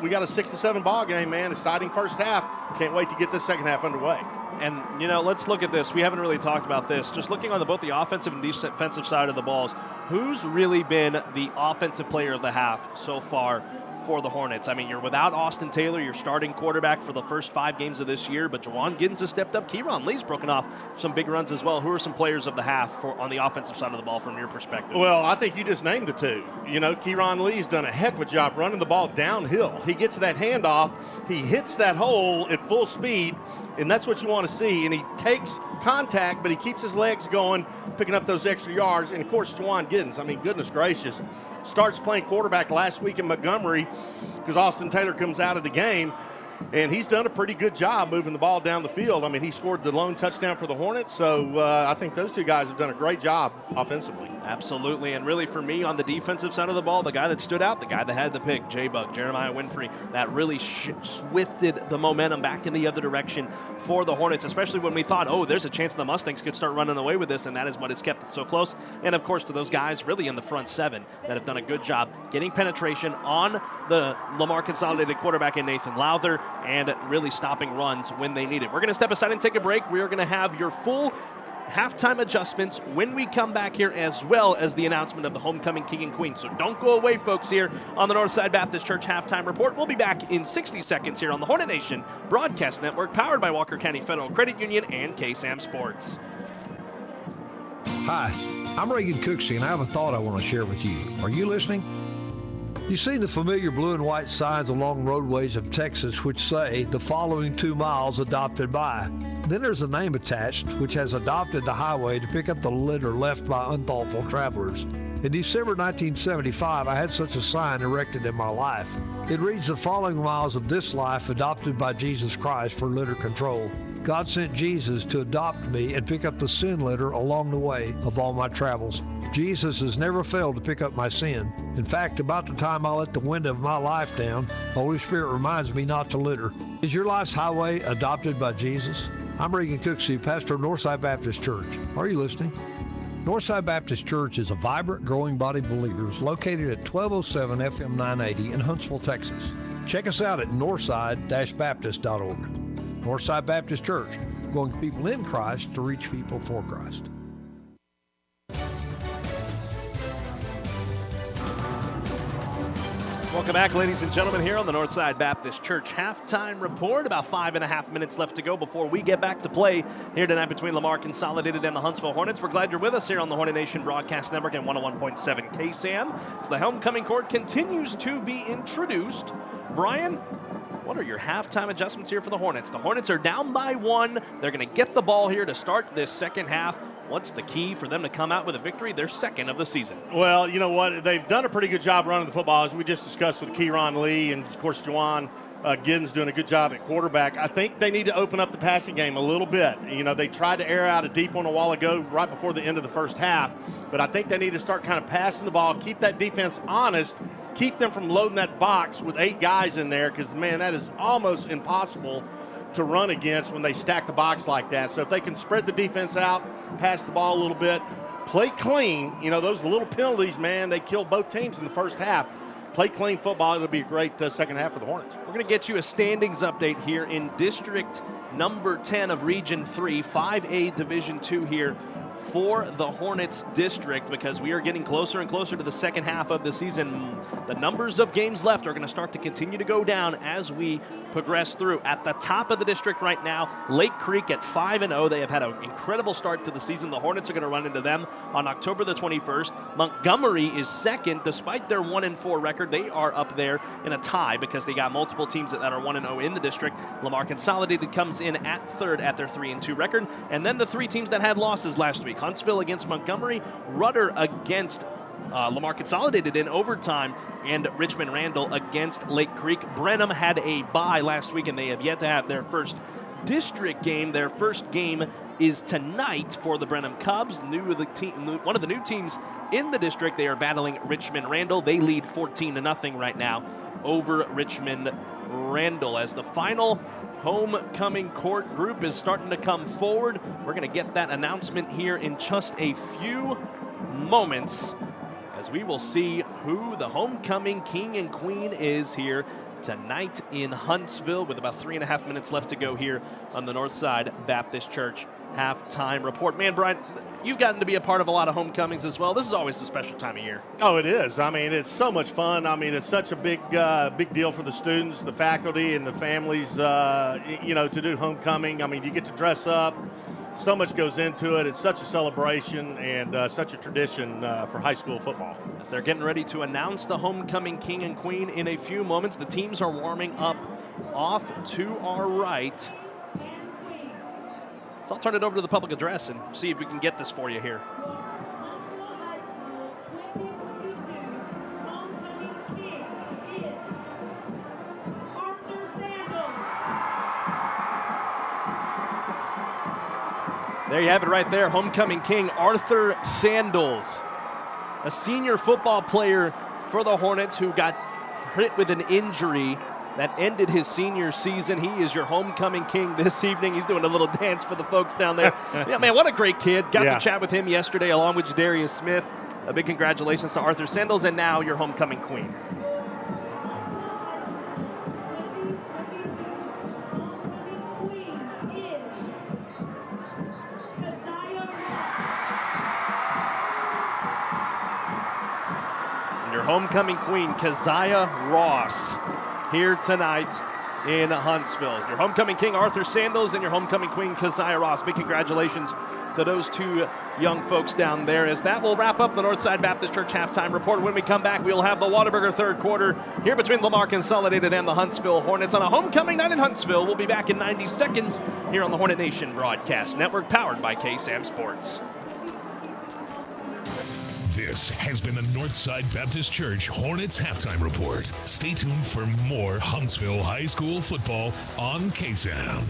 we got a 6-7 ball game, man. Exciting first half. Can't wait to get this second half underway. And, let's look at this. We haven't really talked about this. Just looking on both the offensive and defensive side of the balls, who's really been the offensive player of the half so far for the Hornets? You're without Austin Taylor, your starting quarterback for the first 5 games of this year, but Juwan Giddens has stepped up. Kieran Lee's broken off some big runs as well. Who are some players of the half on the offensive side of the ball from your perspective? Well, I think you just named the two. Kieran Lee's done a heck of a job running the ball downhill. He gets that handoff, he hits that hole at full speed, and that's what you want to see. And he takes contact, but he keeps his legs going, picking up those extra yards. And, of course, Juwan Giddens, goodness gracious, starts playing quarterback last week in Montgomery because Austin Taylor comes out of the game, and he's done a pretty good job moving the ball down the field. He scored the lone touchdown for the Hornets, so I think those two guys have done a great job offensively. Absolutely, and really for me on the defensive side of the ball, the guy that stood out, the guy that had the pick, J-Bug, Jeremiah Winfrey, that really swifted the momentum back in the other direction for the Hornets, especially when we thought, there's a chance the Mustangs could start running away with this, and that is what has kept it so close. And, of course, to those guys really in the front seven that have done a good job getting penetration on the Lamar Consolidated quarterback in Nathan Lowther and really stopping runs when they need it. We're going to step aside and take a break. We are going to have your full halftime adjustments when we come back here, as well as the announcement of the homecoming king and queen. So don't go away, folks, here on the Northside Baptist Church Halftime Report. We'll be back in 60 seconds here on the Hornet Nation Broadcast Network, powered by Walker County Federal Credit Union and KSAM Sports. Hi, I'm Reagan Cooksey, and I have a thought I want to share with you. Are you listening? You see the familiar blue and white signs along roadways of Texas which say the following 2 miles adopted by. Then there's a name attached which has adopted the highway to pick up the litter left by unthoughtful travelers. In December 1975, I had such a sign erected in my life. It reads, the following miles of this life adopted by Jesus Christ for litter control. God sent Jesus to adopt me and pick up the sin litter along the way of all my travels. Jesus has never failed to pick up my sin. In fact, about the time I let the window of my life down, the Holy Spirit reminds me not to litter. Is your life's highway adopted by Jesus? I'm Regan Cooksey, pastor of Northside Baptist Church. Are you listening? Northside Baptist Church is a vibrant, growing body of believers located at 1207 FM 980 in Huntsville, Texas. Check us out at northside-baptist.org. Northside Baptist Church, growing people in Christ to reach people for Christ. Welcome back, ladies and gentlemen, here on the Northside Baptist Church halftime report. About 5.5 minutes left to go before we get back to play here tonight between Lamar Consolidated and the Huntsville Hornets. We're glad you're with us here on the Hornet Nation Broadcast Network and 101.7 KSAM. So the homecoming court continues to be introduced. Brian, what are your halftime adjustments here for the Hornets? The Hornets are down by 1. They're going to get the ball here to start this second half. What's the key for them to come out with a victory? Their second of the season. Well, you know what? They've done a pretty good job running the football, as we just discussed with Kieran Lee, and, of course, Juwan Giddens doing a good job at quarterback. I think they need to open up the passing game a little bit. You know, they tried to air out a deep one a while ago right before the end of the first half, but I think they need to start kind of passing the ball, keep that defense honest, keep them from loading that box with 8 guys in there, because, man, that is almost impossible to run against when they stack the box like that. So if they can spread the defense out, pass the ball a little bit, play clean, you know, those little penalties, man, they killed both teams in the first half. Play clean football, it'll be a great second half for the Hornets. We're going to get you a standings update here in District number 10 of Region 3, 5A Division 2 here for the Hornets district, because we are getting closer and closer to the second half of the season. The numbers of games left are going to start to continue to go down as we progress through. At the top of the district right now, Lake Creek at 5-0. They have had an incredible start to the season. The Hornets are going to run into them on October the 21st. Montgomery is second. Despite their 1-4 record, they are up there in a tie because they got multiple teams that are 1-0 in the district. Lamar Consolidated comes in at third at their 3-2 record. And then the 3 teams that had losses last week: Huntsville against Montgomery, Rudder against Lamar Consolidated in overtime, and Richmond Randall against Lake Creek. Brenham had a bye last week, and they have yet to have their first district game. Their first game is tonight for the Brenham Cubs, one of the new teams in the district. They are battling Richmond Randall. They lead 14-0 right now over Richmond Randall. As the final homecoming court group is starting to come forward, we're going to get that announcement here in just a few moments, as we will see who the homecoming king and queen is here tonight in Huntsville, with about 3.5 minutes left to go here on the Northside Baptist Church halftime report. Man, Brian, you've gotten to be a part of a lot of homecomings as well. This is always a special time of year. Oh, it is. I mean, it's so much fun. I mean, it's such a big deal for the students, the faculty, and the families, you know, to do homecoming. I mean, you get to dress up. So much goes into it. It's such a celebration and such a tradition for high school football. As they're getting ready to announce the homecoming king and queen in a few moments, the teams are warming up off to our right. So I'll turn it over to the public address and see if we can get this for you here. There you have it right there. Homecoming king Arthur Sandals, a senior football player for the Hornets who got hit with an injury that ended his senior season. He is your homecoming king this evening. He's doing a little dance for the folks down there. Yeah, man, what a great kid. Got to chat with him yesterday along with Darius Smith. A big congratulations to Arthur Sandals, and now your homecoming queen. Homecoming queen, Keziah Ross, here tonight in Huntsville. Your homecoming king, Arthur Sandals, and your homecoming queen, Keziah Ross. Big congratulations to those two young folks down there. As that will wrap up the Northside Baptist Church halftime report. When we come back, we'll have the Whataburger third quarter here between Lamar Consolidated and the Huntsville Hornets on a homecoming night in Huntsville. We'll be back in 90 seconds here on the Hornet Nation Broadcast Network, powered by KSAM Sports. This has been the Northside Baptist Church Hornets halftime report. Stay tuned for more Huntsville High School football on KSAM.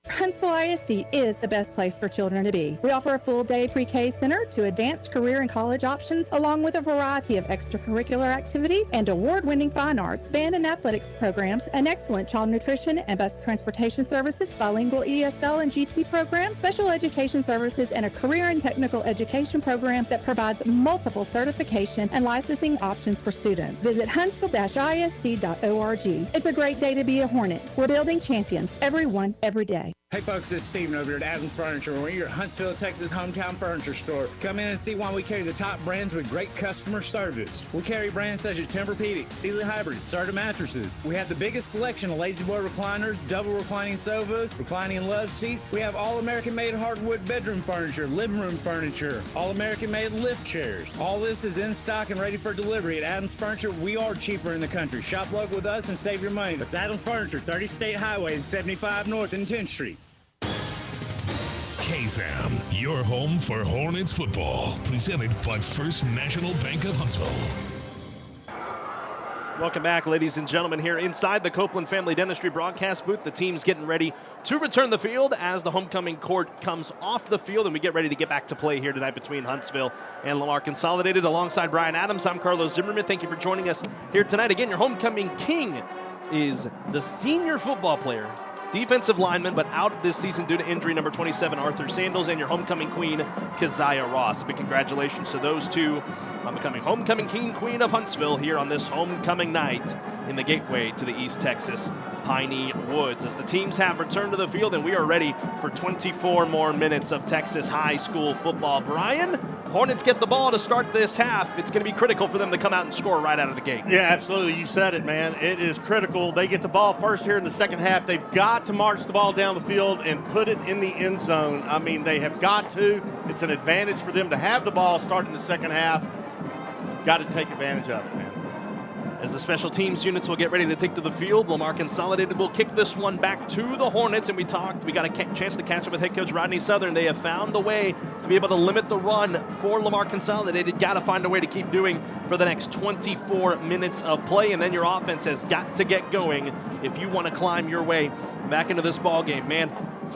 Huntsville ISD is the best place for children to be. We offer a full-day pre-K center to advanced career and college options, along with a variety of extracurricular activities and award-winning fine arts, band and athletics programs, an excellent child nutrition and bus transportation services, bilingual ESL and GT programs, special education services, and a career and technical education program that provides multiple certification and licensing options for students. Visit huntsville-isd.org. It's a great day to be a Hornet. We're building champions, everyone, every day. Hey folks, it's Steven over here at Adams Furniture. We're your Huntsville, Texas hometown furniture store. Come in and see why we carry the top brands with great customer service. We carry brands such as Tempur-Pedic, Sealy Hybrid, Serta mattresses. We have the biggest selection of Lazy Boy recliners, double reclining sofas, reclining love seats. We have all American made hardwood bedroom furniture, living room furniture, all American made lift chairs. All this is in stock and ready for delivery at Adams Furniture. We are cheaper in the country. Shop local with us and save your money. That's Adams Furniture, 30 State Highway, 75 North and 10th Street. KSAM, your home for Hornets football. Presented by First National Bank of Huntsville. Welcome back, ladies and gentlemen, here inside the Copeland Family Dentistry broadcast booth. The team's getting ready to return the field as the homecoming court comes off the field, and we get ready to get back to play here tonight between Huntsville and Lamar Consolidated. Alongside Brian Adams, I'm Carlos Zimmerman. Thank you for joining us here tonight. Again, your homecoming king is the senior football player, defensive lineman, but out this season due to injury, number 27, Arthur Sandals, and your homecoming queen, Keziah Ross. A big congratulations to those two on becoming homecoming king and queen of Huntsville here on this homecoming night in the gateway to the East Texas Piney Woods. As the teams have returned to the field, and we are ready for 24 more minutes of Texas high school football. Brian, Hornets get the ball to start this half. It's going to be critical for them to come out and score right out of the gate. Yeah, absolutely. You said it, man. It is critical. They get the ball first here in the second half. They've got to march the ball down the field and put it in the end zone. I mean, they have got to. It's an advantage for them to have the ball starting the second half. Got to take advantage of it, man. As the special teams units will get ready to take to the field, Lamar Consolidated will kick this one back to the Hornets, and we got a chance to catch up with head coach Rodney Southern. They have found the way to be able to limit the run for Lamar Consolidated. Got to find a way to keep doing for the next 24 minutes of play, and then your offense has got to get going if you want to climb your way back into this ball game, man.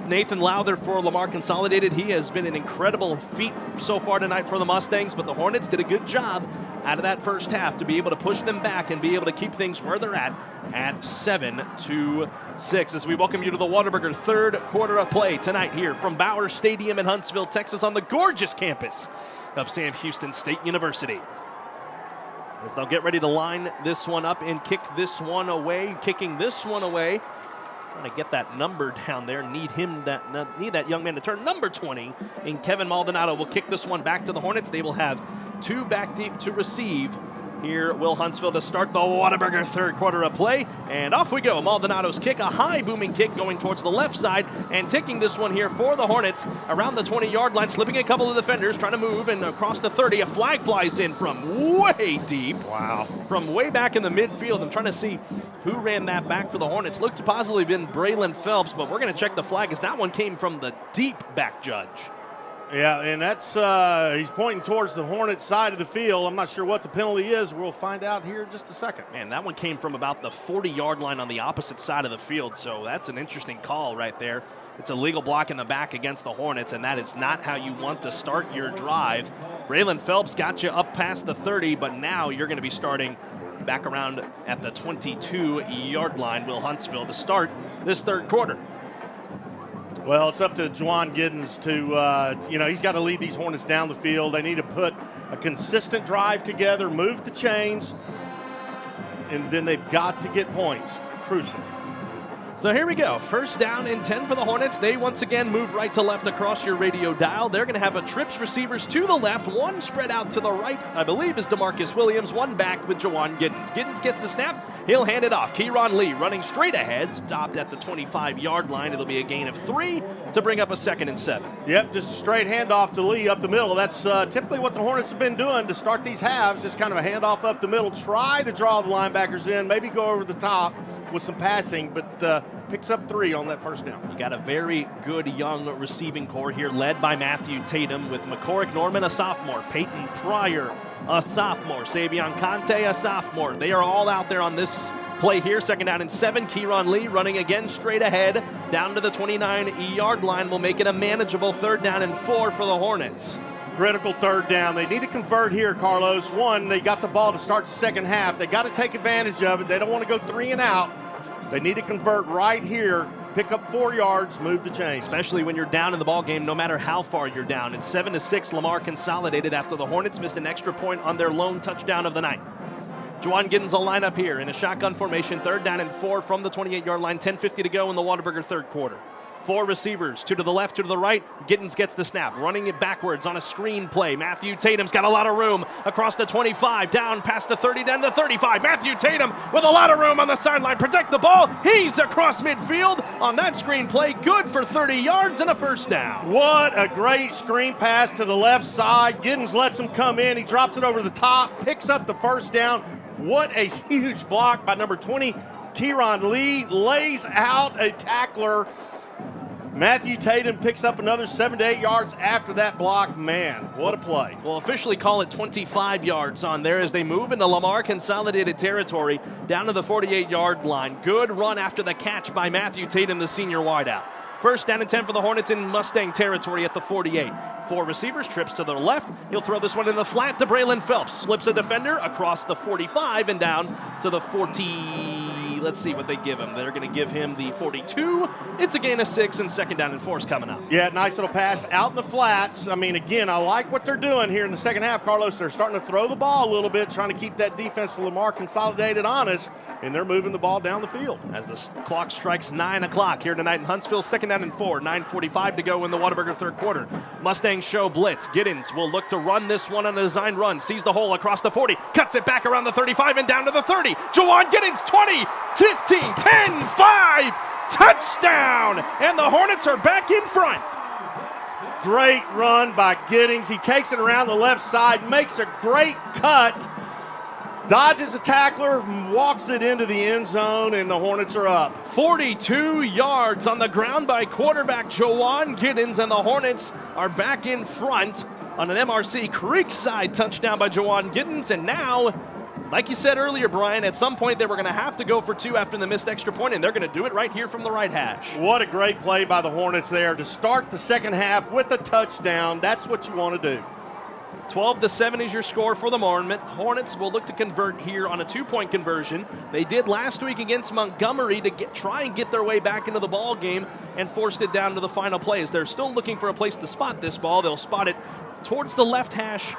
Nathan Lowther for Lamar Consolidated. He has been an incredible feat so far tonight for the Mustangs, but the Hornets did a good job out of that first half to be able to push them back and be able to keep things where they're at 7-6. As we welcome you to the Whataburger third quarter of play tonight here from Bauer Stadium in Huntsville, Texas, on the gorgeous campus of Sam Houston State University. As they'll get ready to line this one up and kick this one away, kicking this one away. Trying to get that number down there. Need that young man to turn. Number 20 in Kevin Maldonado will kick this one back to the Hornets. They will have two back deep to receive. Here will Huntsville to start the Whataburger third quarter of play. And off we go. Maldonado's kick, a high booming kick going towards the left side. And taking this one here for the Hornets around the 20-yard line, slipping a couple of defenders, trying to move and across the 30. A flag flies in from way deep. Wow. From way back in the midfield. I'm trying to see who ran that back for the Hornets. Looked to possibly have been Braylon Phelps, but we're going to check the flag as that one came from the deep back judge. Yeah, and that's he's pointing towards the Hornets side of the field. I'm not sure what the penalty is. We'll find out here in just a second. Man, that one came from about the 40-yard line on the opposite side of the field, so that's an interesting call right there. It's a legal block in the back against the Hornets, and that is not how you want to start your drive. Braylon Phelps got you up past the 30, but now you're going to be starting back around at the 22-yard line, Will Huntsville, to start this third quarter. Well, it's up to Juwan Giddens to, he's got to lead these Hornets down the field. They need to put a consistent drive together, move the chains, and then they've got to get points. Crucial. So here we go. First down and 10 for the Hornets. They once again move right to left across your radio dial. They're going to have a trips receivers to the left, one spread out to the right, I believe is DeMarcus Williams, one back with Jawan Giddens. Giddens gets the snap. He'll hand it off. Kieran Lee running straight ahead, stopped at the 25-yard line. It'll be a gain of 3 to bring up a 2nd and 7. Yep, just a straight handoff to Lee up the middle. That's typically what the Hornets have been doing to start these halves, just kind of a handoff up the middle. Try to draw the linebackers in, maybe go over the top with some passing, but picks up 3 on that first down. You got a very good young receiving core here, led by Matthew Tatum, with McCorrick Norman, a sophomore, Peyton Pryor, a sophomore, Savion Conte, a sophomore. They are all out there on this play here. 2nd down and 7. Kieran Lee running again straight ahead down to the 29-yard line. Will make it a manageable 3rd down and 4 for the Hornets. Critical 3rd down. They need to convert here, Carlos. One, they got the ball to start the second half. They got to take advantage of it. They don't want to go 3 and out. They need to convert right here, pick up 4 yards, move the chains. Especially when you're down in the ball game, no matter how far you're down. It's 7-6, Lamar Consolidated after the Hornets missed an extra point on their lone touchdown of the night. Jawan Giddens will line up here in a shotgun formation, 3rd down and 4 from the 28-yard line, 10:50 to go in the Whataburger 3rd quarter. 4 receivers, 2 to the left, 2 to the right. Giddens gets the snap, running it backwards on a screen play. Matthew Tatum's got a lot of room across the 25, down past the 30, down to the 35. Matthew Tatum with a lot of room on the sideline. Protect the ball. He's across midfield on that screen play. Good for 30 yards and a 1st down. What a great screen pass to the left side. Giddens lets him come in. He drops it over the top, picks up the 1st down. What a huge block by number 20, Kieran Lee. Lays out a tackler. Matthew Tatum picks up another 7 to 8 yards after that block. Man, what a play. We'll officially call it 25 yards on there as they move into Lamar Consolidated territory down to the 48-yard line. Good run after the catch by Matthew Tatum, the senior wideout. 1st down and 10 for the Hornets in Mustang territory at the 48. 4 receivers, trips to the left. He'll throw this one in the flat to Braylon Phelps. Slips a defender across the 45 and down to the 40. Let's see what they give him. They're going to give him the 42. It's a gain of 6 and 2nd down and 4 is coming up. Yeah, nice little pass out in the flats. I mean, again, I like what they're doing here in the second half, Carlos. They're starting to throw the ball a little bit, trying to keep that defense for Lamar Consolidated honest, and they're moving the ball down the field. As the clock strikes 9 o'clock here tonight in Huntsville, 2nd down and 4, 9:45 to go in the Whataburger 3rd quarter. Mustangs show blitz. Giddens will look to run this one on a design run. Sees the hole across the 40, cuts it back around the 35 and down to the 30. Jawan Giddens, 20, 15, 10, 5, touchdown! And the Hornets are back in front. Great run by Giddens. He takes it around the left side, makes a great cut, dodges a tackler, walks it into the end zone, and the Hornets are up. 42 yards on the ground by quarterback Jawan Giddens, and the Hornets are back in front on an MRC Creekside touchdown by Jawan Giddens. And now, like you said earlier, Brian, at some point they were going to have to go for 2 after the missed extra point, and they're going to do it right here from the right hash. What a great play by the Hornets there to start the second half with a touchdown. That's what you want to do. 12-7 is your score for the moment. Hornets will look to convert here on a 2-point conversion. They did last week against Montgomery to try and get their way back into the ball game and forced it down to the final plays. They're still looking for a place to spot this ball. They'll spot it towards the left hash,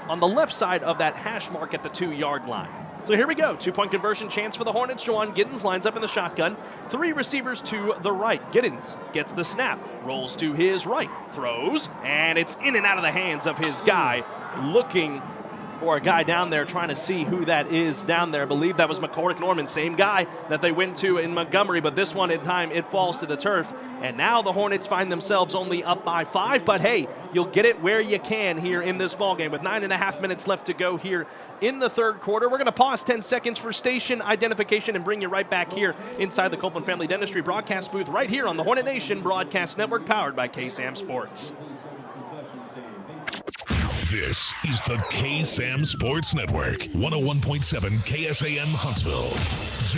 on the left side of that hash mark at the 2-yard line. So here we go. 2-point conversion chance for the Hornets. Jawan Giddens lines up in the shotgun. 3 receivers to the right. Giddens gets the snap, rolls to his right, throws, and it's in and out of the hands of his guy. Looking for a guy down there, trying to see who that is down there. I believe that was McCorrick Norman, same guy that they went to in Montgomery, but this one in time, it falls to the turf. And now the Hornets find themselves only up by 5, but hey, you'll get it where you can here in this ballgame with 9.5 minutes left to go here in the 3rd quarter. We're going to pause 10 seconds for station identification and bring you right back here inside the Copeland Family Dentistry broadcast booth right here on the Hornet Nation Broadcast Network, powered by KSAM Sports. This is the KSAM Sports Network, 101.7 KSAM Huntsville,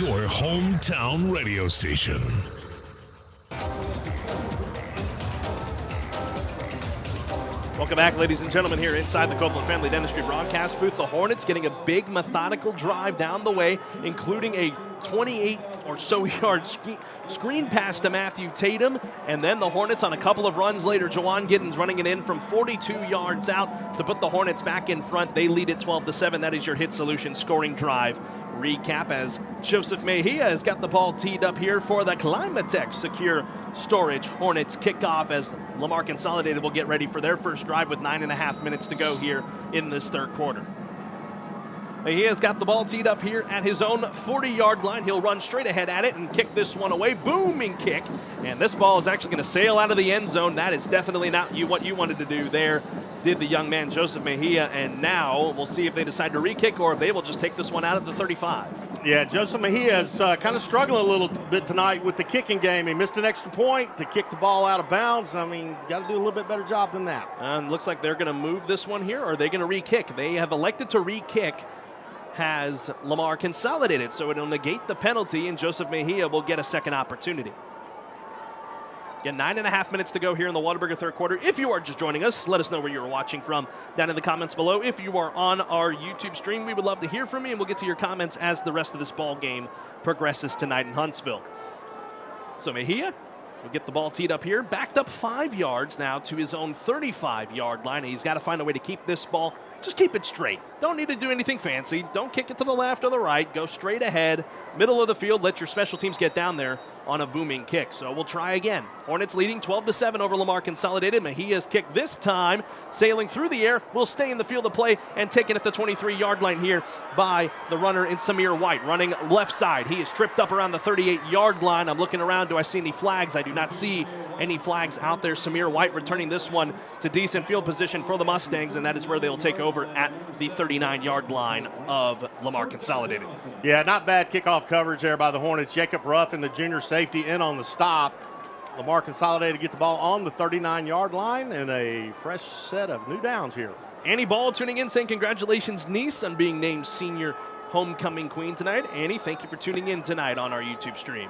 your hometown radio station. Welcome back, ladies and gentlemen, here inside the Copeland Family Dentistry broadcast booth. The Hornets getting a big methodical drive down the way, including a 28 or so yard Screen pass to Matthew Tatum, and then the Hornets on a couple of runs later. Jawan Giddens running it in from 42 yards out to put the Hornets back in front. They lead it 12-7. That is your Hit Solution scoring drive recap as Joseph Mejia has got the ball teed up here for the Climatech Secure Storage Hornets kickoff as Lamar Consolidated will get ready for their first drive with 9.5 minutes to go here in this third quarter. Mejia's got the ball teed up here at his own 40-yard line. He'll run straight ahead at it and kick this one away. Booming kick. And this ball is actually going to sail out of the end zone. That is definitely not what you wanted to do there, did the young man Joseph Mejia. And now we'll see if they decide to re-kick or if they will just take this one out of the 35. Yeah, Joseph Mejia is kind of struggling a little bit tonight with the kicking game. He missed an extra point to kick the ball out of bounds. I mean, got to do a little bit better job than that. And looks like they're going to move this one here, or are they going to re-kick? They have elected to re-kick. Has Lamar Consolidated, so it'll negate the penalty, and Joseph Mejia will get a second opportunity. Again, 9.5 minutes to go here in the Whataburger third quarter. If you are just joining us, let us know where you're watching from down in the comments below. If you are on our YouTube stream, we would love to hear from you, and we'll get to your comments as the rest of this ball game progresses tonight in Huntsville. So Mejia will get the ball teed up here, backed up 5 yards now to his own 35-yard line. He's got to find a way to keep this ball. Just keep it straight. Don't need to do anything fancy. Don't kick it to the left or the right. Go straight ahead, middle of the field. Let your special teams get down there on a booming kick. So we'll try again. Hornets leading 12-7 over Lamar Consolidated. Mejia's kick this time, sailing through the air, will stay in the field of play and taken at the 23-yard line here by the runner in Samir White, running left side. He is tripped up around the 38-yard line. I'm looking around. Do I see any flags? I do not see any flags out there. Samir White returning this one to decent field position for the Mustangs, and that is where they'll take over at the 39-yard line of Lamar Consolidated. Yeah, not bad kickoff coverage there by the Hornets. Jacob Ruff and the junior safety in on the stop. Lamar Consolidated get the ball on the 39-yard line and a fresh set of new downs here. Annie Ball tuning in saying congratulations, niece, on being named senior homecoming queen tonight. Annie, thank you for tuning in tonight on our YouTube stream.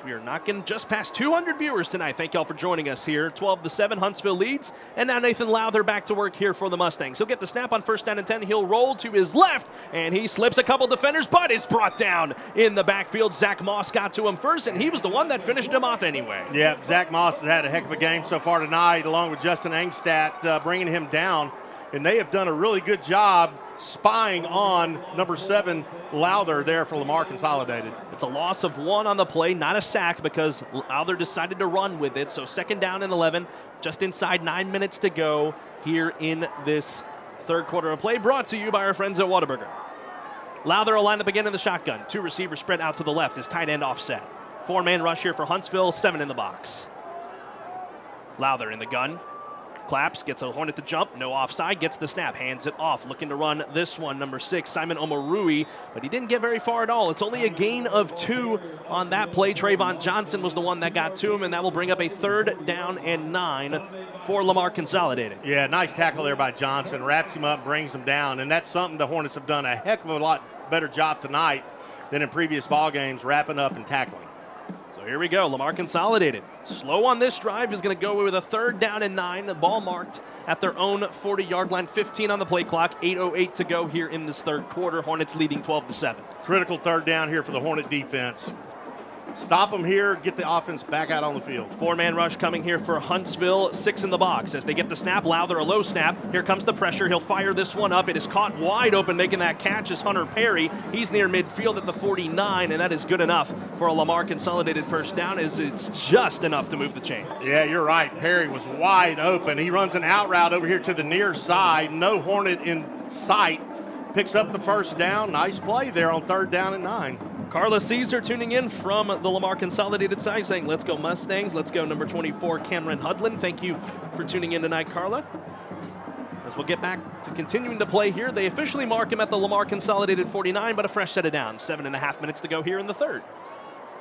We are knocking just past 200 viewers tonight. Thank y'all for joining us here. 12-7, Huntsville leads. And now Nathan Lowther back to work here for the Mustangs. He'll get the snap on first down and 10. He'll roll to his left, and he slips a couple defenders, but is brought down in the backfield. Zach Moss got to him first, and he was the one that finished him off anyway. Yeah, Zach Moss has had a heck of a game so far tonight, along with Justin Angstadt bringing him down. And they have done a really good job spying on number 7, Lowther, there for Lamar Consolidated. It's a loss of 1 on the play, not a sack, because Lowther decided to run with it. So second down and 11, just inside 9 minutes to go here in this third quarter of play, brought to you by our friends at Whataburger. Lowther will line up again in the shotgun. 2 receivers spread out to the left, his tight end offset. 4-man rush here for Huntsville, 7 in the box. Lowther in the gun. Claps, gets a Hornet to jump, no offside, gets the snap, hands it off, looking to run this one, number 6, Simon Omarui, but he didn't get very far at all. It's only a gain of 2 on that play. Trayvon Johnson was the one that got to him, and that will bring up a 3rd down and 9 for Lamar Consolidated. Yeah, nice tackle there by Johnson, wraps him up, brings him down, and that's something the Hornets have done a heck of a lot better job tonight than in previous ball games, wrapping up and tackling. So here we go, Lamar Consolidated. Slow on this drive, is going to go with a 3rd down and 9. The ball marked at their own 40-yard line, 15 on the play clock, 8:08 to go here in this third quarter. Hornets leading 12-7. Critical 3rd down here for the Hornet defense. Stop them here, get the offense back out on the field. 4-man rush coming here for Huntsville, 6 in the box. As they get the snap, Lowther a low snap. Here comes the pressure. He'll fire this one up. It is caught wide open. Making that catch is Hunter Perry. He's near midfield at the 49, and that is good enough for a Lamar Consolidated first down, as it's just enough to move the chains. Yeah, you're right. Perry was wide open. He runs an out route over here to the near side. No Hornet in sight. Picks up the first down. Nice play there on 3rd down and 9. Carla Caesar tuning in from the Lamar Consolidated side saying, let's go Mustangs. Let's go number 24, Cameron Hudlin. Thank you for tuning in tonight, Carla. As we'll get back to continuing to play here, they officially mark him at the Lamar Consolidated 49, but a fresh set of downs. 7.5 minutes to go here in the third.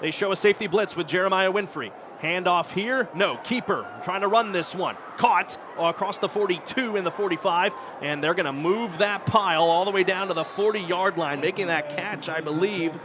They show a safety blitz with Jeremiah Winfrey. Handoff here. No, keeper trying to run this one. Caught across the 42 and the 45, and they're going to move that pile all the way down to the 40-yard line, making that catch, I believe,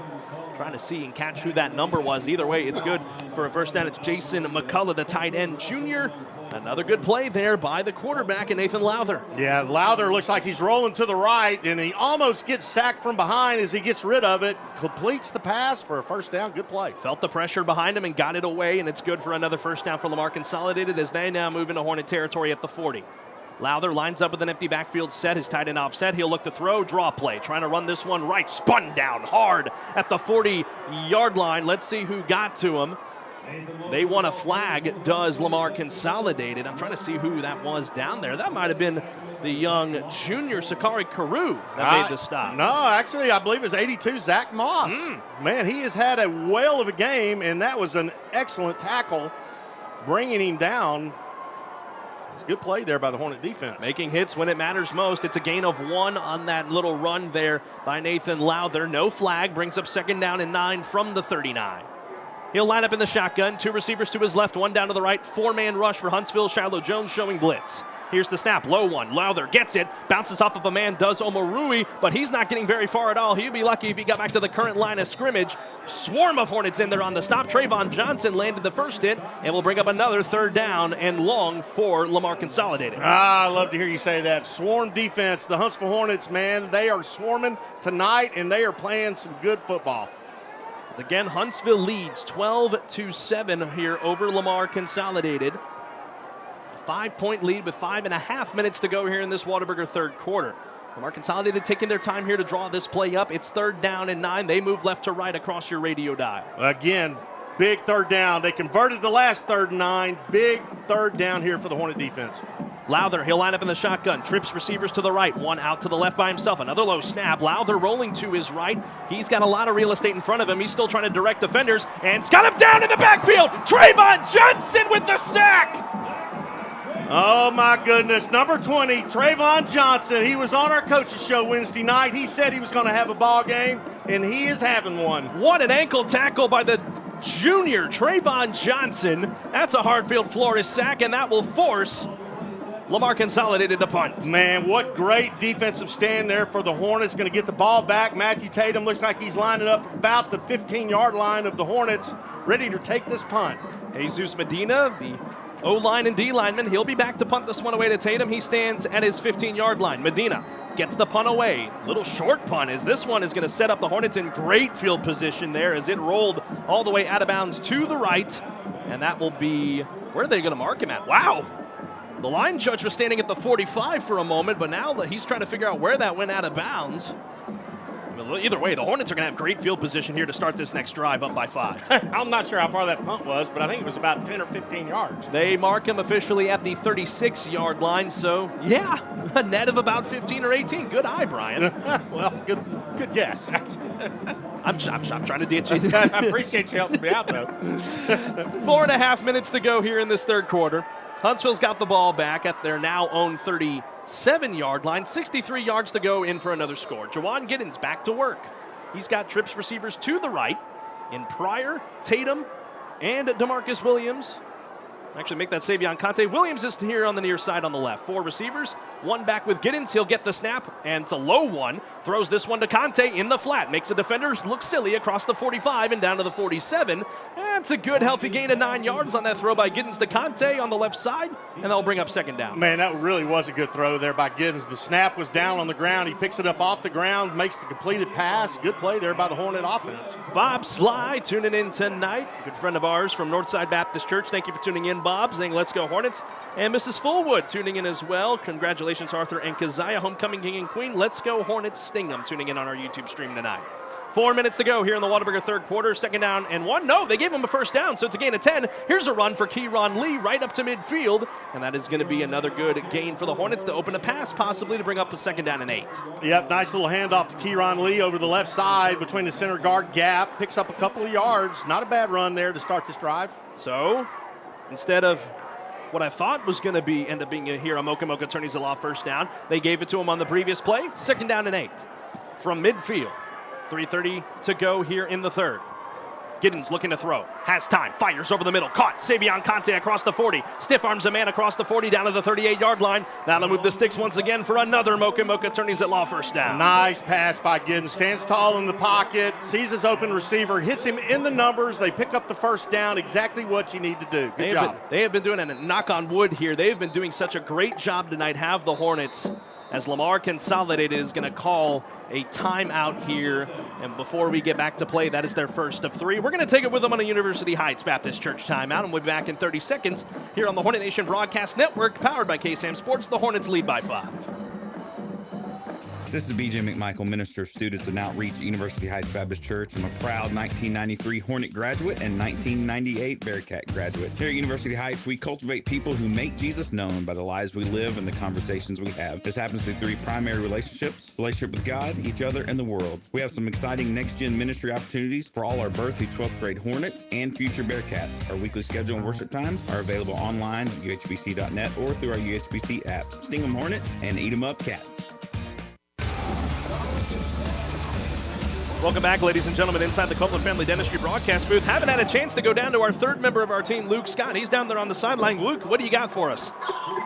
trying to see and catch who that number was. Either way, it's good for a first down. It's Jason McCullough, the tight end junior. Another good play there by the quarterback, and Nathan Lowther. Yeah, Lowther looks like he's rolling to the right, and he almost gets sacked from behind as he gets rid of it. Completes the pass for a first down. Good play. Felt the pressure behind him and got it away, and it's good for another first down for Lamar Consolidated as they now move into Hornet territory at the 40. Lowther lines up with an empty backfield set. His tight end offset. He'll look to throw. Draw play. Trying to run this one right. Spun down hard at the 40-yard line. Let's see who got to him. They want a flag, does Lamar Consolidated. I'm trying to see who that was down there. That might have been the young junior Sakari Carew that made the stop. No, actually, I believe it's 82, Zach Moss. Man, he has had a whale of a game, and that was an excellent tackle, bringing him down. It's a good play there by the Hornet defense. Making hits when it matters most. It's a gain of 1 on that little run there by Nathan Lowther. No flag, brings up second down and 9 from the 39. He'll line up in the shotgun. 2 receivers to his left, 1 down to the right. 4-man rush for Huntsville. Shiloh Jones showing blitz. Here's the snap. Low one. Lowther gets it. Bounces off of a man. Does Omarui, but he's not getting very far at all. He'd be lucky if he got back to the current line of scrimmage. Swarm of Hornets in there on the stop. Trayvon Johnson landed the first hit, and will bring up another third down and long for Lamar Consolidated. I love to hear you say that. Swarm defense. The Huntsville Hornets, man, they are swarming tonight, and they are playing some good football. As again, Huntsville leads 12-7 here over Lamar Consolidated. A 5-point lead with 5.5 minutes to go here in this Whataburger third quarter. Lamar Consolidated taking their time here to draw this play up. It's third down and 9. They move left to right across your radio dial. Again, big third down. They converted the last 3rd and 9. Big third down here for the Hornet defense. Lowther, he'll line up in the shotgun. Trips receivers to the right. 1 out to the left by himself. Another low snap. Lowther rolling to his right. He's got a lot of real estate in front of him. He's still trying to direct defenders. And got him down in the backfield. Trayvon Johnson with the sack. Oh, my goodness. Number 20, Trayvon Johnson. He was on our coaches show Wednesday night. He said he was going to have a ball game, and he is having one. What an ankle tackle by the junior Trayvon Johnson. That's a hard-field Florida sack, and that will force Lamar Consolidated to punt. Man, what great defensive stand there for the Hornets. Going to get the ball back. Matthew Tatum looks like he's lining up about the 15-yard line of the Hornets, ready to take this punt. Jesus Medina, the O-line and D lineman, he'll be back to punt this one away to Tatum. He stands at his 15-yard line. Medina gets the punt away. Little short punt as this one is going to set up the Hornets in great field position there as it rolled all the way out of bounds to the right. And that will be, where are they going to mark him at? Wow. The line judge was standing at the 45 for a moment, but now he's trying to figure out where that went out of bounds. Either way, the Hornets are going to have great field position here to start this next drive up by 5. I'm not sure how far that punt was, but I think it was about 10 or 15 yards. They mark him officially at the 36-yard line, so yeah, a net of about 15 or 18. Good eye, Brian. Well, good guess. I'm trying to ditch you. I appreciate you helping me out, though. 4.5 minutes to go here in this third quarter. Huntsville's got the ball back at their now own 37-yard line. 63 yards to go in for another score. Jawan Giddens back to work. He's got trips receivers to the right in Pryor, Tatum, and DeMarcus Williams. Actually, make that Savion Conte. Williams is here on the near side on the left. 4 receivers, 1 back with Giddens. He'll get the snap, and it's a low one. Throws this one to Conte in the flat. Makes the defenders look silly across the 45 and down to the 47. That's a good, healthy gain of 9 yards on that throw by Giddens to Conte on the left side, and that'll bring up second down. Man, that really was a good throw there by Giddens. The snap was down on the ground. He picks it up off the ground, makes the completed pass. Good play there by the Hornet offense. Bob Sly tuning in tonight. Good friend of ours from Northside Baptist Church. Thank you for tuning in, Bob. Saying, let's go Hornets. And Mrs. Fullwood tuning in as well. Congratulations, Arthur and Keziah, homecoming king and queen. Let's go Hornets. Stingham tuning in on our YouTube stream tonight. 4 minutes to go here in the Whataburger third quarter. Second down and 1. No, they gave him a first down, so it's a gain of 10. Here's a run for Kieran Lee right up to midfield, and that is going to be another good gain for the Hornets to open a pass, possibly to bring up a second down and 8. Yep, nice little handoff to Kieran Lee over the left side between the center guard gap. Picks up a couple of yards. Not a bad run there to start this drive. So instead of what I thought was going to end up being here a Mocha Mocha Attorneys Law first down, they gave it to him on the previous play. Second down and 8 from midfield. 3:30 to go here in the third. Giddens looking to throw. Has time. Fires over the middle. Caught. Savion Conte across the 40. Stiff arms a man across the 40 down to the 38-yard line. That'll move the sticks once again for another Mocha attorneys at law first down. Nice pass by Giddens. Stands tall in the pocket. Sees his open receiver. Hits him in the numbers. They pick up the first down. Exactly what you need to do. Good job. They have been doing, and knock on wood here, they've been doing such a great job tonight, have the Hornets, as Lamar Consolidated is going to call a timeout here. And before we get back to play, that is their first of 3. We're going to take it with them on a University Heights Baptist Church timeout, and we'll be back in 30 seconds here on the Hornet Nation Broadcast Network, powered by KSAM Sports. The Hornets lead by 5. This is B.J. McMichael, Minister of Students and Outreach at University Heights Baptist Church. I'm a proud 1993 Hornet graduate and 1998 Bearcat graduate. Here at University Heights, we cultivate people who make Jesus known by the lives we live and the conversations we have. This happens through 3 primary relationships: relationship with God, each other, and the world. We have some exciting next-gen ministry opportunities for all our birth through 12th grade Hornets and future Bearcats. Our weekly schedule and worship times are available online at uhbc.net or through our UHBC app. Sting 'em Hornets and eat 'em up Cats. Welcome back, ladies and gentlemen, inside the Copeland Family Dentistry broadcast booth. Haven't had a chance to go down to our third member of our team, Luke Scott. He's down there on the sideline. Luke, what do you got for us?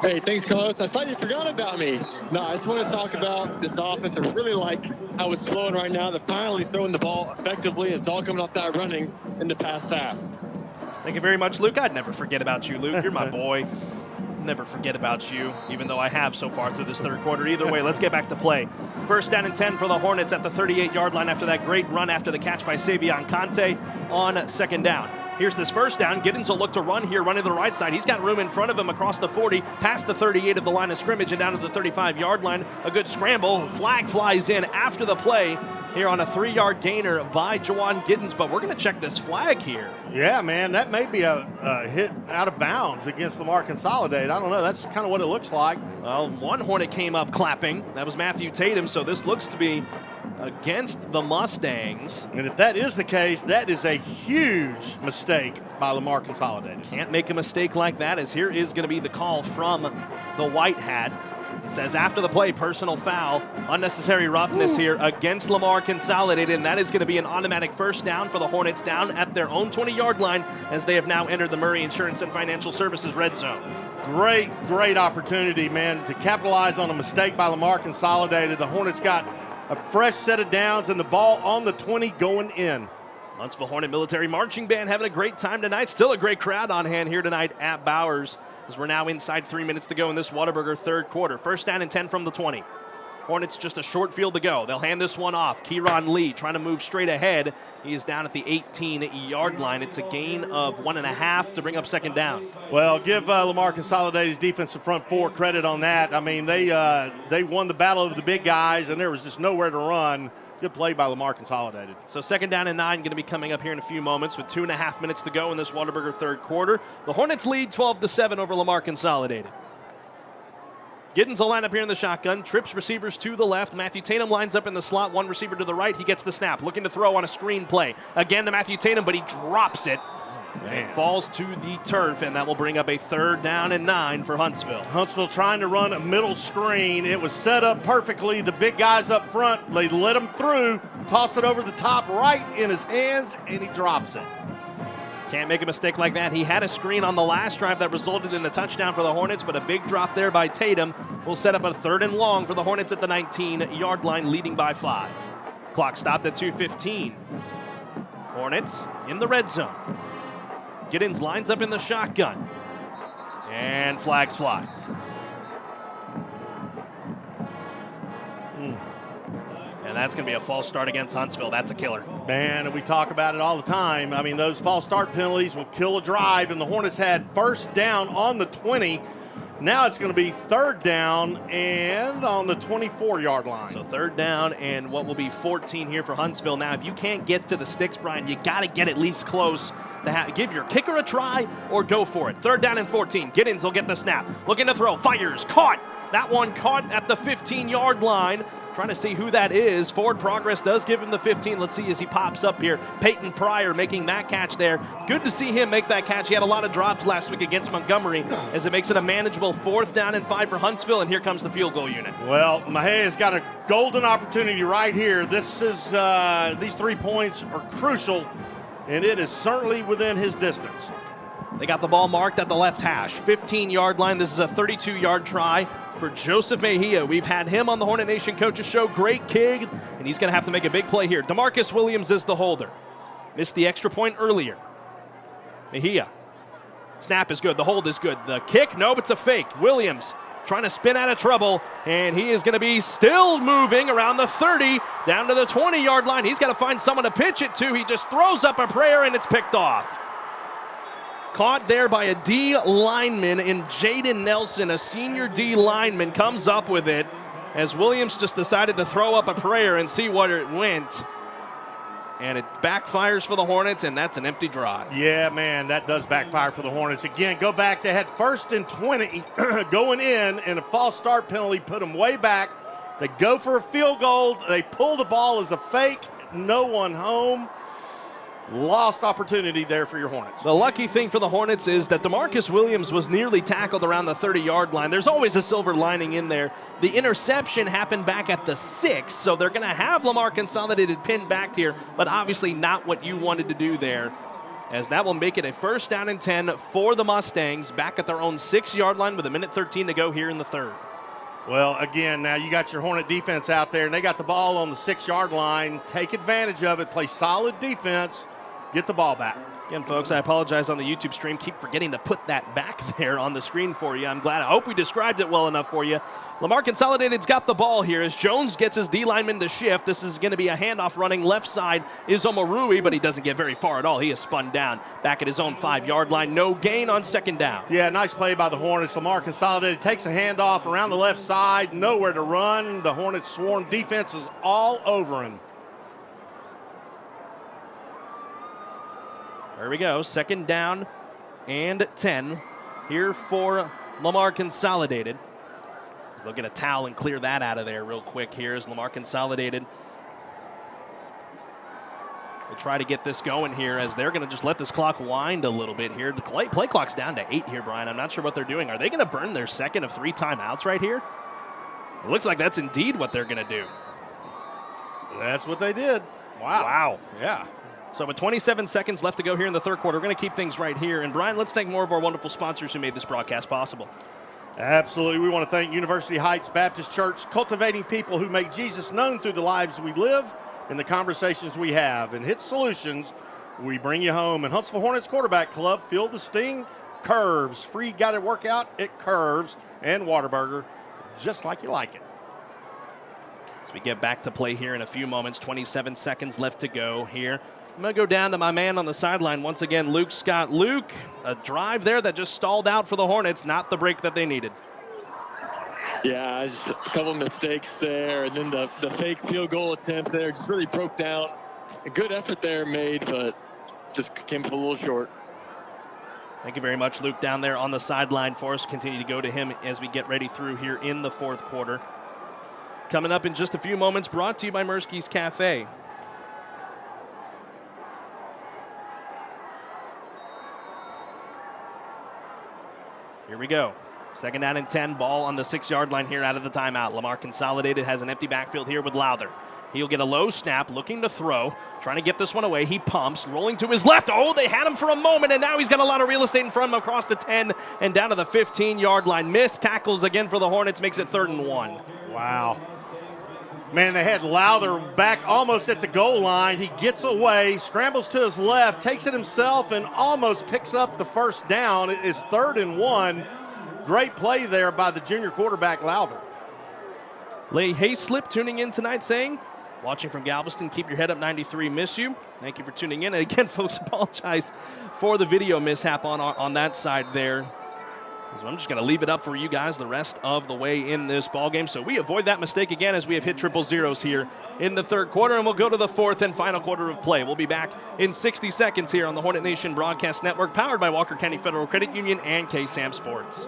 Hey, thanks, Carlos. I thought you forgot about me. No, I just want to talk about this offense. I really like how it's flowing right now. They're finally throwing the ball effectively. It's all coming off that running in the past half. Thank you very much, Luke. I'd never forget about you, Luke. You're my boy. Never forget about you, even though I have so far through this third quarter. Either way, let's get back to play. First down and 10 for the Hornets at the 38-yard line after that great run after the catch by Savion Conte on second down. Here's this first down. Giddens will look to run here, running to the right side. He's got room in front of him across the 40, past the 38 of the line of scrimmage and down to the 35-yard line. A good scramble. Flag flies in after the play here on a 3-yard gainer by Jawan Giddens, but we're going to check this flag here. Yeah, man, that may be a hit out of bounds against Lamar Consolidated. I don't know. That's kind of what it looks like. Well, one Hornet came up clapping. That was Matthew Tatum, so this looks to be against the Mustangs. And if that is the case, that is a huge mistake by Lamar Consolidated. Can't make a mistake like that, as here is going to be the call from the White Hat. It says after the play, personal foul, unnecessary roughness here against Lamar Consolidated, and that is going to be an automatic first down for the Hornets down at their own 20-yard line as they have now entered the Murray Insurance and Financial Services red zone. Great opportunity, man, to capitalize on a mistake by Lamar Consolidated. The Hornets got a fresh set of downs and the ball on the 20 going in. Huntsville Hornet Military Marching Band having a great time tonight. Still a great crowd on hand here tonight at Bowers, as we're now inside 3 minutes to go in this Whataburger third quarter. First down and 10 from the 20. Hornets just a short field to go. They'll hand this one off. Kieran Lee trying to move straight ahead. He is down at the 18-yard line. It's a gain of 1.5 to bring up second down. Well, give Lamar Consolidated's defensive front 4 credit on that. I mean, they won the battle of the big guys, and there was just nowhere to run. Good play by Lamar Consolidated. So second down and 9 going to be coming up here in a few moments with 2.5 minutes to go in this Whataburger third quarter. The Hornets lead 12-7 over Lamar Consolidated. Giddens will line up here in the shotgun. Trips receivers to the left. Matthew Tatum lines up in the slot. One receiver to the right. He gets the snap. Looking to throw on a screen play. Again to Matthew Tatum, but he drops it. And falls to the turf, and that will bring up a third down and 9 for Huntsville. Huntsville trying to run a middle screen. It was set up perfectly. The big guys up front, they let him through, toss it over the top right in his hands, and he drops it. Can't make a mistake like that. He had a screen on the last drive that resulted in a touchdown for the Hornets, but a big drop there by Tatum will set up a third and long for the Hornets at the 19-yard line, leading by 5. Clock stopped at 2:15. Hornets in the red zone. Giddens lines up in the shotgun. And flags fly. And that's going to be a false start against Huntsville. That's a killer. Man, we talk about it all the time. I mean, those false start penalties will kill a drive, and the Hornets had first down on the 20. Now it's going to be third down and on the 24-yard line. So third down and what will be 14 here for Huntsville. Now, if you can't get to the sticks, Brian, you got to get at least close to give your kicker a try or go for it. Third down and 14. Giddens will get the snap. Looking to throw. Fires. Caught. That one caught at the 15-yard line. Trying to see who that is. Forward progress does give him the 15. Let's see as he pops up here. Peyton Pryor making that catch there. Good to see him make that catch. He had a lot of drops last week against Montgomery as it makes it a manageable fourth down and 5 for Huntsville, and here comes the field goal unit. Well, Mahea's got a golden opportunity right here. This is these 3 points are crucial and it is certainly within his distance. They got the ball marked at the left hash, 15-yard line. This is a 32-yard try for Joseph Mejia. We've had him on the Hornet Nation Coaches Show. Great kid, and he's going to have to make a big play here. DeMarcus Williams is the holder. Missed the extra point earlier. Mejia. Snap is good. The hold is good. The kick, nope, it's a fake. Williams trying to spin out of trouble, and he is going to be still moving around the 30, down to the 20-yard line. He's got to find someone to pitch it to. He just throws up a prayer, and it's picked off. Caught there by a D lineman in Jaden Nelson, a senior D lineman, comes up with it as Williams just decided to throw up a prayer and see where it went. And it backfires for the Hornets, and that's an empty drive. Yeah, man, that does backfire for the Hornets. Again, go back. They had 1st and 20 going in, and a false start penalty put them way back. They go for a field goal. They pull the ball as a fake. No one home. Lost opportunity there for your Hornets. The lucky thing for the Hornets is that DeMarcus Williams was nearly tackled around the 30-yard line. There's always a silver lining in there. The interception happened back at the 6, so they're going to have Lamar Consolidated pinned back here, but obviously not what you wanted to do there, as that will make it a 1st down and 10 for the Mustangs, back at their own 6-yard line with 1:13 to go here in the 3rd. Well, again, now you got your Hornet defense out there, and they got the ball on the 6-yard line. Take advantage of it. Play solid defense. Get the ball back. Again, folks, I apologize on the YouTube stream. Keep forgetting to put that back there on the screen for you. I'm glad. I hope we described it well enough for you. Lamar Consolidated's got the ball here as Jones gets his D lineman to shift. This is going to be a handoff running left side is Omarui, but he doesn't get very far at all. He is spun down back at his own 5-yard line. No gain on 2nd down. Yeah, nice play by the Hornets. Lamar Consolidated takes a handoff around the left side. Nowhere to run. The Hornets swarm defense is all over him. There we go, 2nd down and 10 here for Lamar Consolidated. So they'll get a towel and clear that out of there real quick here as Lamar Consolidated will try to get this going here as they're going to just let this clock wind a little bit here. The play clock's down to 8 here, Brian. I'm not sure what they're doing. Are they going to burn their 2nd of 3 timeouts right here? It looks like that's indeed what they're going to do. That's what they did. Wow. Yeah. So with 27 seconds left to go here in the 3rd quarter, we're going to keep things right here. And Brian, let's thank more of our wonderful sponsors who made this broadcast possible. Absolutely. We want to thank University Heights Baptist Church, cultivating people who make Jesus known through the lives we live and the conversations we have. And Hit Solutions, we bring you home. And Huntsville Hornets Quarterback Club, Feel the Sting, Curves, free guided workout at Curves, and Whataburger, just like you like it. As we get back to play here in a few moments, 27 seconds left to go here. I'm going to go down to my man on the sideline once again, Luke Scott. Luke, a drive there that just stalled out for the Hornets, not the break that they needed. Yeah, just a couple mistakes there, and then the fake field goal attempt there just really broke down. A good effort there made, but just came up a little short. Thank you very much, Luke, down there on the sideline for us. Continue to go to him as we get ready through here in the 4th quarter. Coming up in just a few moments, brought to you by Mirsky's Cafe. Here we go. 2nd down and 10, ball on the 6-yard line here out of the timeout. Lamar Consolidated has an empty backfield here with Lowther. He'll get a low snap, looking to throw, trying to get this one away. He pumps, rolling to his left. Oh, they had him for a moment, and now he's got a lot of real estate in front of him across the 10 and down to the 15-yard line. Missed tackles again for the Hornets, makes it 3rd and 1. Wow. Man, they had Lowther back almost at the goal line. He gets away, scrambles to his left, takes it himself, and almost picks up the 1st down. It is 3rd and 1. Great play there by the junior quarterback, Lowther. Lay Hayslip tuning in tonight saying, watching from Galveston, keep your head up 93, miss you. Thank you for tuning in. And again, folks, apologize for the video mishap on that side there. So I'm just going to leave it up for you guys the rest of the way in this ballgame. So we avoid that mistake again as we have hit triple zeros here in the 3rd quarter, and we'll go to the 4th and final quarter of play. We'll be back in 60 seconds here on the Hornet Nation Broadcast Network, powered by Walker County Federal Credit Union and KSAM Sports.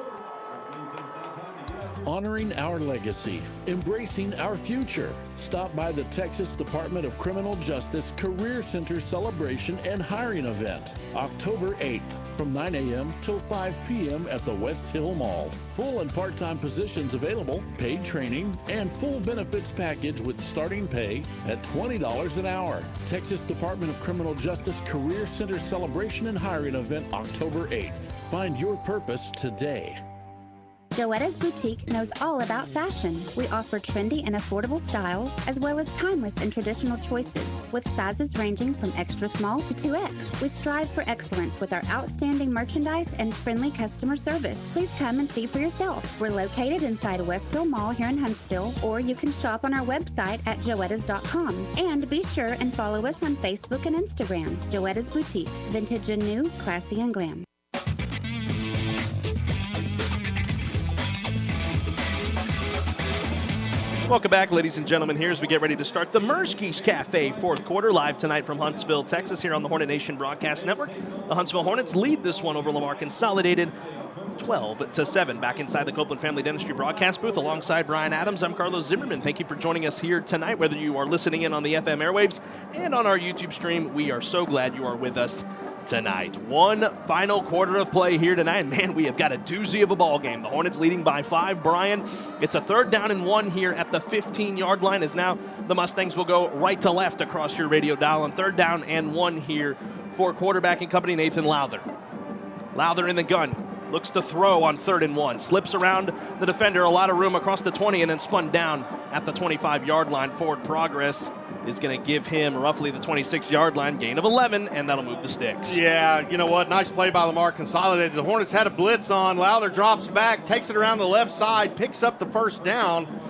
honoring our legacy, embracing our future. Stop by the Texas Department of Criminal Justice Career Center Celebration and Hiring Event, October 8th, from 9 a.m. till 5 p.m. at the West Hill Mall. Full and part-time positions available, paid training, and full benefits package with starting pay at $20 an hour. Texas Department of Criminal Justice Career Center Celebration and Hiring Event, October 8th. Find your purpose today. Joetta's Boutique knows all about fashion. We offer trendy and affordable styles, as well as timeless and traditional choices, with sizes ranging from extra small to 2X. We strive for excellence with our outstanding merchandise and friendly customer service. Please come and see for yourself. We're located inside West Hill Mall here in Huntsville, or you can shop on our website at joettas.com. And be sure and follow us on Facebook and Instagram. Joetta's Boutique, vintage and new, classy and glam. Welcome back, ladies and gentlemen, here as we get ready to start the Merskies Cafe fourth quarter, live tonight from Huntsville, Texas, here on the Hornet Nation Broadcast Network. The Huntsville Hornets lead this one over Lamar Consolidated 12-7. Back inside the Copeland Family Dentistry broadcast booth alongside Brian Adams. I'm Carlos Zimmerman. Thank you for joining us here tonight, whether you are listening in on the FM airwaves and on our YouTube stream. We are so glad you are with us tonight. One final quarter of play here tonight. Man, we have got a doozy of a ball game. The Hornets leading by 5. Brian, it's a 3rd down and 1 here at the 15-yard line, as now the Mustangs will go right to left across your radio dial on 3rd down and 1 here for quarterback and company Nathan Lowther. Lowther in the gun. Looks to throw on 3rd and 1. Slips around the defender, a lot of room across the 20, and then spun down at the 25-yard line. Forward progress is going to give him roughly the 26-yard line, gain of 11, and that'll move the sticks. Yeah, you know what? Nice play by Lamar Consolidated. The Hornets had a blitz on. Lowther drops back, takes it around the left side, picks up the 1st down.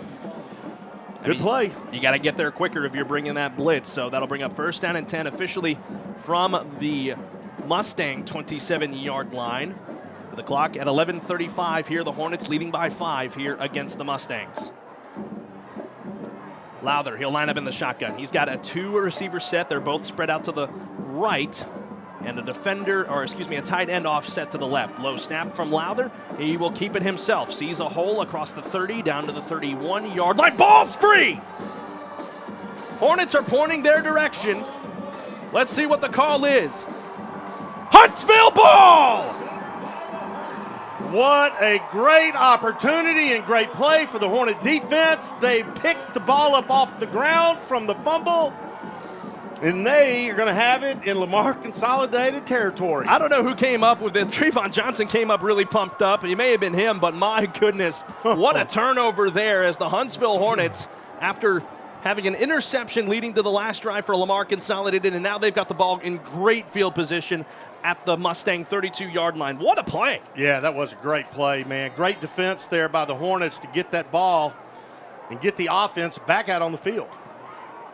Good play. You got to get there quicker if you're bringing that blitz, so that'll bring up 1st down and 10 officially from the Mustang 27-yard line. The clock at 11:35 here. The Hornets leading by 5 here against the Mustangs. Lowther, he'll line up in the shotgun. He's got a 2-receiver set. They're both spread out to the right. And a tight end offset to the left. Low snap from Lowther. He will keep it himself. Sees a hole across the 30 down to the 31-yard line. Ball's free! Hornets are pointing their direction. Let's see what the call is. Huntsville ball! What a great opportunity and great play for the Hornet defense. They picked the ball up off the ground from the fumble, and they are going to have it in Lamar Consolidated territory. I don't know who came up with it. Trevon Johnson came up really pumped up. It may have been him, but my goodness, what a turnover there as the Huntsville Hornets, after having an interception leading to the last drive for Lamar Consolidated, and now they've got the ball in great field position at the Mustang 32-yard line. What a play. Yeah, that was a great play, man. Great defense there by the Hornets to get that ball and get the offense back out on the field.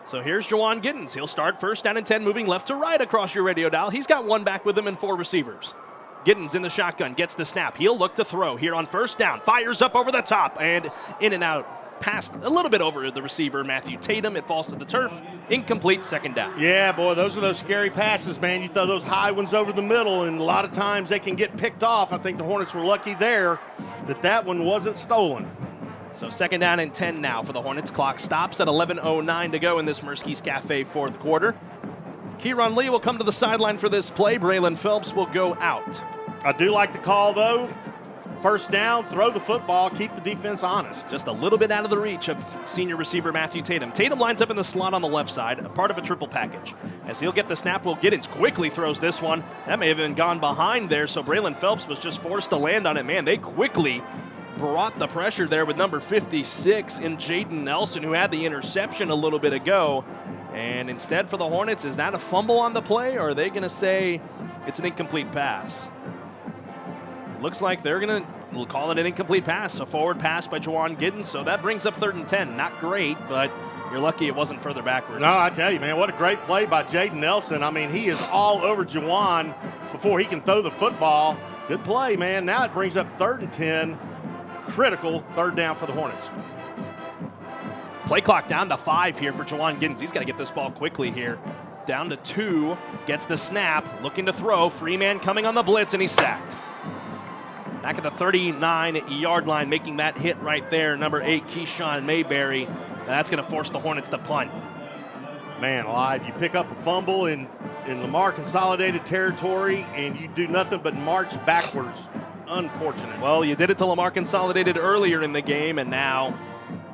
So here's Juwan Giddens. He'll start 1st down and 10, moving left to right across your radio dial. He's got 1 back with him and 4 receivers. Giddens in the shotgun, gets the snap. He'll look to throw here on 1st down. Fires up over the top and in and out. Passed a little bit over the receiver, Matthew Tatum. It falls to the turf. Incomplete, 2nd down. Yeah, boy, those are those scary passes, man. You throw those high ones over the middle, and a lot of times they can get picked off. I think the Hornets were lucky there that one wasn't stolen. So 2nd down and 10 now for the Hornets. Clock stops at 11:09 to go in this Merskies Cafe 4th quarter. Kieran Lee will come to the sideline for this play. Braylon Phelps will go out. I do like the call, though. 1st down, throw the football, keep the defense honest. Just a little bit out of the reach of senior receiver Matthew Tatum. Tatum lines up in the slot on the left side, a part of a triple package. As he'll get the snap, Giddens quickly throws this one. That may have been gone behind there, so Braylon Phelps was just forced to land on it. Man, they quickly brought the pressure there with number 56 in Jaden Nelson, who had the interception a little bit ago. And instead for the Hornets, is that a fumble on the play, or are they going to say it's an incomplete pass? Looks like they're going to call it an incomplete pass, a forward pass by Juwan Giddens. So that brings up 3rd and 10. Not great, but you're lucky it wasn't further backwards. No, I tell you, man, what a great play by Jaden Nelson. I mean, he is all over Juwan before he can throw the football. Good play, man. Now it brings up 3rd and 10. Critical 3rd down for the Hornets. Play clock down to 5 here for Juwan Giddens. He's got to get this ball quickly here. Down to 2, gets the snap, looking to throw. Freeman coming on the blitz, and he's sacked. Back at the 39-yard line, making that hit right there, number 8, Keyshawn Mayberry. And that's going to force the Hornets to punt. Man alive, you pick up a fumble in Lamar Consolidated territory, and you do nothing but march backwards. Unfortunate. Well, you did it to Lamar Consolidated earlier in the game, and now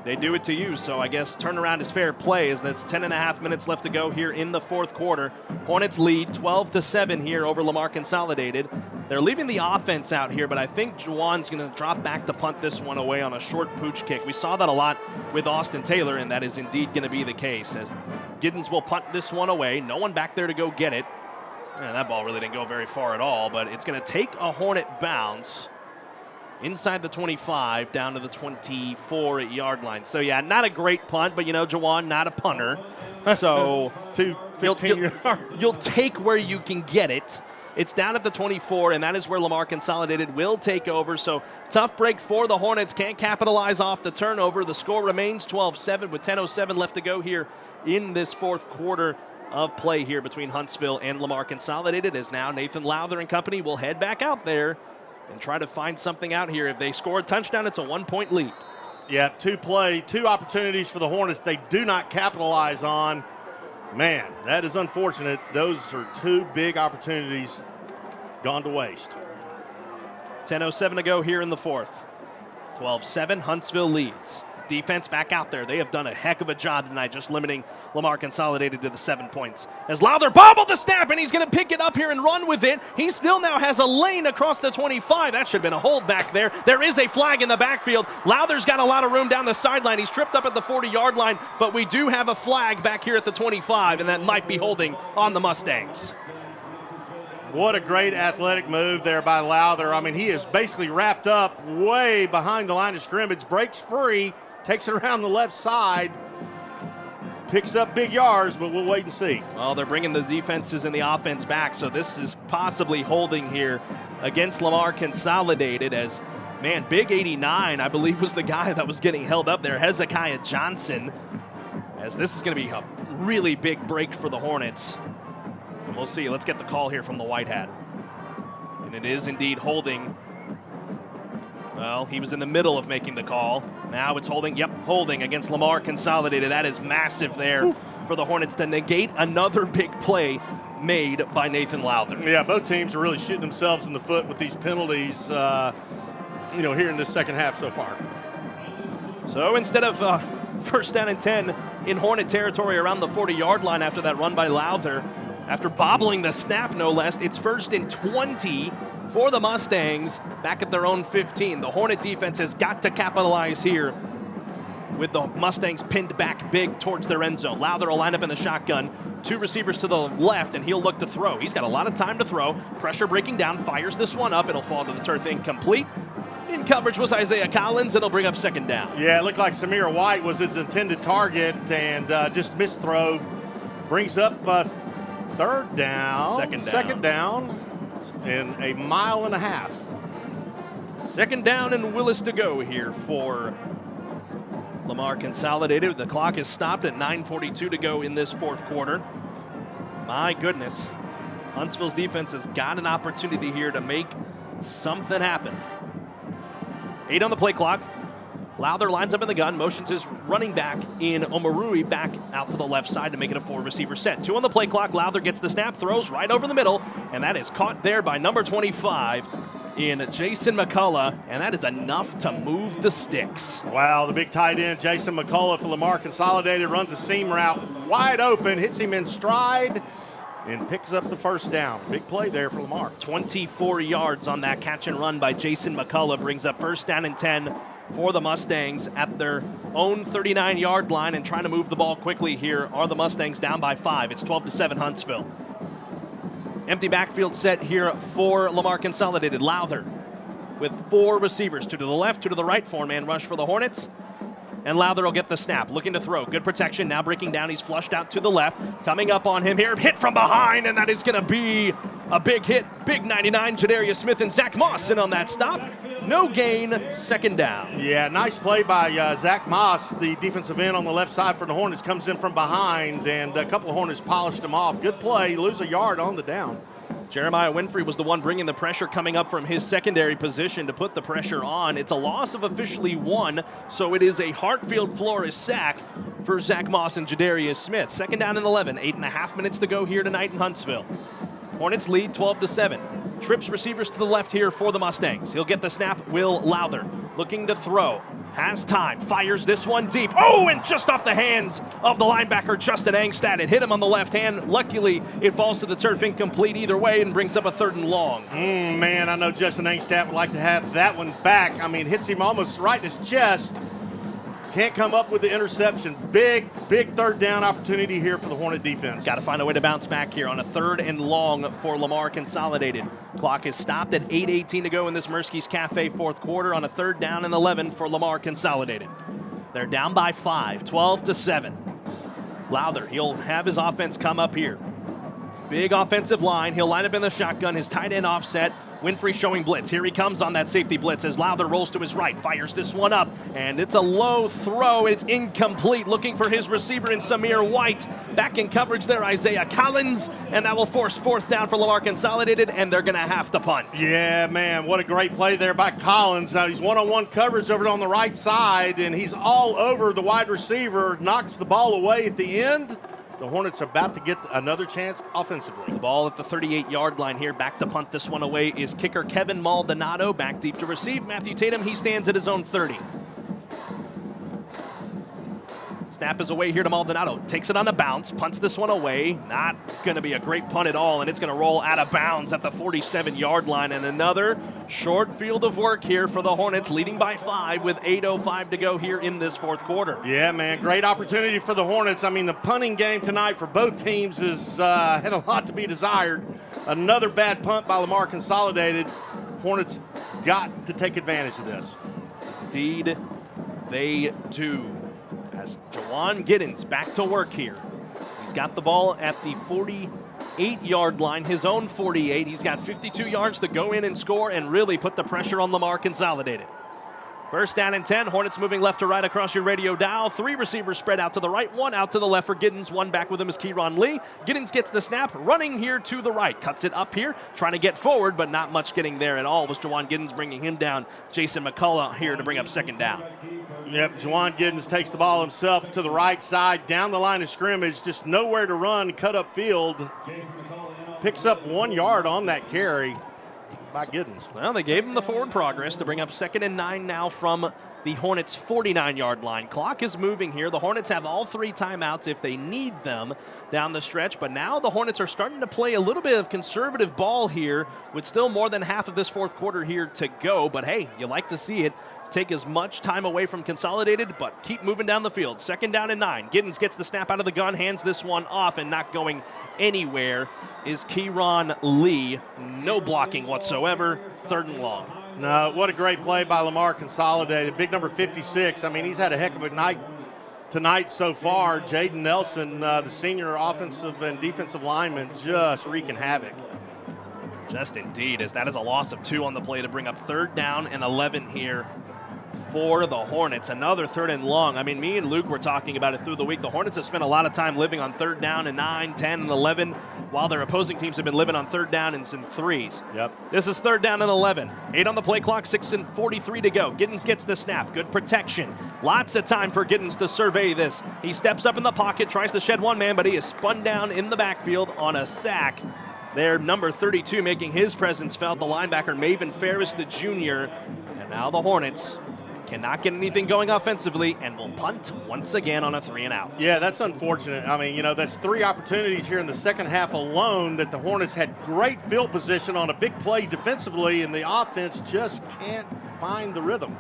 they do it to you. So I guess turnaround is fair play, as that's 10.5 minutes left to go here in the fourth quarter. Hornets lead 12-7 here over Lamar Consolidated. They're leaving the offense out here, but I think Juwan's going to drop back to punt this one away on a short pooch kick. We saw that a lot with Austin Taylor, and that is indeed going to be the case, as Giddens will punt this one away. No one back there to go get it. And that ball really didn't go very far at all, but it's going to take a Hornet bounce inside the 25 down to the 24-yard line. So, yeah, not a great punt, but, Juwan, not a punter. So you'll take where you can get it. It's down at the 24, and that is where Lamar Consolidated will take over. So tough break for the Hornets. Can't capitalize off the turnover. The score remains 12-7 with 10:07 left to go here in this fourth quarter of play here between Huntsville and Lamar Consolidated, as now Nathan Lowther and company will head back out there and try to find something out here. If they score a touchdown, it's a 1-point lead. Yeah, two opportunities for the Hornets they do not capitalize on. Man, that is unfortunate. Those are two big opportunities gone to waste. 10:07 to go here in the fourth. 12-7, Huntsville leads. Defense back out there. They have done a heck of a job tonight, just limiting Lamar Consolidated to the 7 points. As Lowther bobbled the snap, and he's going to pick it up here and run with it. He still now has a lane across the 25. That should have been a hold back there. There is a flag in the backfield. Lowther's got a lot of room down the sideline. He's tripped up at the 40-yard line, but we do have a flag back here at the 25, and that might be holding on the Mustangs. What a great athletic move there by Lowther. I mean, he is basically wrapped up way behind the line of scrimmage, breaks free, takes it around the left side, picks up big yards, but we'll wait and see. Well, they're bringing the defenses and the offense back, so this is possibly holding here against Lamar Consolidated, as, man, Big 89, I believe, was the guy that was getting held up there, Hezekiah Johnson, as this is going to be a really big break for the Hornets. And we'll see. Let's get the call here from the White Hat. And it is indeed holding. Well, he was in the middle of making the call. Now it's holding. Yep, holding against Lamar Consolidated. That is massive there for the Hornets to negate another big play made by Nathan Lowther. Yeah, both teams are really shooting themselves in the foot with these penalties, here in this second half so far. So instead of first down and 10 in Hornet territory around the 40-yard line after that run by Lowther, after bobbling the snap, no less, it's first and 20 for the Mustangs back at their own 15. The Hornet defense has got to capitalize here with the Mustangs pinned back big towards their end zone. Lowther will line up in the shotgun. Two receivers to the left, and he'll look to throw. He's got a lot of time to throw. Pressure breaking down, fires this one up. It'll fall to the turf, incomplete. In coverage was Isaiah Collins, and it'll bring up second down. Yeah, it looked like Samir White was his intended target, and just missed throw. Brings up third down. Second down. In a mile and a half. Second down and Willis to go here for Lamar Consolidated. The clock is stopped at 9:42 to go in this fourth quarter. My goodness. Huntsville's defense has got an opportunity here to make something happen. 8 on the play clock. Lowther lines up in the gun, motions his running back in Omarui back out to the left side to make it a 4-receiver set. 2 on the play clock. Lowther gets the snap, throws right over the middle, and that is caught there by number 25 in Jason McCullough, and that is enough to move the sticks. Wow, the big tight end, Jason McCullough for Lamar Consolidated, runs a seam route wide open, hits him in stride, and picks up the first down. Big play there for Lamar. 24 yards on that catch and run by Jason McCullough brings up first down and 10 for the Mustangs at their own 39-yard line, and trying to move the ball quickly here are the Mustangs down by 5. It's 12-7 Huntsville. Empty backfield set here for Lamar Consolidated. Lowther with 4 receivers, 2 to the left, 2 to the right, 4-man rush for the Hornets. And Lowther will get the snap, looking to throw. Good protection, now breaking down. He's flushed out to the left. Coming up on him here, hit from behind, and that is going to be a big hit. Big 99, Jadarius Smith and Zach Moss in on that stop. No gain, second down. Yeah, nice play by Zach Moss, the defensive end on the left side for the Hornets. Comes in from behind, and a couple of Hornets polished him off. Good play, lose a yard on the down. Jeremiah Winfrey was the one bringing the pressure coming up from his secondary position to put the pressure on. It's a loss of officially 1, so it is a Hartfield Flores sack for Zach Moss and Jadarius Smith. 2nd down and 11, 8.5 minutes to go here tonight in Huntsville. Hornets lead 12-7. Trips receivers to the left here for the Mustangs. He'll get the snap. Will Lowther looking to throw. Has time. Fires this one deep. Oh, and just off the hands of the linebacker, Justin Angstad. It hit him on the left hand. Luckily, it falls to the turf incomplete either way and brings up a 3rd and long. Man, I know Justin Angstad would like to have that one back. I mean, hits him almost right in his chest. Can't come up with the interception. Big 3rd down opportunity here for the Hornet defense. Got to find a way to bounce back here on a 3rd and long for Lamar Consolidated. Clock is stopped at 8:18 to go in this Murski's Cafe 4th quarter on a 3rd down and 11 for Lamar Consolidated. They're down by 5, 12-7. Lowther, he'll have his offense come up here. Big offensive line. He'll line up in the shotgun. His tight end offset. Winfrey showing blitz. Here he comes on that safety blitz as Lowther rolls to his right. Fires this one up. And it's a low throw. It's incomplete. Looking for his receiver in Samir White. Back in coverage there, Isaiah Collins. And that will force 4th down for Lamar Consolidated. And they're going to have to punt. Yeah, man. What a great play there by Collins. Now he's one-on-one coverage over on the right side. And he's all over the wide receiver. Knocks the ball away at the end. The Hornets are about to get another chance offensively. The ball at the 38-yard line here. Back to punt this one away is kicker Kevin Maldonado. Back deep to receive. Matthew Tatum, he stands at his own 30. Snap is away here to Maldonado. Takes it on a bounce. Punts this one away. Not going to be a great punt at all, and it's going to roll out of bounds at the 47-yard line. And another short field of work here for the Hornets, leading by 5 with 8:05 to go here in this 4th quarter. Yeah, man, great opportunity for the Hornets. I mean, the punting game tonight for both teams has had a lot to be desired. Another bad punt by Lamar Consolidated. Hornets got to take advantage of this. Indeed, they do. As Jawan Giddens back to work here. He's got the ball at the 48-yard line, his own 48. He's got 52 yards to go in and score and really put the pressure on Lamar Consolidated. 1st down and 10. Hornets moving left to right across your radio dial. 3 receivers spread out to the right, 1 out to the left for Giddens. 1 back with him is Kieran Lee. Giddens gets the snap, running here to the right. Cuts it up here, trying to get forward, but not much getting there at all. Was Jawan Giddens bringing him down. Jason McCullough here to bring up 2nd down. Yep, Jawan Giddens takes the ball himself to the right side, down the line of scrimmage, just nowhere to run, cut up field. Picks up 1 yard on that carry by Giddens. Well, they gave him the forward progress to bring up 2nd and 9 now from the Hornets' 49-yard line. Clock is moving here. The Hornets have all 3 timeouts if they need them down the stretch, but now the Hornets are starting to play a little bit of conservative ball here with still more than half of this 4th quarter here to go, but hey, you like to see it. Take as much time away from Consolidated, but keep moving down the field. 2nd down and 9. Giddens gets the snap out of the gun, hands this one off, and not going anywhere is Kieran Lee. No blocking whatsoever. 3rd and long. No, what a great play by Lamar Consolidated. Big number 56. I mean, he's had a heck of a night tonight so far. Jaden Nelson, the senior offensive and defensive lineman, just wreaking havoc. Just indeed, as that is a loss of 2 on the play to bring up 3rd down and 11 here for the Hornets. Another 3rd and long. I mean, me and Luke were talking about it through the week. The Hornets have spent a lot of time living on 3rd down and 9, 10, and 11, while their opposing teams have been living on 3rd down and some 3s. Yep. This is 3rd down and 11. 8 on the play clock, 6:43 to go. Giddens gets the snap. Good protection. Lots of time for Giddens to survey this. He steps up in the pocket, tries to shed one man, but he is spun down in the backfield on a sack. There, number 32 making his presence felt, the linebacker Maven Ferris, the junior. And now the Hornets cannot get anything going offensively and will punt once again on a 3 and out. Yeah, that's unfortunate. I mean, you know, that's 3 opportunities here in the second half alone that the Hornets had great field position on a big play defensively, and the offense just can't find the rhythm.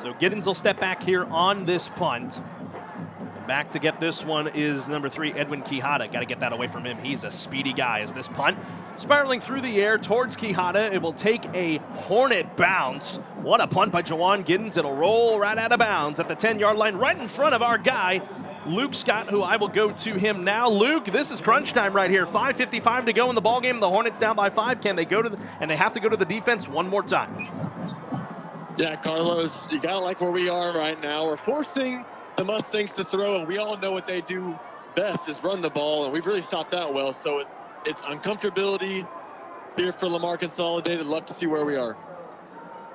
So Giddens will step back here on this punt. Back to get this one is number 3, Edwin Quijada. Got to get that away from him. He's a speedy guy as this punt. Spiraling through the air towards Quijada. It will take a Hornet bounce. What a punt by Jawan Giddens. It'll roll right out of bounds at the 10-yard line, right in front of our guy, Luke Scott, who I will go to him now. Luke, this is crunch time right here. 5:55 to go in the ballgame. The Hornets down by 5. Can they go to and they have to go to the defense one more time. Yeah, Carlos, you got to like where we are right now. We're forcing the Mustangs to throw, and we all know what they do best is run the ball, and we've really stopped that well. So it's uncomfortability here for Lamar Consolidated. Love to see where we are.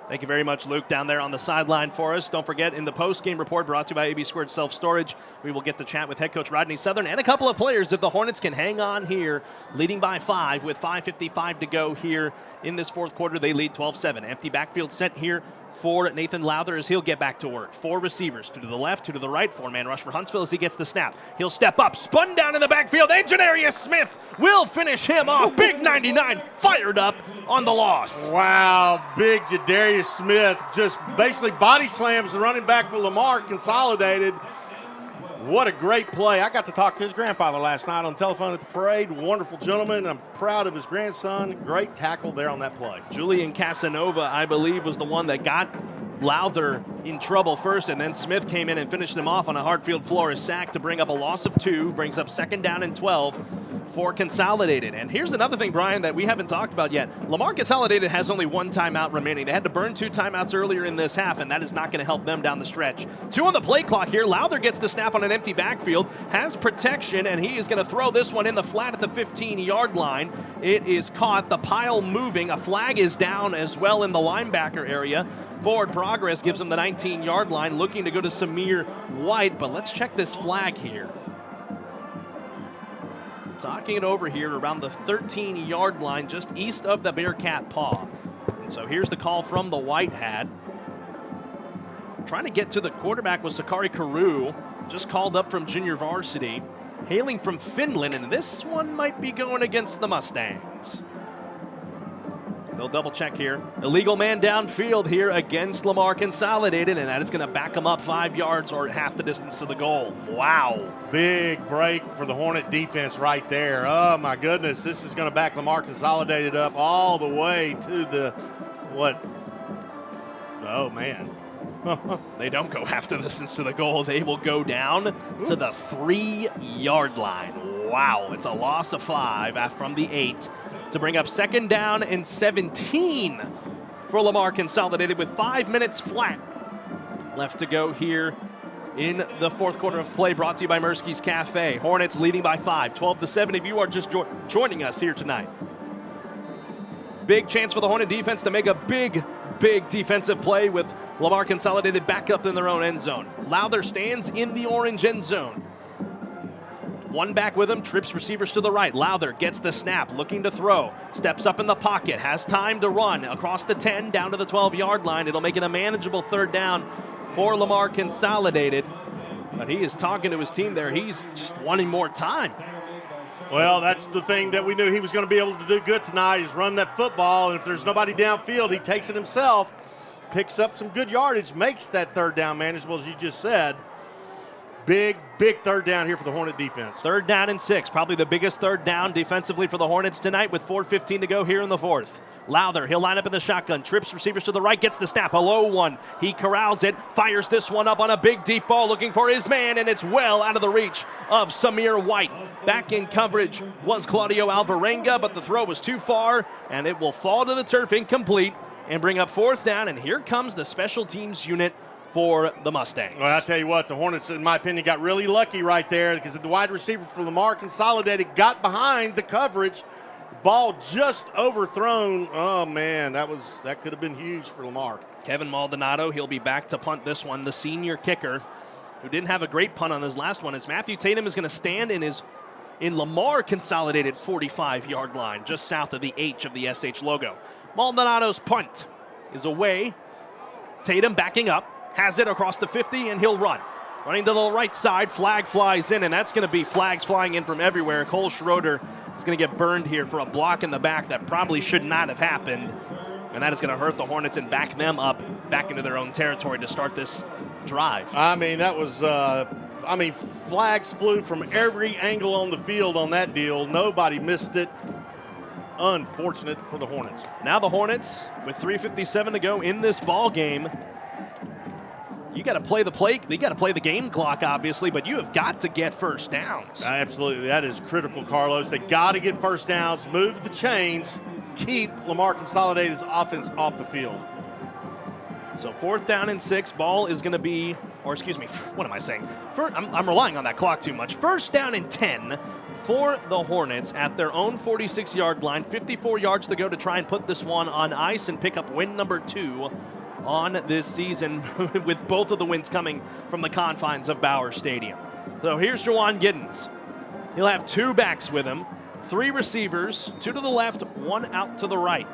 Thank you very much, Luke, down there on the sideline for us. Don't forget, in the post-game report brought to you by AB Squared Self-Storage, we will get to chat with head coach Rodney Southern and a couple of players if the Hornets can hang on here, leading by 5 with 5:55 to go here in this fourth quarter. They lead 12-7. Empty backfield set here for Nathan Lowther as he'll get back to work. 4 receivers, 2 to the left, 2 to the right. 4-man rush for Huntsville as he gets the snap. He'll step up, spun down in the backfield. Janarius Smith will finish him off. Big 99 fired up on the loss. Wow, big Janarius Smith just basically body slams the running back for Lamar Consolidated. What a great play. I got to talk to his grandfather last night on the telephone at the parade. Wonderful gentleman. I'm proud of his grandson. Great tackle there on that play. Julian Casanova, I believe, was the one that got Lowther in trouble first, and then Smith came in and finished him off on a Hartfield Flores sack to bring up a loss of 2, brings up 2nd down and 12 for Consolidated. And here's another thing, Brian, that we haven't talked about yet. Lamar Consolidated has only 1 timeout remaining. They had to burn 2 timeouts earlier in this half, and that is not going to help them down the stretch. 2 on the play clock here. Lowther gets the snap on an empty backfield, has protection, and he is going to throw this one in the flat at the 15-yard line. It is caught. The pile moving. A flag is down as well in the linebacker area. Forward progress gives him the 19-yard line, looking to go to Samir White, but let's check this flag here. Talking it over here around the 13-yard line, just east of the Bearcat paw. And so here's the call from the White Hat. Trying to get to the quarterback was Sakari Karu, just called up from junior varsity, hailing from Finland, and this one might be going against the Mustangs. They'll double check here. Illegal man downfield here against Lamar Consolidated, and that is going to back them up 5 yards or half the distance to the goal. Wow. Big break for the Hornet defense right there. Oh, my goodness. This is going to back Lamar Consolidated up all the way to the, what? Oh, man. They don't go half the distance to the goal. They will go down to the 3-yard line. Wow. It's a loss of 5 from the 8. To bring up 2nd down and 17 for Lamar Consolidated with 5 minutes flat left to go here in the fourth quarter of play, brought to you by Mirsky's Cafe. Hornets leading by 5, 12-7 if you are just joining us here tonight. Big chance for the Hornet defense to make a big defensive play with Lamar Consolidated back up in their own end zone. Lowther stands in the orange end zone. 1 back with him, trips receivers to the right. Lowther gets the snap, looking to throw. Steps up in the pocket, has time to run across the 10, down to the 12-yard line. It'll make it a manageable 3rd down for Lamar Consolidated. But he is talking to his team there. He's just wanting more time. Well, that's the thing that we knew he was going to be able to do good tonight is run that football. And if there's nobody downfield, he takes it himself, picks up some good yardage, makes that 3rd down manageable, as you just said. Big 3rd down here for the Hornet defense. 3rd down and 6, probably the biggest 3rd down defensively for the Hornets tonight with 4:15 to go here in the 4th. Lowther, he'll line up in the shotgun, trips receivers to the right, gets the snap, a low one. He corrals it, fires this one up on a big deep ball, looking for his man, and it's well out of the reach of Samir White. Back in coverage was Claudio Alvarenga, but the throw was too far, and it will fall to the turf incomplete and bring up 4th down, and here comes the special teams unit for the Mustangs. Well, I'll tell you what, the Hornets, in my opinion, got really lucky right there because the wide receiver for Lamar Consolidated got behind the coverage. The ball just overthrown. Oh, man, that could have been huge for Lamar. Kevin Maldonado, he'll be back to punt this one. The senior kicker, who didn't have a great punt on his last one, as Matthew Tatum is going to stand in Lamar Consolidated 45-yard line, just south of the H of the SH logo. Maldonado's punt is away. Tatum backing up. Has it across the 50, and he'll run. Running to the right side, flag flies in, and that's going to be flags flying in from everywhere. Cole Schroeder is going to get burned here for a block in the back that probably should not have happened, and that is going to hurt the Hornets and back them up back into their own territory to start this drive. I mean, that was flags flew from every angle on the field on that deal. Nobody missed it. Unfortunate for the Hornets. Now the Hornets, with 3:57 to go in this ball game, you got to play the play. You got to play the game clock, obviously, but you have got to get 1st downs. Absolutely, that is critical, Carlos. They got to get 1st downs, move the chains, keep Lamar Consolidated's offense off the field. So 4th down and 6. Ball is going to be or excuse me, what am I saying? I'm relying on that clock too much. 1st down and 10 for the Hornets at their own 46-yard line. 54 yards to go to try and put this one on ice and pick up win number 2 on this season, with both of the wins coming from the confines of Bauer Stadium. So here's Juwan Giddens. He'll have 2 backs with him, 3 receivers, 2 to the left, 1 out to the right.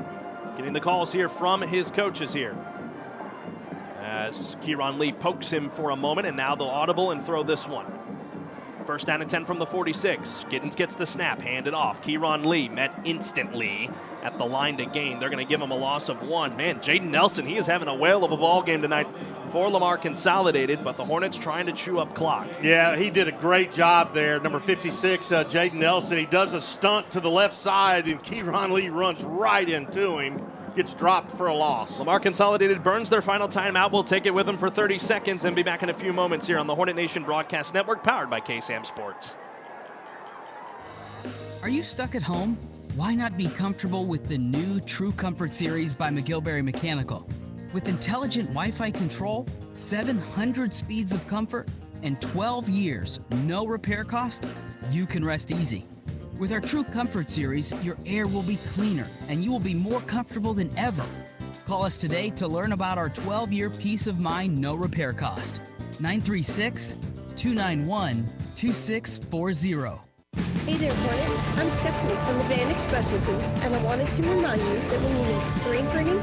Getting the calls here from his coaches here, as Kieran Lee pokes him for a moment, and now they'll audible and throw this one. 1st down and 10 from the 46. Giddens gets the snap, handed off. Kieran Lee met instantly at the line to gain. They're going to give him a loss of 1. Man, Jaden Nelson, he is having a whale of a ball game tonight for Lamar Consolidated, but the Hornets trying to chew up clock. Yeah, he did a great job there. Number 56, Jaden Nelson, he does a stunt to the left side, and Kieran Lee runs right into him. Gets dropped for a loss. Lamar Consolidated burns their final timeout. We'll take it with them for 30 seconds and be back in a few moments here on the Hornet Nation Broadcast Network, powered by KSAM Sports. Are you stuck at home? Why not be comfortable with the new True Comfort series by McGillberry Mechanical? With intelligent Wi-Fi control, 700 speeds of comfort, and 12 years, no repair cost, you can rest easy. With our True Comfort series, your air will be cleaner and you will be more comfortable than ever. Call us today to learn about our 12-year peace of mind, no repair cost. 936-291-2640. Hey there, Hornet. I'm Stephanie from Advantage Specialties, and I wanted to remind you that when you need screen printing,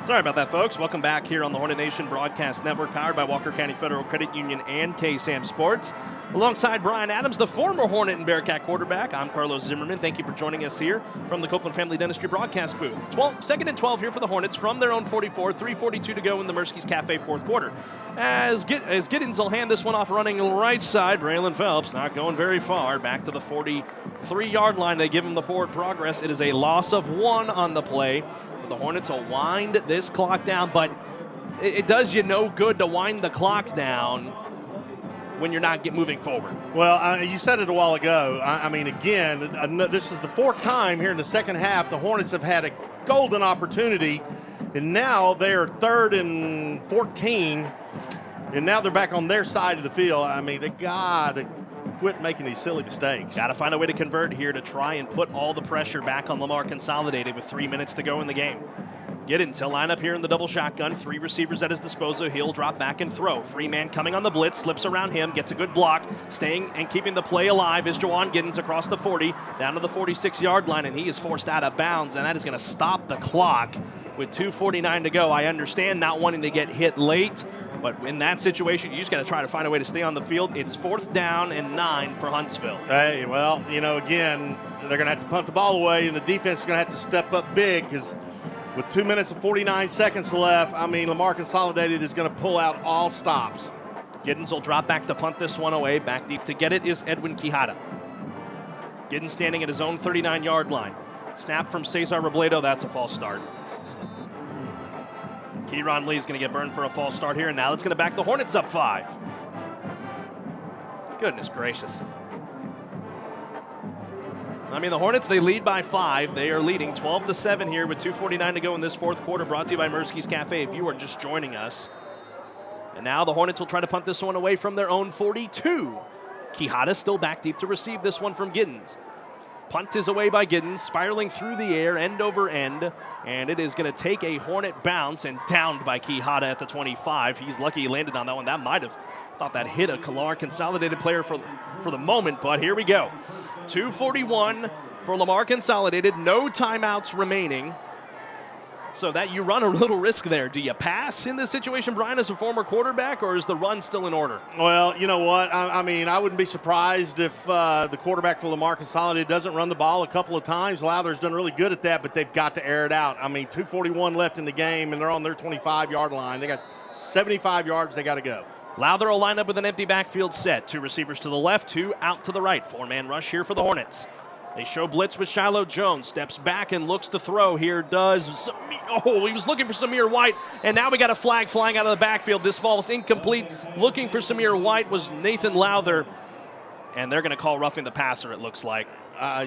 Sorry about that, folks. Welcome back here on the Hornet Nation Broadcast Network, powered by Walker County Federal Credit Union and KSAM Sports. Alongside Brian Adams, the former Hornet and Bearcat quarterback, I'm Carlos Zimmerman. Thank you for joining us here from the Copeland Family Dentistry broadcast booth. 2nd and 12 here for the Hornets from their own 44, 3:42 to go in the Mersky's Cafe 4th quarter. As Giddens will hand this one off running right side, Braylon Phelps not going very far. Back to the 43-yard line. They give him the forward progress. It is a loss of 1 on the play. The Hornets will wind this clock down, but it does you no good to wind the clock down when you're not moving forward. Well, you said it a while ago. I mean, again, this is the 4th time here in the second half the Hornets have had a golden opportunity, and now they're 3rd and 14, and now they're back on their side of the field. I mean, they got to quit making these silly mistakes. Got to find a way to convert here to try and put all the pressure back on Lamar Consolidated with 3 minutes to go in the game. Giddens, he'll line up here in the double shotgun. 3 receivers at his disposal. He'll drop back and throw. Free man coming on the blitz, slips around him, gets a good block. Staying and keeping the play alive is Juwan Giddens across the 40, down to the 46-yard line, and he is forced out of bounds, and that is going to stop the clock with 2:49 to go. I understand not wanting to get hit late, but in that situation, you just got to try to find a way to stay on the field. It's 4th down and 9 for Huntsville. Hey, well, you know, again, they're going to have to punt the ball away, and the defense is going to have to step up big, because with 2 minutes and 49 seconds left, I mean, Lamar Consolidated is going to pull out all stops. Giddens will drop back to punt this one away. Back deep to get it is Edwin Quijada. Giddens standing at his own 39-yard line. Snap from Cesar Robledo. That's a false start. Kieran Lee is going to get burned for a false start here, and now it's going to back the Hornets up 5. Goodness gracious. I mean, the Hornets, they lead by 5. They are leading 12-7 here with 2:49 to go in this 4th quarter, brought to you by Mersky's Cafe if you are just joining us. And now the Hornets will try to punt this one away from their own 42. Quijada still back deep to receive this one from Giddens. Punt is away by Giddens, spiraling through the air, end over end, and it is going to take a Hornet bounce and downed by Quijada at the 25. He's lucky he landed on that one. That might have thought that hit a Lamar Consolidated player for the moment, but here we go. 2:41 for Lamar Consolidated, no timeouts remaining. So that you run a little risk there. Do you pass in this situation, Brian, as a former quarterback, or is the run still in order? Well, you know what? I mean, I wouldn't be surprised if the quarterback for Lamar Consolidated doesn't run the ball a couple of times. Lowther's done really good at that, but they've got to air it out. I mean, 2:41 left in the game, and they're on their 25-yard line. They got 75 yards they got to go. Lowther will line up with an empty backfield set. 2 receivers to the left, 2 out to the right. 4-man rush here for the Hornets. They show blitz with Shiloh Jones. Steps back and looks to throw. Here does. Oh, he was looking for Samir White. And now we got a flag flying out of the backfield. This ball is incomplete. Looking for Samir White was Nathan Lowther. and they're going to call roughing the passer, it looks like.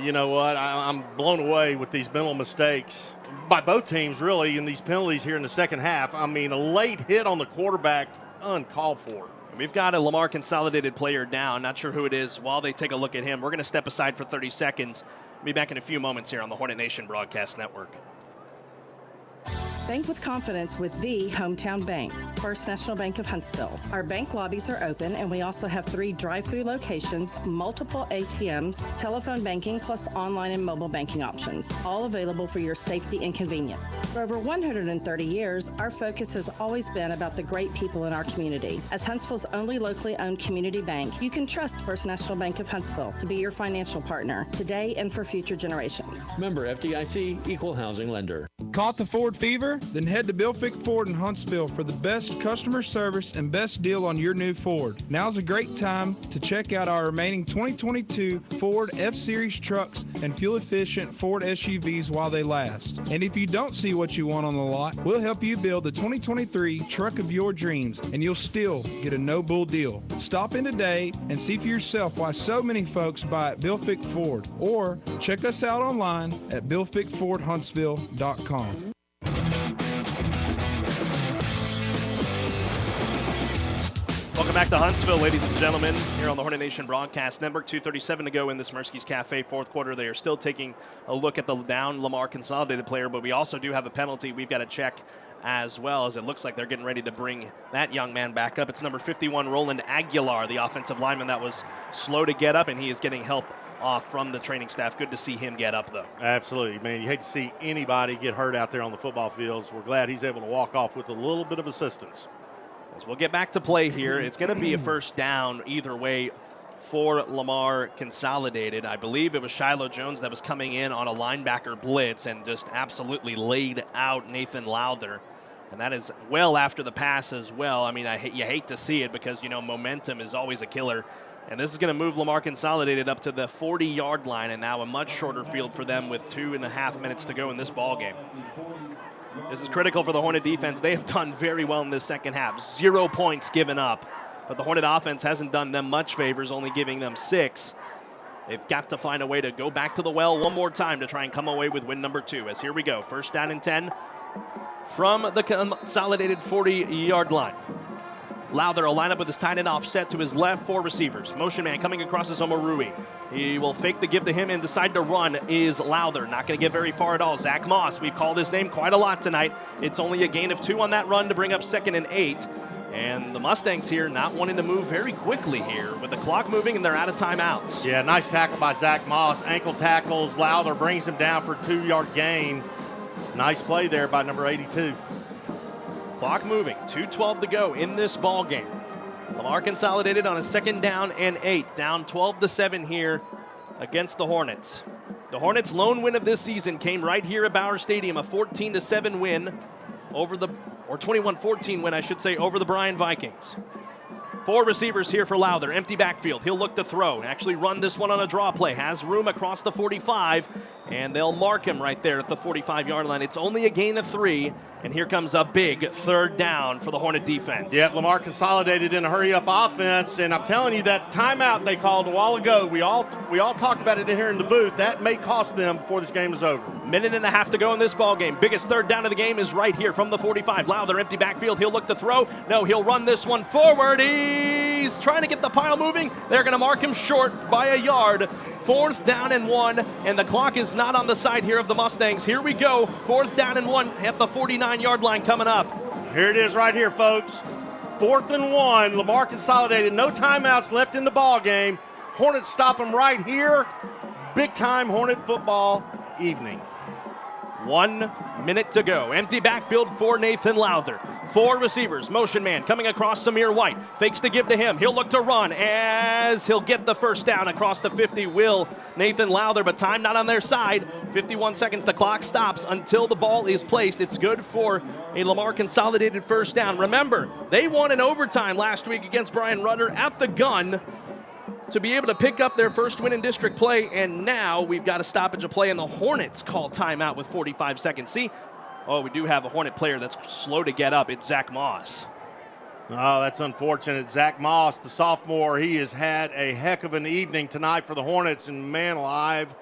You know what? I'm blown away with these mental mistakes by both teams, really, in these penalties here in the second half. I mean, a late hit on the quarterback, uncalled for. We've got a Lamar Consolidated player down. Not sure who it is. While they take a look at him, we're going to step aside for 30 seconds. Be back in a few moments here on the Hornet Nation Broadcast Network. Bank with confidence with the hometown bank, First National Bank of Huntsville. Our bank lobbies are open, and we also have 3 drive-through locations, multiple ATMs, telephone banking, plus online and mobile banking options, all available for your safety and convenience. For over 130 years, our focus has always been about the great people in our community. As Huntsville's only locally owned community bank, you can trust First National Bank of Huntsville to be your financial partner today and for future generations. Member FDIC, Equal Housing Lender. Caught the Ford fever? Then head to Bill Fick Ford in Huntsville for the best customer service and best deal on your new Ford. Now's a great time to check out our remaining 2022 Ford F-Series trucks and fuel-efficient Ford SUVs while they last. And if you don't see what you want on the lot, we'll help you build the 2023 truck of your dreams, and you'll still get a no-bull deal. Stop in today and see for yourself why so many folks buy at Bill Fick Ford, or check us out online at BillFickFordHuntsville.com. Welcome back to Huntsville, ladies and gentlemen, here on the Hornet Nation Broadcast Network. 2:37 to go in this Mirsky's Cafe fourth quarter. They are still taking a look at the down Lamar Consolidated player, but we also do have a penalty we've got to check as well, as it looks like they're getting ready to bring that young man back up. It's number 51, Roland Aguilar, the offensive lineman that was slow to get up, and he is getting help off from the training staff. Good to see him get up, though. Absolutely, man. You hate to see anybody get hurt out there on the football fields. We're glad he's able to walk off with a little bit of assistance. As we'll get back to play here, it's going to be a first down either way for Lamar Consolidated. I believe it was Shiloh Jones that was coming in on a linebacker blitz and just absolutely laid out Nathan Lowther. And that is well after the pass as well. I mean, you hate to see it because, you know, momentum is always a killer. And this is going to move Lamar Consolidated up to the 40-yard line, and now a much shorter field for them with 2.5 minutes to go in this ball game. This is critical for the Hornet defense. They have done very well in this second half. 0 points given up. But the Hornet offense hasn't done them much favors, only giving them 6. They've got to find a way to go back to the well one more time to try and come away with win number 2. As here we go, first down and 10 from the Consolidated 40-yard line. Lowther will line up with his tight end offset to his left, 4 receivers. Motion man coming across is Omarui. He will fake the give to him and decide to run is Lowther. Not going to get very far at all. Zach Moss, we've called his name quite a lot tonight. It's only a gain of 2 on that run to bring up 2nd and 8. And the Mustangs here not wanting to move very quickly here with the clock moving and they're out of timeouts. Yeah, nice tackle by Zach Moss. Ankle tackles. Lowther brings him down for a 2-yard gain. Nice play there by number 82. Clock moving, 2:12 to go in this ball game. Lamar Consolidated on a 2nd down and 8, down 12-7 here against the Hornets. The Hornets' lone win of this season came right here at Bauer Stadium, a 14-7 win over the, or 21-14 win, I should say, over the Bryan Vikings. 4 receivers here for Lowther, empty backfield. He'll look to throw, actually run this one on a draw play. Has room across the 45, and they'll mark him right there at the 45-yard line. It's only a gain of 3, and here comes a big 3rd down for the Hornet defense. Yeah, Lamar Consolidated in a hurry-up offense, and I'm telling you that timeout they called a while ago, we all talked about it in here in the booth. That may cost them before this game is over. 1.5 minutes to go in this ball game. Biggest 3rd down of the game is right here from the 45. Lowther, empty backfield. He'll look to throw. No, he'll run this one forward. He's trying to get the pile moving. They're going to mark him short by a yard. 4th down and 1, and the clock is not on the side here of the Mustangs. Here we go. 4th down and 1 at the 49-yard line coming up. Here it is right here, folks. 4th and 1. Lamar Consolidated. No timeouts left in the ball game. Hornets stop them right here. Big-time Hornet football evening. 1 minute to go. Empty backfield for Nathan Lowther. 4 receivers. Motion man coming across Samir White. Fakes to give to him. He'll look to run as he'll get the first down across the 50. Will Nathan Lowther, but time not on their side. 51 seconds. The clock stops until the ball is placed. It's good for a Lamar Consolidated first down. Remember, they won in overtime last week against Brian Rudder at the gun to be able to pick up their first win in district play, and now we've got a stoppage of play, and the Hornets call timeout with 45 seconds. See, we do have a Hornet player that's slow to get up. It's Zach Moss. Oh, that's unfortunate. Zach Moss, the sophomore, he has had a heck of an evening tonight for the Hornets, and man alive,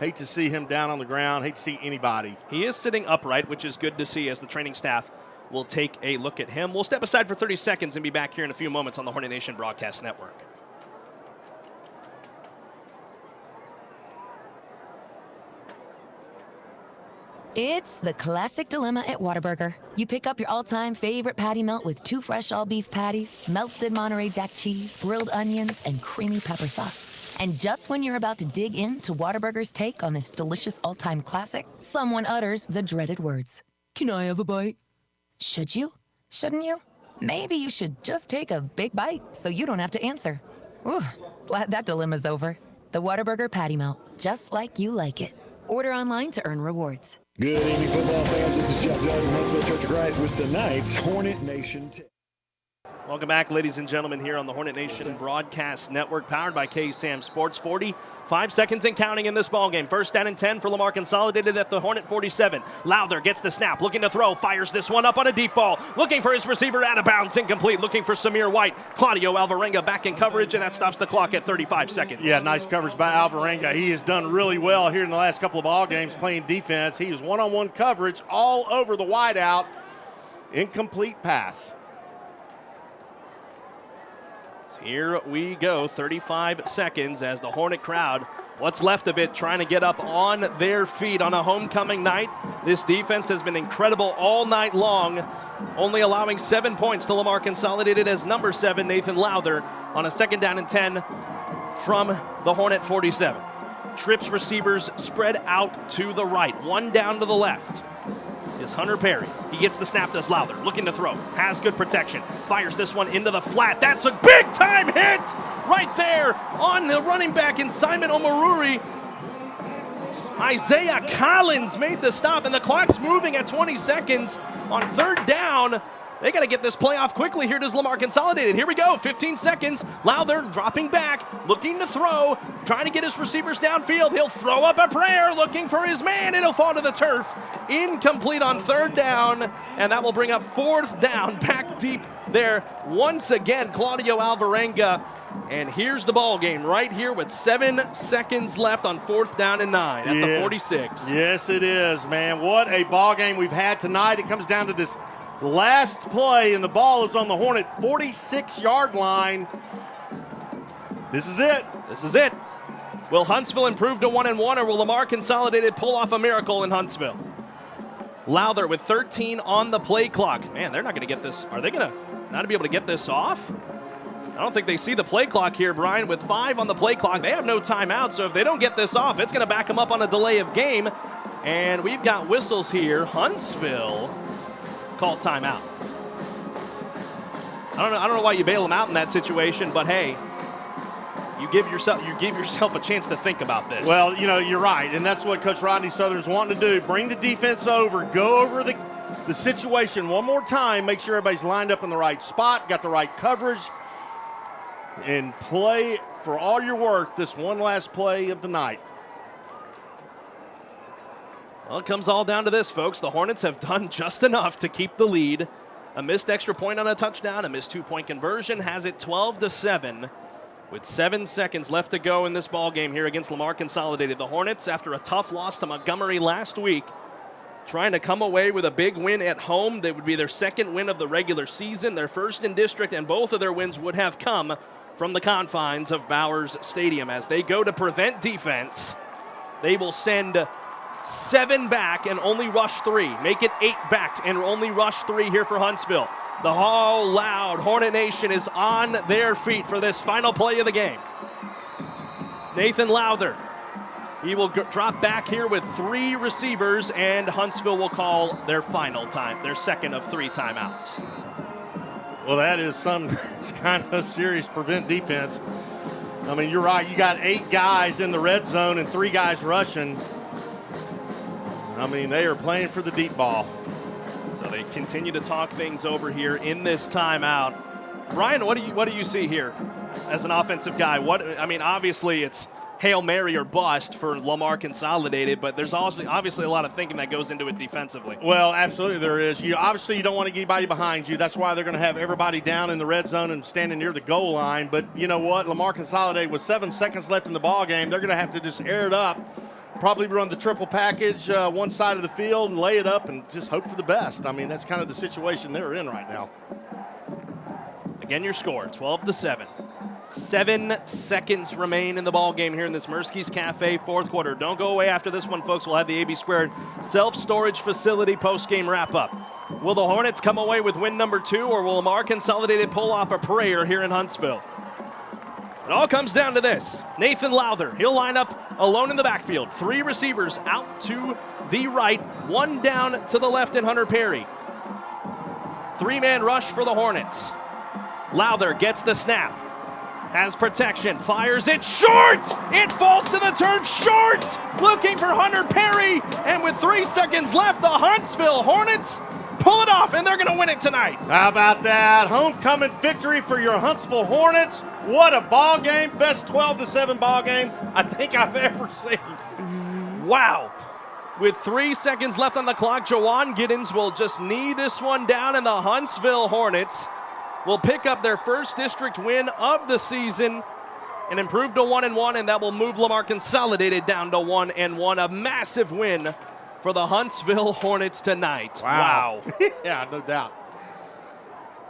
hate to see him down on the ground, hate to see anybody. He is sitting upright, which is good to see as the training staff will take a look at him. We'll step aside for 30 seconds and be back here in a few moments on the Hornet Nation Broadcast Network. It's the classic dilemma at Whataburger. You pick up your all-time favorite patty melt with 2 fresh all-beef patties, melted Monterey Jack cheese, grilled onions, and creamy pepper sauce. And just when you're about to dig into Whataburger's take on this delicious all-time classic, someone utters the dreaded words. Can I have a bite? Should you? Shouldn't you? Maybe you should just take a big bite so you don't have to answer. Ooh, glad that dilemma's over. The Whataburger patty melt, just like you like it. Order online to earn rewards. Good evening, football fans. This is Jeff Dunn from Huntsville Church of Christ with tonight's Hornet Nation. Welcome back, ladies and gentlemen, here on the Hornet Nation Broadcast Network, powered by KSAM Sports. 45 seconds and counting in this ballgame. First down and 10 for Lamar Consolidated at the Hornet 47. Lowther gets the snap, looking to throw, fires this one up on a deep ball, looking for his receiver, out of bounds, incomplete, looking for Samir White. Claudio Alvarenga back in coverage, and that stops the clock at 35 seconds. Yeah, nice coverage by Alvarenga. He has done really well here in the last couple of ball games playing defense. He is one-on-one coverage all over the wideout. Incomplete pass. Here we go, 35 seconds as the Hornet crowd, what's left of it, trying to get up on their feet on a homecoming night. This defense has been incredible all night long, only allowing 7 points to Lamar Consolidated as number 7, Nathan Lowther, on a second down and 10 from the Hornet 47. Trips receivers spread out to the right, one down to the left is Hunter Perry. He gets the snap, does Lowther, looking to throw, has good protection, fires this one into the flat. That's a big time hit right there on the running back in Simon Omaruri. Isaiah Collins made the stop, and the clock's moving at 20 seconds on third down. They got to get this play off quickly. Here does Lamar Consolidated. Here we go, 15 seconds. Lowther dropping back, looking to throw, trying to get his receivers downfield. He'll throw up a prayer, looking for his man. It'll fall to the turf. Incomplete on third down, and that will bring up fourth down. Back deep there once again, Claudio Alvarenga. And here's the ball game right here with 7 seconds left on fourth down and 9 at the 46. Yes, it is, man. What a ball game we've had tonight. It comes down to this last play, and the ball is on the Hornet 46-yard line. This is it. This is it. Will Huntsville improve to 1-1, or will Lamar Consolidated pull off a miracle in Huntsville? Lowther with 13 on the play clock. Man, they're not going to get this. Are they going to not be able to get this off? I don't think they see the play clock here, Brian. With 5 on the play clock, they have no timeout, so if they don't get this off, it's going to back them up on a delay of game. And we've got whistles here. Huntsville called timeout. I don't know why you bail them out in that situation, but hey, you give yourself a chance to think about this. Well, you know, you're right, and that's what Coach Rodney Southern's wanting to do. Bring the defense over, go over the situation one more time, make sure everybody's lined up in the right spot, got the right coverage, and play for all you're worth this one last play of the night. Well, it comes all down to this, folks. The Hornets have done just enough to keep the lead. A missed extra point on a touchdown, a missed 2-point conversion has it 12-7 with 7 seconds left to go in this ball game here against Lamar Consolidated. The Hornets, after a tough loss to Montgomery last week, trying to come away with a big win at home. That would be their second win of the regular season, their first in district, and both of their wins would have come from the confines of Bowers Stadium. As they go to prevent defense, they will send 7 back and only rush 3. Make it 8 back and only rush 3 here for Huntsville. The Hall Loud Hornet Nation is on their feet for this final play of the game. Nathan Lowther, he will drop back here with 3 receivers, and Huntsville will call their final time, their second of 3 timeouts. Well, that is some kind of serious prevent defense. I mean, you're right. You got 8 guys in the red zone and 3 guys rushing. I mean, they are playing for the deep ball. So they continue to talk things over here in this timeout. Brian, what do you see here as an offensive guy? Obviously it's Hail Mary or bust for Lamar Consolidated, but there's also obviously a lot of thinking that goes into it defensively. Well, absolutely there is. You don't want to get anybody behind you. That's why they're going to have everybody down in the red zone and standing near the goal line. But you know what? Lamar Consolidated, with 7 seconds left in the ball game, they're going to have to just air it up, probably run the triple package one side of the field and lay it up and just hope for the best. I mean, that's kind of the situation they're in right now. Again, your score, 12-7. 7 seconds remain in the ball game here in this Mirsky's Cafe fourth quarter. Don't go away after this one, folks. We'll have the AB Squared self-storage facility post-game wrap-up. Will the Hornets come away with win number 2, or will Lamar Consolidated pull off a prayer here in Huntsville? It all comes down to this. Nathan Lowther, he'll line up alone in the backfield. 3 receivers out to the right, 1 down to the left in Hunter Perry. 3-man rush for the Hornets. Lowther gets the snap. Has protection, fires it short! It falls to the turf short! Looking for Hunter Perry, and with 3 seconds left, the Huntsville Hornets pull it off, and they're going to win it tonight. How about that? Homecoming victory for your Huntsville Hornets. What a ball game. Best 12-7 ball game I think I've ever seen. Wow. With 3 seconds left on the clock, Jawan Giddens will just knee this one down, and the Huntsville Hornets will pick up their first district win of the season and improve to 1-1, and that will move Lamar Consolidated down to 1-1. A massive win for the Huntsville Hornets tonight. Wow. Yeah, no doubt.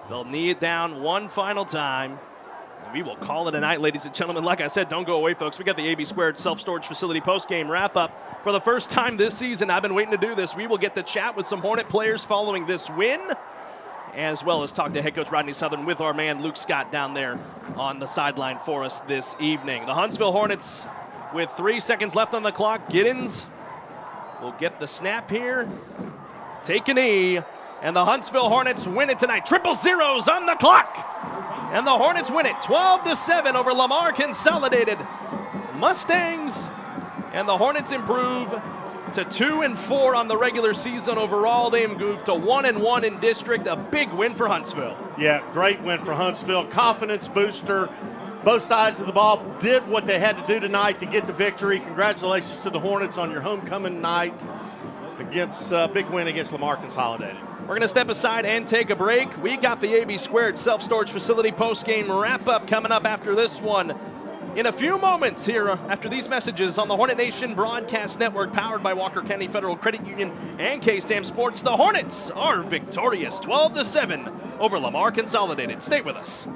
So they'll knee it down one final time. And we will call it a night, ladies and gentlemen. Like I said, don't go away, folks. We got the AB Squared self-storage facility post-game wrap-up. For the first time this season, I've been waiting to do this. We will get to chat with some Hornet players following this win, as well as talk to head coach Rodney Southern with our man Luke Scott down there on the sideline for us this evening. The Huntsville Hornets with 3 seconds left on the clock. Giddens will get the snap here, take a knee, and the Huntsville Hornets win it tonight. 000s on the clock, and the Hornets win it 12-7 over Lamar Consolidated Mustangs, and the Hornets improve to 2-4 on the regular season overall. They moved to 1-1 in district. A big win for Huntsville. Yeah, great win for Huntsville. Confidence booster. Both sides of the ball did what they had to do tonight to get the victory. Congratulations to the Hornets on your homecoming night against big win against Lamar Consolidated. We're going to step aside and take a break. We got the AB Squared self-storage facility post-game wrap-up coming up after this one. In a few moments here after these messages on the Hornet Nation Broadcast Network, powered by Walker County Federal Credit Union and KSAM Sports, the Hornets are victorious 12-7 over Lamar Consolidated. Stay with us.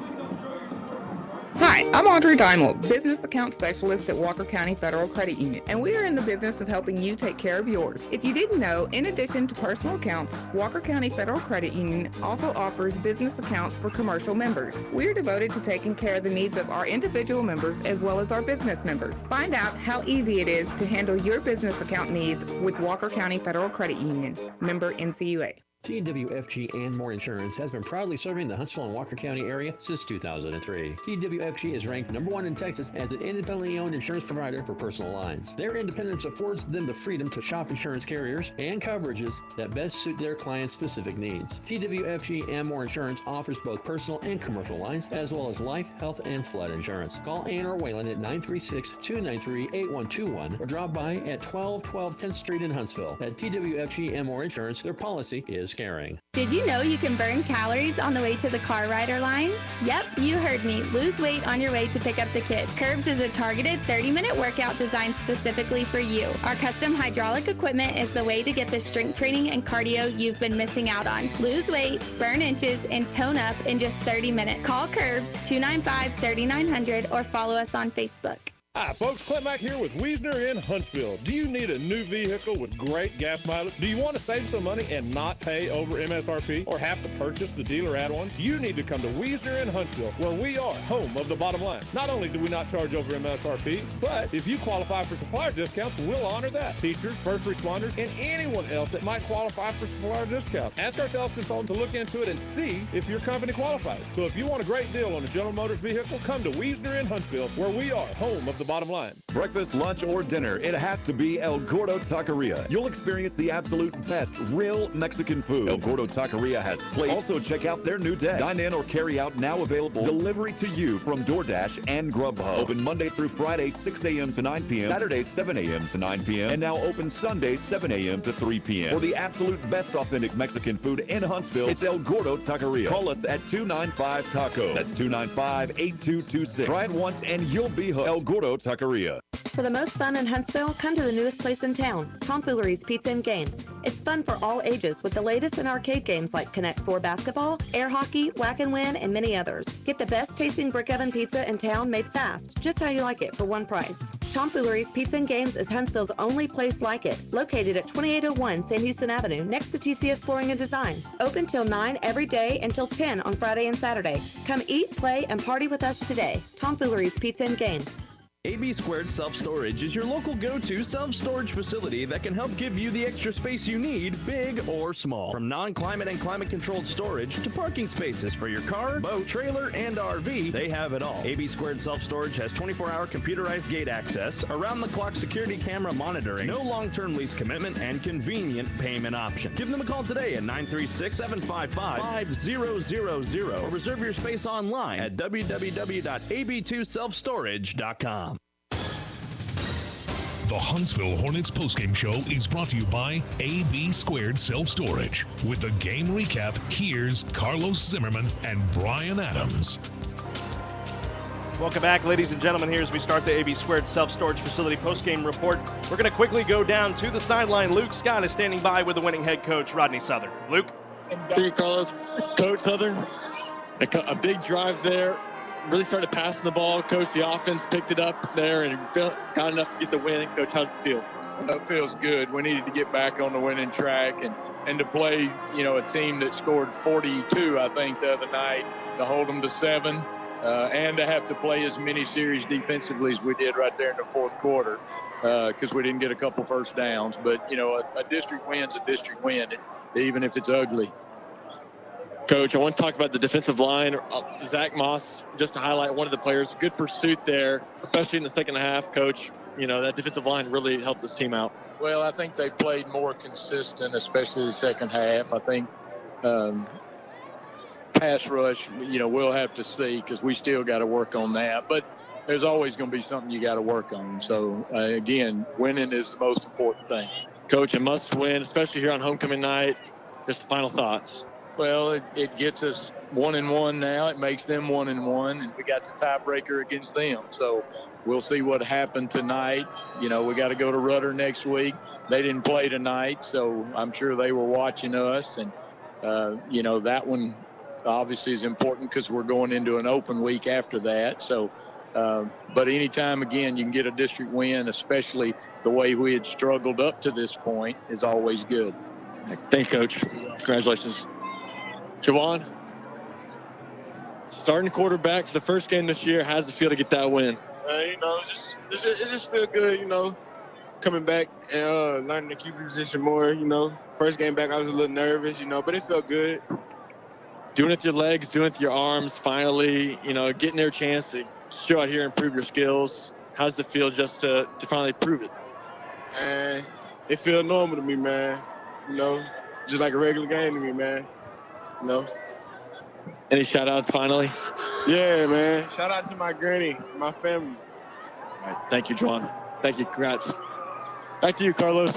Hi, I'm Audrey Dimel, Business Account Specialist at Walker County Federal Credit Union, and we are in the business of helping you take care of yours. If you didn't know, in addition to personal accounts, Walker County Federal Credit Union also offers business accounts for commercial members. We are devoted to taking care of the needs of our individual members as well as our business members. Find out how easy it is to handle your business account needs with Walker County Federal Credit Union, member NCUA. TWFG and More Insurance has been proudly serving the Huntsville and Walker County area since 2003. TWFG is ranked #1 in Texas as an independently owned insurance provider for personal lines. Their independence affords them the freedom to shop insurance carriers and coverages that best suit their clients' specific needs. TWFG and More Insurance offers both personal and commercial lines, as well as life, health, and flood insurance. Call Ann or Waylon at 936-293-8121 or drop by at 1212 10th Street in Huntsville. At TWFG and More Insurance, their policy is caring. Did you know you can burn calories on the way to the car rider line? Yep, you heard me. Lose weight on your way to pick up the kids. Curbs is a targeted 30-minute workout designed specifically for you. Our custom hydraulic equipment is the way to get the strength training and cardio you've been missing out on. Lose weight, burn inches, and tone up in just 30 minutes. Call Curbs 295-3900 or follow us on Facebook. Hi, folks. Clint Mack here with Wiesner in Huntsville. Do you need a new vehicle with great gas mileage? Do you want to save some money and not pay over MSRP or have to purchase the dealer add-ons? You need to come to Wiesner in Huntsville, where we are home of the bottom line. Not only do we not charge over MSRP, but if you qualify for supplier discounts, we'll honor that. Teachers, first responders, and anyone else that might qualify for supplier discounts. Ask our sales consultant to look into it and see if your company qualifies. So if you want a great deal on a General Motors vehicle, come to Wiesner in Huntsville, where we are home of the bottom line. Breakfast, lunch, or dinner, it has to be El Gordo Taqueria. You'll experience the absolute best real Mexican food. El Gordo Taqueria has plates. Also, check out their new deck. Dine in or carry out now available. Delivery to you from DoorDash and Grubhub. Open Monday through Friday, 6 a.m. to 9 p.m. Saturdays, 7 a.m. to 9 p.m. And now open Sundays, 7 a.m. to 3 p.m. For the absolute best authentic Mexican food in Huntsville, it's El Gordo Taqueria. Call us at 295-TACO. That's 295-8226. Try it once and you'll be hooked. El Gordo Taqueria. For the most fun in Huntsville, come to the newest place in town, Tomfoolery's Pizza and Games. It's fun for all ages with the latest in arcade games like Connect 4 basketball, air hockey, whack and win, and many others. Get the best tasting brick oven pizza in town made fast, just how you like it, for one price. Tomfoolery's Pizza and Games is Huntsville's only place like it, located at 2801 Sam Houston Avenue, next to TCS Flooring and Design. Open till 9 every day until 10 on Friday and Saturday. Come eat, play, and party with us today. Tomfoolery's Pizza and Games. AB Squared Self-Storage is your local go-to self-storage facility that can help give you the extra space you need, big or small. From non-climate and climate-controlled storage to parking spaces for your car, boat, trailer, and RV, they have it all. AB Squared Self-Storage has 24-hour computerized gate access, around-the-clock security camera monitoring, no long-term lease commitment, and convenient payment option. Give them a call today at 936-755-5000 or reserve your space online at www.ab2selfstorage.com. The Huntsville Hornets postgame show is brought to you by AB Squared Self-Storage. With a game recap, here's Carlos Zimmerman and Brian Adams. Welcome back, ladies and gentlemen, here as we start the AB Squared Self-Storage Facility postgame report. We're going to quickly go down to the sideline. Luke Scott is standing by with the winning head coach, Rodney Southern. Luke? Thank you, Carlos. Coach Southern, a big drive there. Really started passing the ball. Coach, the offense picked it up there and got enough to get the win. Coach, how's it feel? That feels good. We needed to get back on the winning track and to play, a team that scored 42, I think, the other night, to hold them to 7, and to have to play as many series defensively as we did right there in the fourth quarter, because we didn't get a couple first downs. But, a district win's a district win, even if it's ugly. Coach, I want to talk about the defensive line. Zach Moss, just to highlight one of the players, good pursuit there, especially in the second half. Coach, that defensive line really helped this team out. Well, I think they played more consistent, especially the second half. I think pass rush, we'll have to see because we still got to work on that. But there's always going to be something you got to work on. So, again, winning is the most important thing. Coach, a must win, especially here on homecoming night. Just the final thoughts. Well, it gets us 1-1 now. It makes them 1-1, and we got the tiebreaker against them. So we'll see what happened tonight. We got to go to Rudder next week. They didn't play tonight, so I'm sure they were watching us. And, that one obviously is important because we're going into an open week after that. So, but anytime, again, you can get a district win, especially the way we had struggled up to this point, is always good. Thanks, Coach. Congratulations. Jawan, starting quarterback for the first game this year, how does it feel to get that win? It just feel good, coming back and learning the QB position more, First game back, I was a little nervous, but it felt good. Doing it with your legs, doing it with your arms, finally, getting their chance to show out here and prove your skills. How does it feel just to finally prove it? It feels normal to me, man. Just like a regular game to me, man. Any shout-outs finally? Yeah, man. Shout out to my granny, my family. All right. Thank you, Juan. Thank you. Congrats. Back to you, Carlos.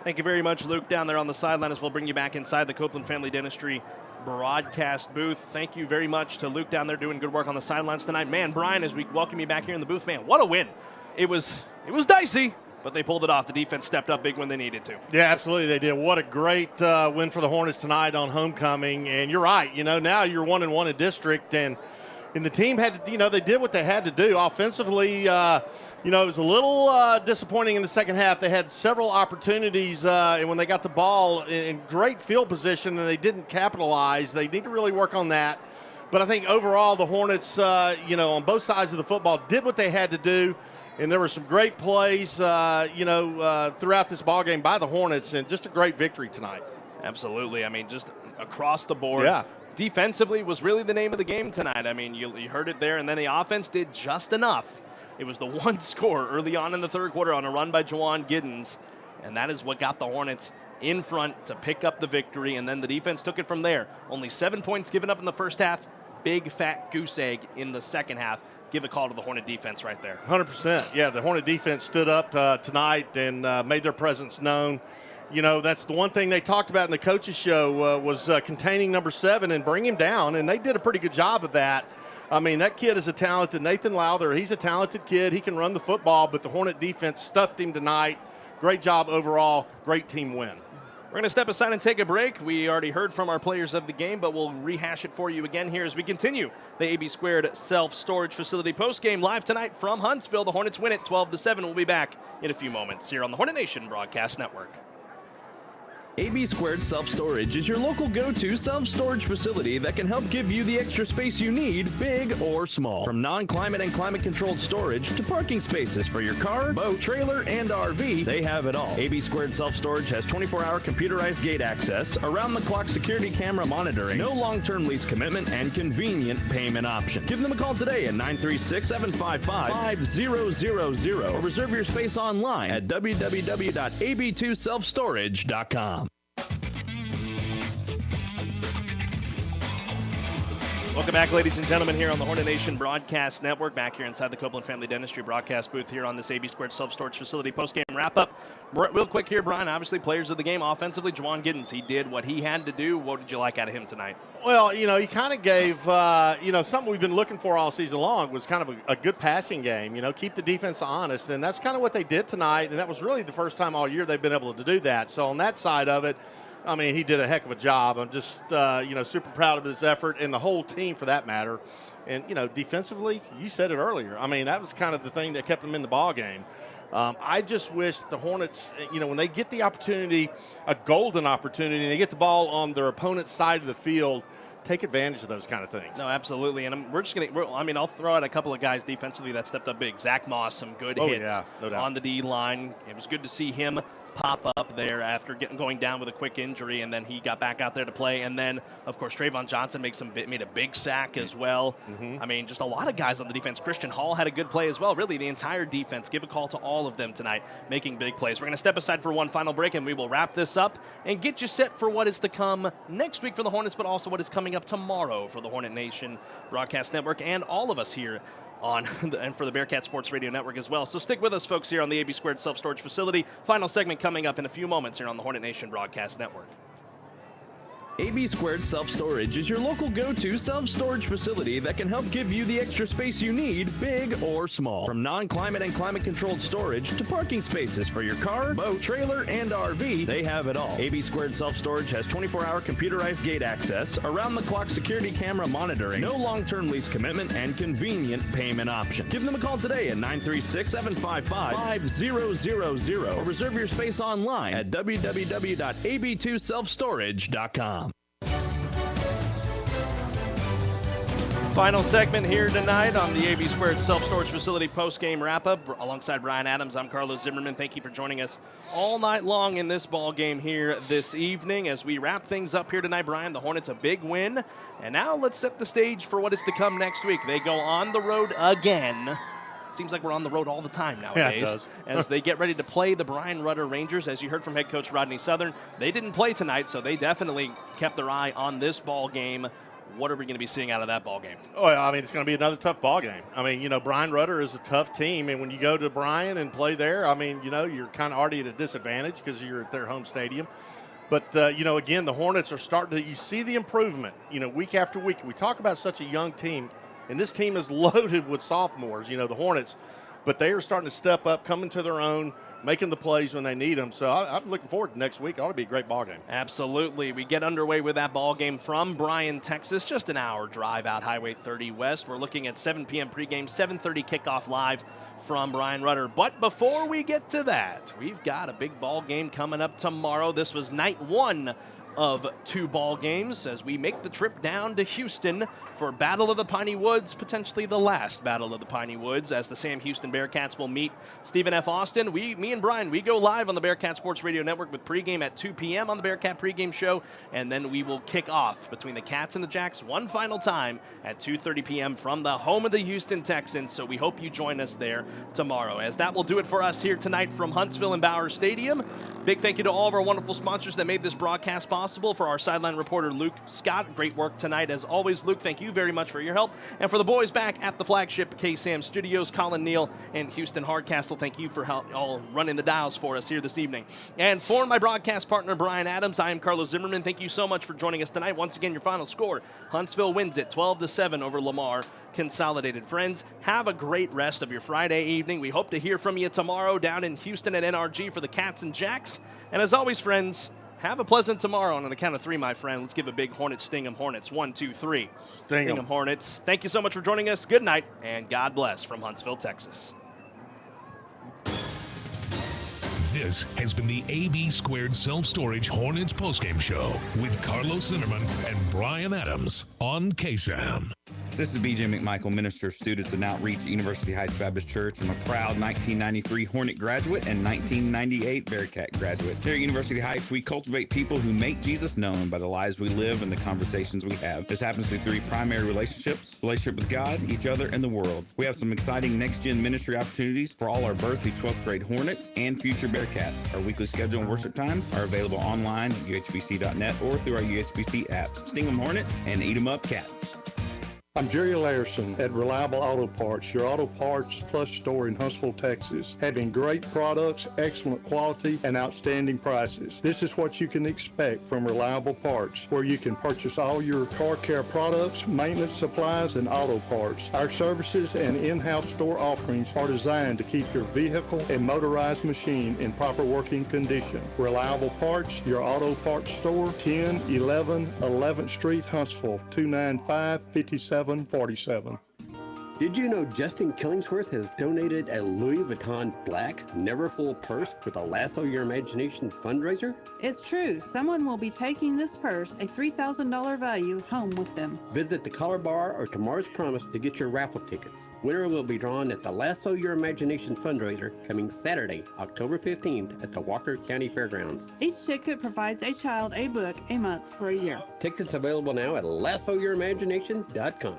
Thank you very much, Luke, down there on the sideline as we'll bring you back inside the Copeland Family Dentistry broadcast booth. Thank you very much to Luke down there doing good work on the sidelines tonight. Man, Brian, as we welcome you back here in the booth, man, what a win. It was dicey, but they pulled it off. The defense stepped up big when they needed to. Yeah, absolutely they did. What a great win for the Hornets tonight on homecoming. And you're right, now you're 1-1 in district, and the team had to, they did what they had to do. Offensively, it was a little disappointing in the second half. They had several opportunities, and when they got the ball in great field position and they didn't capitalize, they need to really work on that. But I think overall the Hornets, on both sides of the football did what they had to do. And there were some great plays, throughout this ballgame by the Hornets, and just a great victory tonight. Absolutely. I mean, just across the board. Yeah. Defensively was really the name of the game tonight. I mean, you heard it there, and then the offense did just enough It was the one score early on in the third quarter on a run by Juwan Giddens, and that is what got the Hornets in front to pick up the victory, and then the defense took it from there. Only 7 points given up in the first half. Big fat goose egg in the second half. Give a call to the Hornet defense right there. 100%. Yeah, the Hornet defense stood up tonight and made their presence known. You know, that's the one thing they talked about in the coaches show was containing number 7 and bring him down, and they did a pretty good job of that. I mean, that kid is a talented Nathan Lowther. He's a talented kid. He can run the football, but the Hornet defense stuffed him tonight. Great job overall. Great team win. We're going to step aside and take a break. We already heard from our players of the game, but we'll rehash it for you again here as we continue the AB Squared Self-Storage Facility postgame live tonight from Huntsville. The Hornets win it 12-7. We'll be back in a few moments here on the Hornet Nation Broadcast Network. AB Squared Self-Storage is your local go-to self-storage facility that can help give you the extra space you need, big or small. From non-climate and climate-controlled storage to parking spaces for your car, boat, trailer, and RV, they have it all. AB Squared Self-Storage has 24-hour computerized gate access, around-the-clock security camera monitoring, no long-term lease commitment, and convenient payment options. Give them a call today at 936-755-5000 or reserve your space online at www.ab2selfstorage.com. Welcome back, ladies and gentlemen, here on the Hornet Nation Broadcast Network. Back here inside the Copeland Family Dentistry broadcast booth here on this AB Squared Self-Storage Facility postgame wrap-up. Real quick here, Brian, obviously players of the game offensively, Juwan Giddens, he did what he had to do. What did you like out of him tonight? Well, you know, he kind of gave, something we've been looking for all season long was kind of a good passing game, keep the defense honest, and that's kind of what they did tonight, and that was really the first time all year they've been able to do that. So on that side of it, I mean, he did a heck of a job. I'm just, super proud of his effort and the whole team for that matter. And, defensively, you said it earlier. I mean, that was kind of the thing that kept them in the ball game. I just wish the Hornets, when they get the opportunity, a golden opportunity, and they get the ball on their opponent's side of the field, take advantage of those kind of things. No, absolutely. And I'll throw out a couple of guys defensively that stepped up big. Zach Moss, some good hits no doubt. on the D-line. It was good to see him pop up there after going down with a quick injury, and then he got back out there to play. And then, of course, Trayvon Johnson made a big sack as well. Mm-hmm. I mean, just a lot of guys on the defense. Christian Hall had a good play as well. Really, the entire defense. Give a call to all of them tonight, making big plays. We're going to step aside for one final break, and we will wrap this up and get you set for what is to come next week for the Hornets, but also what is coming up tomorrow for the Hornet Nation Broadcast Network and all of us here and for the Bearcat Sports Radio Network as well. So stick with us, folks, here on the AB Squared Self-Storage Facility. Final segment coming up in a few moments here on the Hornet Nation Broadcast Network. AB Squared Self-Storage is your local go-to self-storage facility that can help give you the extra space you need, big or small. From non-climate and climate-controlled storage to parking spaces for your car, boat, trailer, and RV, they have it all. AB Squared Self-Storage has 24-hour computerized gate access, around-the-clock security camera monitoring, no long-term lease commitment, and convenient payment options. Give them a call today at 936-755-5000 or reserve your space online at www.ab2selfstorage.com. Final segment here tonight on the AB Squared Self-Storage Facility post-game wrap-up. Alongside Brian Adams, I'm Carlos Zimmerman. Thank you for joining us all night long in this ball game here this evening. As we wrap things up here tonight, Brian, the Hornets a big win. And now let's set the stage for what is to come next week. They go on the road again. Seems like we're on the road all the time nowadays. Yeah, it does. As they get ready to play the Brian Rudder Rangers. As you heard from head coach Rodney Southern, they didn't play tonight, so they definitely kept their eye on this ball game. What are we going to be seeing out of that ball game? Oh, I mean, it's going to be another tough ball game. I mean, Brian Rudder is a tough team, and when you go to Brian and play there, I mean, you're kind of already at a disadvantage because you're at their home stadium. But, again, the Hornets are starting to – you see the improvement, week after week. We talk about such a young team, and this team is loaded with sophomores, the Hornets. But they are starting to step up, coming to their own, making the plays when they need them. So I'm looking forward to next week. It ought to be a great ball game. Absolutely. We get underway with that ball game from Bryan, Texas. Just an hour drive out Highway 30 West. We're looking at 7 p.m. pregame, 7:30 kickoff live from Brian Rudder. But before we get to that, we've got a big ball game coming up tomorrow. This was night one of 2 ball games as we make the trip down to Houston for Battle of the Piney Woods, potentially the last Battle of the Piney Woods, as the Sam Houston Bearcats will meet Stephen F. Austin. Me and Brian, we go live on the Bearcat Sports Radio Network with pregame at 2 p.m. on the Bearcat pregame show, and then we will kick off between the Cats and the Jacks one final time at 2:30 p.m. from the home of the Houston Texans. So we hope you join us there tomorrow, as that will do it for us here tonight from Huntsville and Bowers Stadium. Big thank you to all of our wonderful sponsors that made this broadcast possible. For our sideline reporter, Luke Scott, great work tonight as always. Luke, thank you very much for your help. And for the boys back at the flagship KSAM Studios, Colin Neal and Houston Hardcastle, thank you for all running the dials for us here this evening. And for my broadcast partner, Brian Adams, I am Carlos Zimmerman. Thank you so much for joining us tonight. Once again, your final score, Huntsville wins it 12-7 over Lamar Consolidated. Friends, have a great rest of your Friday evening. We hope to hear from you tomorrow down in Houston at NRG for the Cats and Jacks. And as always, friends, have a pleasant tomorrow. And on the count of 3, my friend, let's give a big Hornets sting 'em Hornets. 1, 2, 3. Sting 'em Hornets. Thank you so much for joining us. Good night, and God bless from Huntsville, Texas. This has been the AB Squared Self-Storage Hornets postgame show with Carlos Zimmerman and Brian Adams on KSAM. This is B.J. McMichael, Minister of Students and Outreach at University Heights Baptist Church. I'm a proud 1993 Hornet graduate and 1998 Bearcat graduate. Here at University Heights, we cultivate people who make Jesus known by the lives we live and the conversations we have. This happens through 3 primary relationships: relationship with God, each other, and the world. We have some exciting next-gen ministry opportunities for all our birth through 12th grade Hornets and future Bearcats. Our weekly schedule and worship times are available online at uhbc.net or through our UHBC apps. Sting 'em Hornets and eat 'em up Cats. I'm Jerry Larson at Reliable Auto Parts, your auto parts plus store in Huntsville, Texas, having great products, excellent quality, and outstanding prices. This is what you can expect from Reliable Parts, where you can purchase all your car care products, maintenance supplies, and auto parts. Our services and in-house store offerings are designed to keep your vehicle and motorized machine in proper working condition. Reliable Parts, your auto parts store, 1011 11th Street, Huntsville, 295-5747. Did you know Justin Killingsworth has donated a Louis Vuitton black, never full purse with a Lasso Your Imagination fundraiser? It's true. Someone will be taking this purse, a $3,000 value, home with them. Visit the Collar Bar or Tomorrow's Promise to get your raffle tickets. Winner will be drawn at the Lasso Your Imagination fundraiser coming Saturday, October 15th at the Walker County Fairgrounds. Each ticket provides a child a book a month for a year. Tickets available now at lassoyourimagination.com.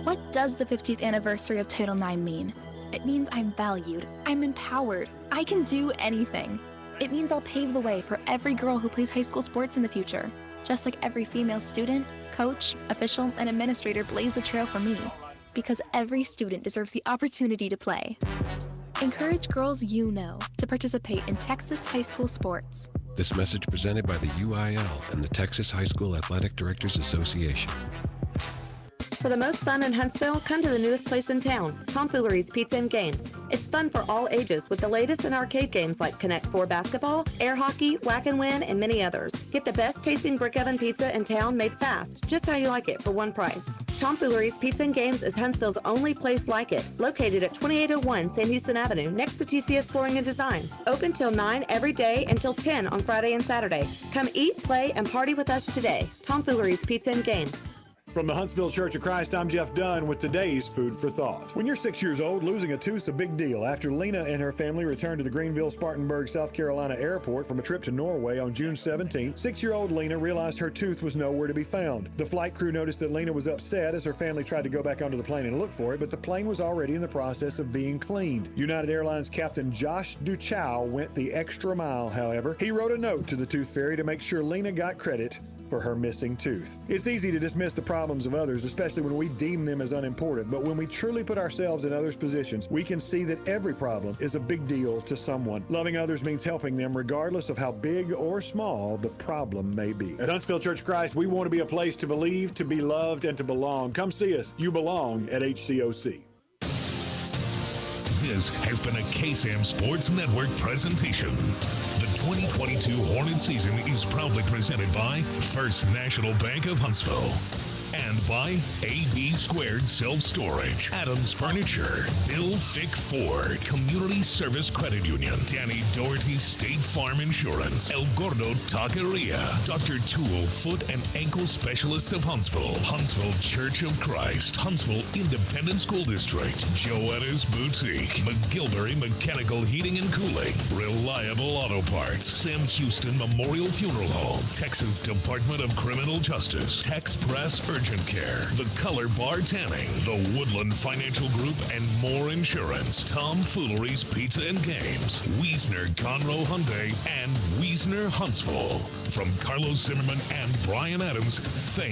What does the 50th anniversary of Title IX mean? It means I'm valued, I'm empowered, I can do anything. It means I'll pave the way for every girl who plays high school sports in the future, just like every female student, coach, official, and administrator blaze the trail for me. Because every student deserves the opportunity to play. Encourage girls you know to participate in Texas high school sports. This message presented by the UIL and the Texas High School Athletic Directors Association. For the most fun in Huntsville, come to the newest place in town, Tomfoolery's Pizza and Games. It's fun for all ages with the latest in arcade games like Connect 4 basketball, air hockey, whack and win, and many others. Get the best tasting brick oven pizza in town made fast, just how you like it for one price. Tomfoolery's Pizza and Games is Huntsville's only place like it, located at 2801 Sam Houston Avenue next to TCS Flooring and Design. Open till 9 every day until 10 on Friday and Saturday. Come eat, play, and party with us today. Tomfoolery's Pizza and Games. From the Huntsville Church of Christ, I'm Jeff Dunn with today's Food for Thought. When you're 6 years old, losing a tooth's a big deal. After Lena and her family returned to the Greenville-Spartanburg, South Carolina airport from a trip to Norway on June 17th, 6-year-old Lena realized her tooth was nowhere to be found. The flight crew noticed that Lena was upset as her family tried to go back onto the plane and look for it, but the plane was already in the process of being cleaned. United Airlines Captain Josh Duchow went the extra mile, however. He wrote a note to the Tooth Fairy to make sure Lena got credit for her missing tooth. It's easy to dismiss the problems of others, especially when we deem them as unimportant, but when we truly put ourselves in others' positions, we can see that every problem is a big deal to someone. Loving others means helping them regardless of how big or small the problem may be. At Huntsville Church of Christ, we want to be a place to believe, to be loved, and to belong. Come see us. You belong at HCOC. This has been a KSAM Sports Network presentation. The 2022 Hornet season is proudly presented by First National Bank of Huntsville And by AB Squared Self-Storage, Adams Furniture, Bill Fick Ford, Community Service Credit Union, Danny Doherty State Farm Insurance, El Gordo Taqueria, Dr. Tool Foot and Ankle Specialists of Huntsville, Huntsville Church of Christ, Huntsville Independent School District, Joanna's Boutique, McGilvery Mechanical Heating and Cooling, Reliable Auto Parts, Sam Houston Memorial Funeral Home, Texas Department of Criminal Justice, Tex Press Urgent Care, The Color Bar Tanning, The Woodland Financial Group, and More Insurance, Tom Foolery's Pizza and Games, Wiesner Conroe Hyundai, and Wiesner Huntsville. From Carlos Zimmerman and Brian Adams, thanks.